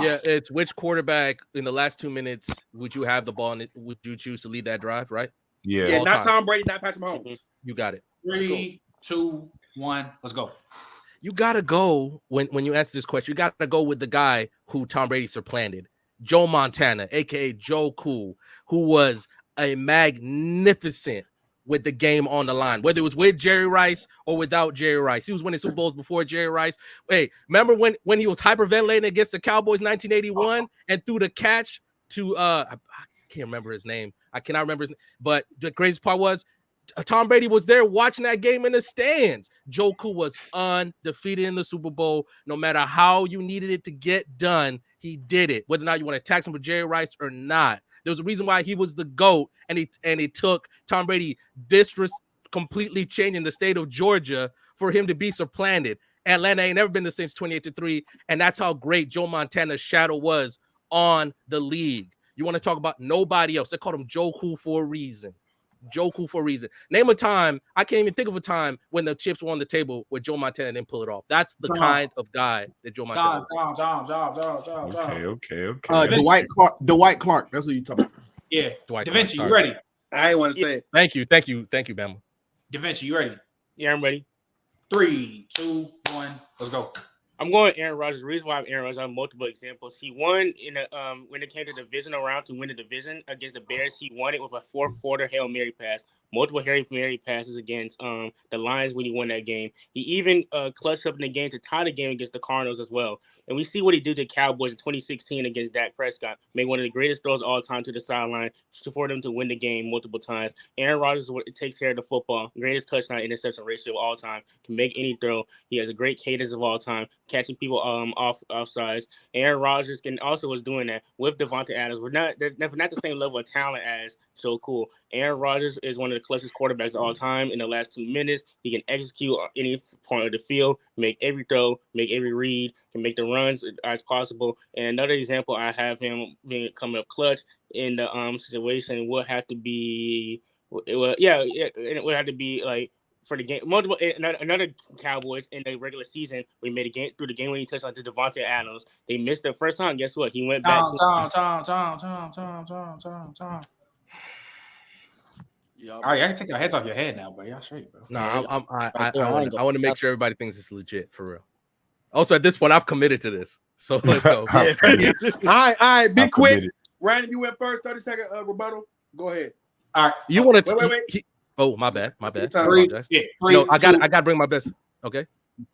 Yeah, it's which quarterback in the last 2 minutes would you have the ball and would you choose to lead that drive, right? Yeah. Not Tom Brady, not Patrick Mahomes. You got it. 3, 2, 1, let's go. You gotta go when you answer this question, you gotta go with the guy who Tom Brady supplanted, Joe Montana, aka Joe Cool, who was a magnificent with the game on the line, whether it was with Jerry Rice or without Jerry Rice. He was winning Super Bowls before Jerry Rice. Hey, remember when he was hyperventilating against the Cowboys 1981 and threw the catch to I can't remember his name. I cannot remember his name. But the craziest part was Tom Brady was there watching that game in the stands. Joe Cool was undefeated in the Super Bowl. No matter how you needed it to get done, he did it. Whether or not you want to tax him for Jerry Rice or not. There was a reason why he was the GOAT, and it took Tom Brady completely changing the state of Georgia for him to be supplanted. Atlanta ain't never been the same since 28-3, and that's how great Joe Montana's shadow was on the league. You want to talk about nobody else? They called him Joe Cool for a reason. Joe Cool for a reason. Name a time. I can't even think of a time when the chips were on the table where Joe Montana didn't pull it off. That's the kind of guy that Joe Montana is. Okay. Dwight Clark. That's what you talking about. Yeah. Dwight Da Vinci, Clark, you ready? I ain't want to say it. Thank you, Bama. Da Vinci, you ready? Yeah, I'm ready. 3, 2, 1, let's go. I'm going Aaron Rodgers. The reason why I have Aaron Rodgers, I have multiple examples. He won in a when it came to the divisional round to win the division against the Bears. He won it with a fourth quarter Hail Mary pass. Multiple Hail Mary passes against the Lions when he won that game. He even clutched up in the game to tie the game against the Cardinals as well. And we see what he did to the Cowboys in 2016 against Dak Prescott. Made one of the greatest throws of all time to the sideline for them to win the game multiple times. Aaron Rodgers is what it takes care of the football. Greatest touchdown interception ratio of all time. Can make any throw. He has a great cadence of all time, catching people offsides. Aaron Rodgers was doing that with Devontae Adams. They're not the same level of talent as Joe Cool. Aaron Rodgers is one of the clutchest quarterbacks of all time. In the last 2 minutes, he can execute on any point of the field, make every throw, make every read, can make the runs as possible. And another example, I have him coming up clutch in the situation would have to be, it would have to be like for the game. Another Cowboys in the regular season, we made a game through the game-winning touchdown to Devontae Adams. They missed the first time. Guess what? He went back. Time. All right, I can take your heads off your head now, bro. Y'all straight, bro. No, I want to make sure everybody thinks it's legit for real. Also, at this point, I've committed to this, so let's go. All right, be quick. Random, you went first. 30-second rebuttal. Go ahead. All right, you want to? Wait. Oh, my bad. I gotta bring my best. Okay,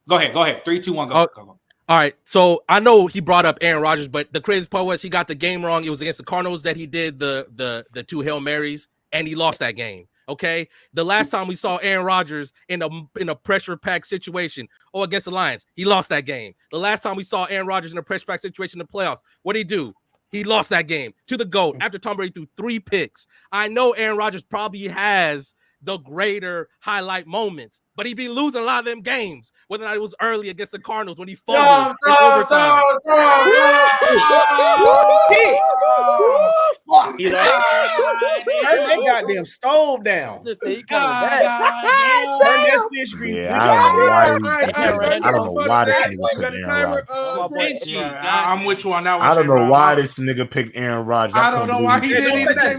go ahead. 3, 2, 1, go. All right, so I know he brought up Aaron Rodgers, but the crazy part was he got the game wrong. It was against the Cardinals that he did the 2 Hail Marys, and he lost that game. Okay, the last time we saw Aaron Rodgers in a pressure-packed situation or against the Lions, he lost that game. The last time we saw Aaron Rodgers in a pressure-packed situation in the playoffs, what did he do? He lost that game to the GOAT after Tom Brady threw 3 picks. I know Aaron Rodgers probably has the greater highlight moments, but he be losing a lot of them games, whether or not it was early against the Cardinals when he fumbled in overtime. Turn that goddamn stove down. Just say he coming back. Turn that fish grease. I don't know why this nigga picked Aaron Rodgers. I'm with you on that one. I don't know why this nigga picked Aaron Rodgers. I don't know why he didn't even take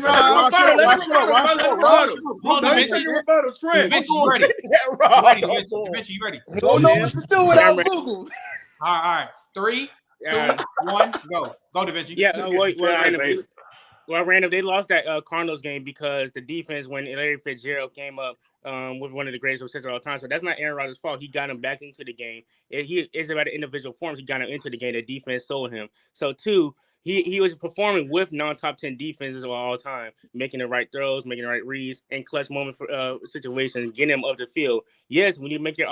Vinci, you ready? Don't know what to do without Google. All right. 3, 2, 1, go. Go, Da Vinci. Random, they lost that Cardinals game because the defense, when Larry Fitzgerald came up with one of the greatest receivers of all time. So that's not Aaron Rodgers' fault. He got him back into the game. It's about the individual forms. He got him into the game. The defense sold him. So 2, he was performing with non-top 10 defenses all time, making the right throws, making the right reads, and clutch moment for situations, getting them up the field. Yes, when you make your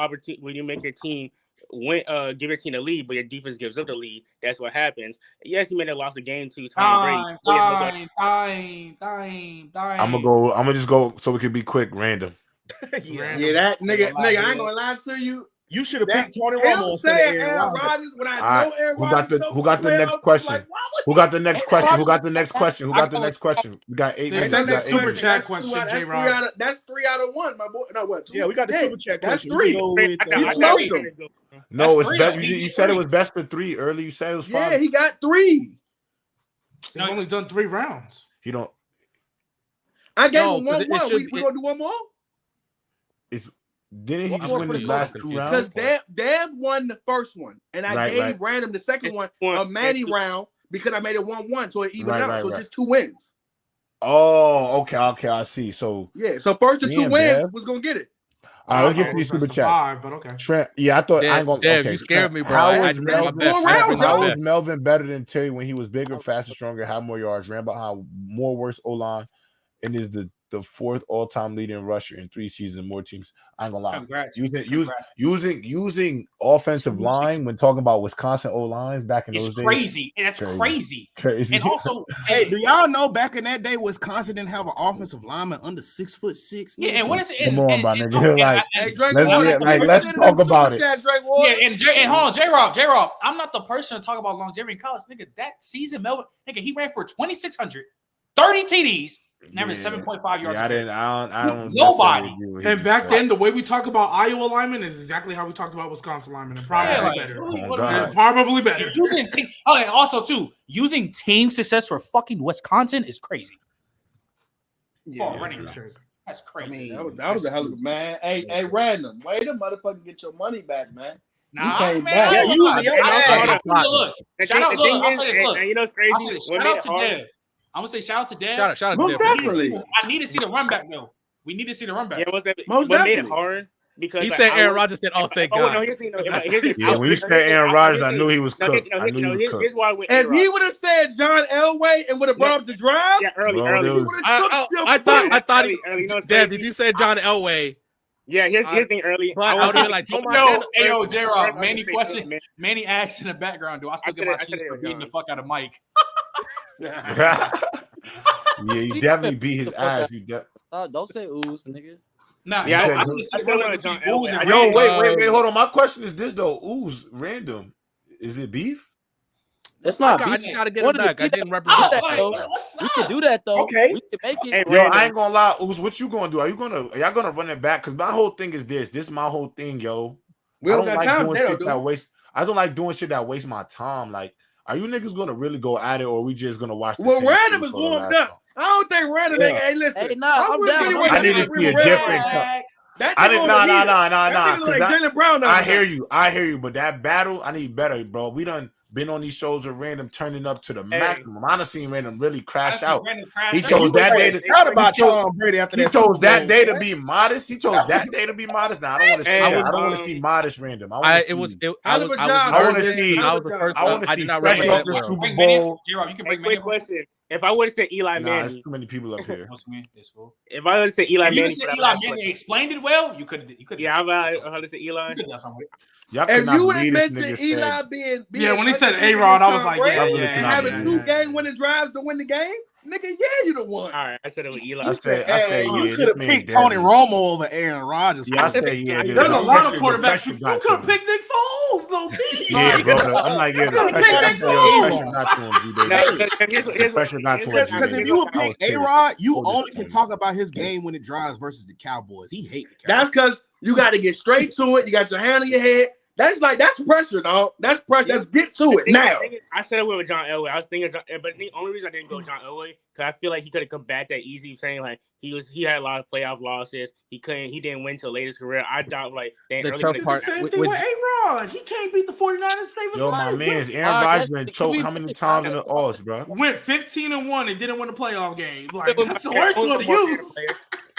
team win, give your team a lead, but your defense gives up the lead. That's what happens. Yes, he may have lost the game to Tom Brady. I'm gonna just go so we can be quick, random. That nigga, I ain't gonna lie to you. You should have picked Tony Romo instead of Aaron Rodgers. When I know Aaron Rodgers, who got the next question? Who got the next question? We got 8 minutes. Send that super chat question, J-Rob. That's 3 out of 1, my boy. No, what? 2? Yeah, we got the super chat question. That's 3. You smoked him. No, it's best. You said it was best for 3 early. You said it was 5. Yeah, he got 3. He's only done 3 rounds. He don't. I gave him 1. We gonna do one more? Didn't he just win the last 2 rounds? Because Dab won the first one, and I gave Random the second one, a Manny round, because I made it 1-1, so it evened out. So it's just 2 wins. Oh, okay, I see. So yeah, so first the 2 wins was gonna get it. All right, let's get to these super chats. But okay. Trent, I thought I ain't gonna. Damn, you scared me, bro. How was Melvin better than Terry when he was bigger, faster, stronger, had more yards, ran about how more worse O-line, and is the 4th all-time leading rusher in 3 seasons, more teams. I ain't gonna lie. Congrats. Using offensive line when talking about Wisconsin O-lines back in those days. Crazy. And that's crazy. And also, hey, do y'all know back in that day Wisconsin didn't have an offensive lineman under 6'6"? Yeah, and what is it? Come on, my nigga. Let's talk about it. Yeah, and hold on, J-Rob. I'm not the person to talk about longevity in college. Nigga, that season, Melvin, he ran for 2,600, 30 TDs, Never 7.5 yards. Yeah, I don't. Nobody. And back then, the way we talk about Iowa linemen is exactly how we talked about Wisconsin linemen, and probably better. And probably better. And also too, using team success for fucking Wisconsin is crazy. That's crazy. That was a hell of a man. Hey, random. Wait a motherfucker, get your money back, man. Nah, man. Yeah, Look, shout out. Look, I'll say this. Look, you know what's crazy? Shout out to Dev. I'm gonna say shout out to Dev. Shout out Most to Dev. definitely. I need to see the run back though. We need to see the run back. Yeah, Most what made it definitely. hard? Because He said Aaron Rodgers said, "Oh, thank God." No, here's the Yeah, when you said Aaron Rodgers, I knew he was cooked. I knew he was cooked. Here's why I went. If he would have said John Elway and would have brought up the drive, early. I thought Dev, if you said John Elway, here's the thing early. But I would have been like, Yo, J-Rock, Manny question. Manny asked in the background, do I still get my cheese for beating the fuck out of Mike? Yeah, you definitely beat his ass. Don't say ooze, nigga. Nah, Yo, wait, hold on. My question is this though: Ooze random. Is it beef? It's not. I just gotta get him back. I didn't represent that. We can do that though. Okay, we can make it. Yo, I ain't gonna lie, Ooze. What you gonna do? Are y'all gonna run it back? Because my whole thing is this. This is my whole thing, yo. We don't got time. I don't like doing shit that wastes my time. Like, are you niggas gonna really go at it, or are we just gonna watch? Well, random is warmed up. I don't think random. Hey, listen. Hey, nah, I'm down. I need to see a different. I didn't. Nah. I hear you. But that battle, I need better, bro. We done been on these shows with random turning up to the maximum. I done seen random really crash out. He chose that day to Tom Brady after that. He chose that day to be modest. He chose that day to be modest. Now I don't want to see that. I don't want to see modest random. I want to see fresh off the Super Bowl. Quick question. If I would have said Eli Manning, there's too many people up here. If I would have said Eli Manning, Eli Manning explained it well. You could. Yeah, I would have said Eli. If you would have mentioned Eli being when he said A-Rod, I was like, and having 2 game-winning drives to win the game, nigga, you the one. All right, I said it was Eli. You could have picked Tony Romo over Aaron Rodgers. Yeah, I say yeah. There's a lot of quarterbacks. You could have picked Nick Foles, though. Yeah, bro. I'm like, because if you would pick A-Rod, you only can talk about his game-winning drives versus the Cowboys. He hate the Cowboys. That's because you got to get straight to it. You got your hand on your head. That's pressure, dog. That's pressure. Let's get to it now. I said it with John Elway. I was thinking, but the only reason I didn't go John Elway because I feel like he could have come back that easy. Saying like he had a lot of playoff losses. He didn't win till late his career. I doubt like the same thing with A-Rod. He can't beat the 49ers to save his life. My man's Aaron Rodgers been choked how many times in the odds, bro? Went 15-1 and didn't win a playoff game. Like that's the worst one to use.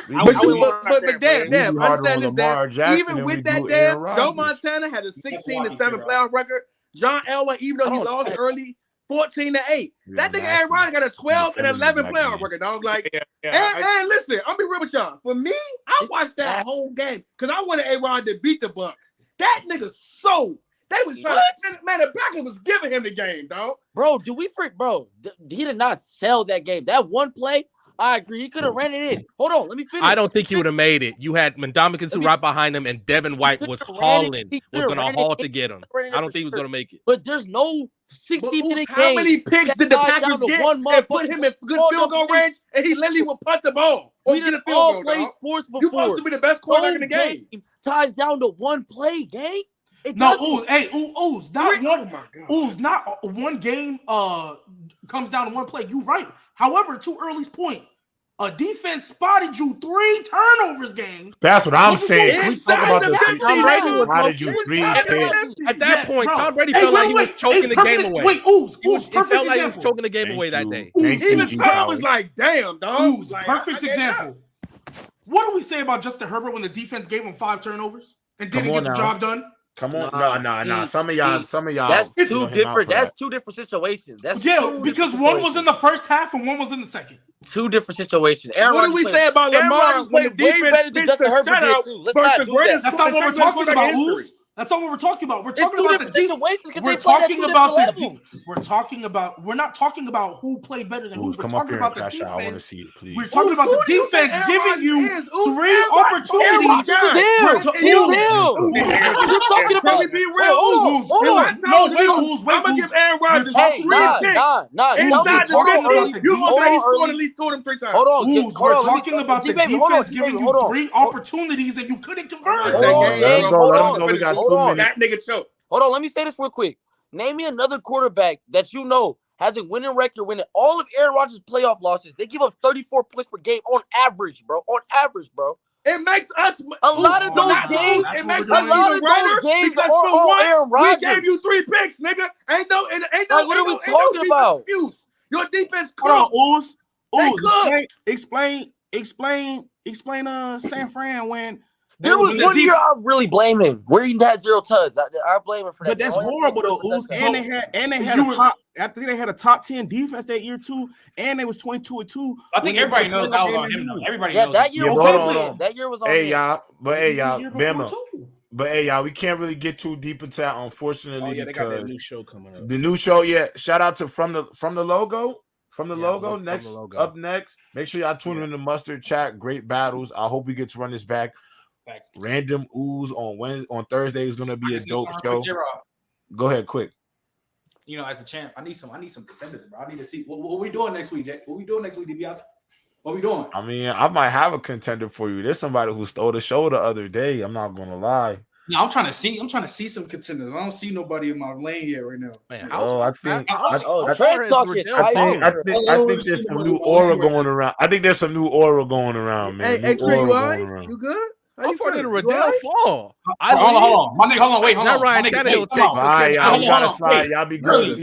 But damn, understand this, Dan. Even with that, Dan, Joe Montana had a 16-7 playoff record. John Elway, even though he lost early, 14-8. That nigga Aaron Rodgers got a 12-11 playoff record. I was like, and listen, I'll be real with y'all. For me, I watched that whole game because I wanted A-Rod to beat the Bucks. That nigga they was trying to, man, the Packers was giving him the game, dog. Bro, he did not sell that game. That one play, I agree. He could have ran it in. Hold on, let me finish. I don't think he would have made it. You had Ndamukong Suh right behind him, and Devin White was hauling, was going to haul to get him. I don't think he was going to make it. But there's no 60-minute game. How many picks did the Packers get and put him in good field goal range, and he literally would punt the ball or get a field goal, dog? You supposed to be the best quarterback in the game. Ties down to one play, gang. Not one game comes down to one play. You right. However, to Early's point, a defense spotted you 3 turnovers game. That's what I'm saying. We talk about the Tom Brady was spotted you 3 at that point. Tom Brady felt like he was choking the game away. Perfect felt example. like he was choking the game away that day. Even Tom was like, "Damn, dog." Perfect example. What do we say about Justin Herbert when the defense gave him 5 turnovers and didn't get the job done? Come on, no. Some of y'all. That's two different. That's 2 different situations. Because one was in the first half and one was in the second. 2 different situations. What do we say about Lamar when the defense pitched the shutout? Let's not do that. That's not what we're talking about, Ooze. That's not what we're talking about. We're talking about the defense. We're not talking about who played better than who. We're talking about the defense. I want to see it, please. We're talking about the defense giving you 3 opportunities. You're talking about. Be real. No, Oh, wait, I'm gonna give Aaron Rodgers Hey, 3 nah, picks. Inside the 50, you gonna say he scored early. at least 2 of them 3 times. Hold on, Ooh, we're talking about the defense giving you 3 opportunities and you couldn't convert. Hold on, Let him go. hold Let him on. go. We got Hold 2 on. minutes. That nigga choke. Hold on, let me say this real quick. Name me another quarterback that you know has a winning record, winning all of Aaron Rodgers' playoff losses. They give up 34 points per game on average, bro. On average, bro. It makes us a lot of those games. It makes a us lot even of greater those games because are for on once Aaron we Rodgers. gave you 3 picks, nigga. Ain't no what are we talking about? Excuse. Your defense Hold cooked. on, explain San Fran when there was one year I really blame him where he had 0 tuds. I blame him for that. But that's horrible though, Ooze. And they had a top. I think they had a top 10 defense that year too, and they was 22-2. I think everybody knows that was on him though. Everybody knows that year was that year was on him. Hey y'all, Bama. But hey y'all, we can't really get too deep into that, unfortunately. Oh yeah, they got that new show coming up. The new show, yeah. Shout out to from the logo. Next up next. Make sure y'all tune in to Mustard Chat. Great battles. I hope we get to run this back. Random Ooze on Thursday is gonna be a dope show. Go ahead, quick. You know, as a champ, I need some contenders, bro. I need to see what we doing next week, Jay. What we doing next week, DiBiase? What we doing? I mean, I might have a contender for you. There's somebody who stole the show the other day. I'm not gonna lie. No, I'm trying to see some contenders. I don't see nobody in my lane yet right now. Man, I think there's some new aura going around. I think there's some new aura going around, man. Hey, Trey, you all right? You good? How far did Riddell fall? Hold on. My nigga, hold on. Wait, hold on. That Ryan Tannehill take. Y'all be good.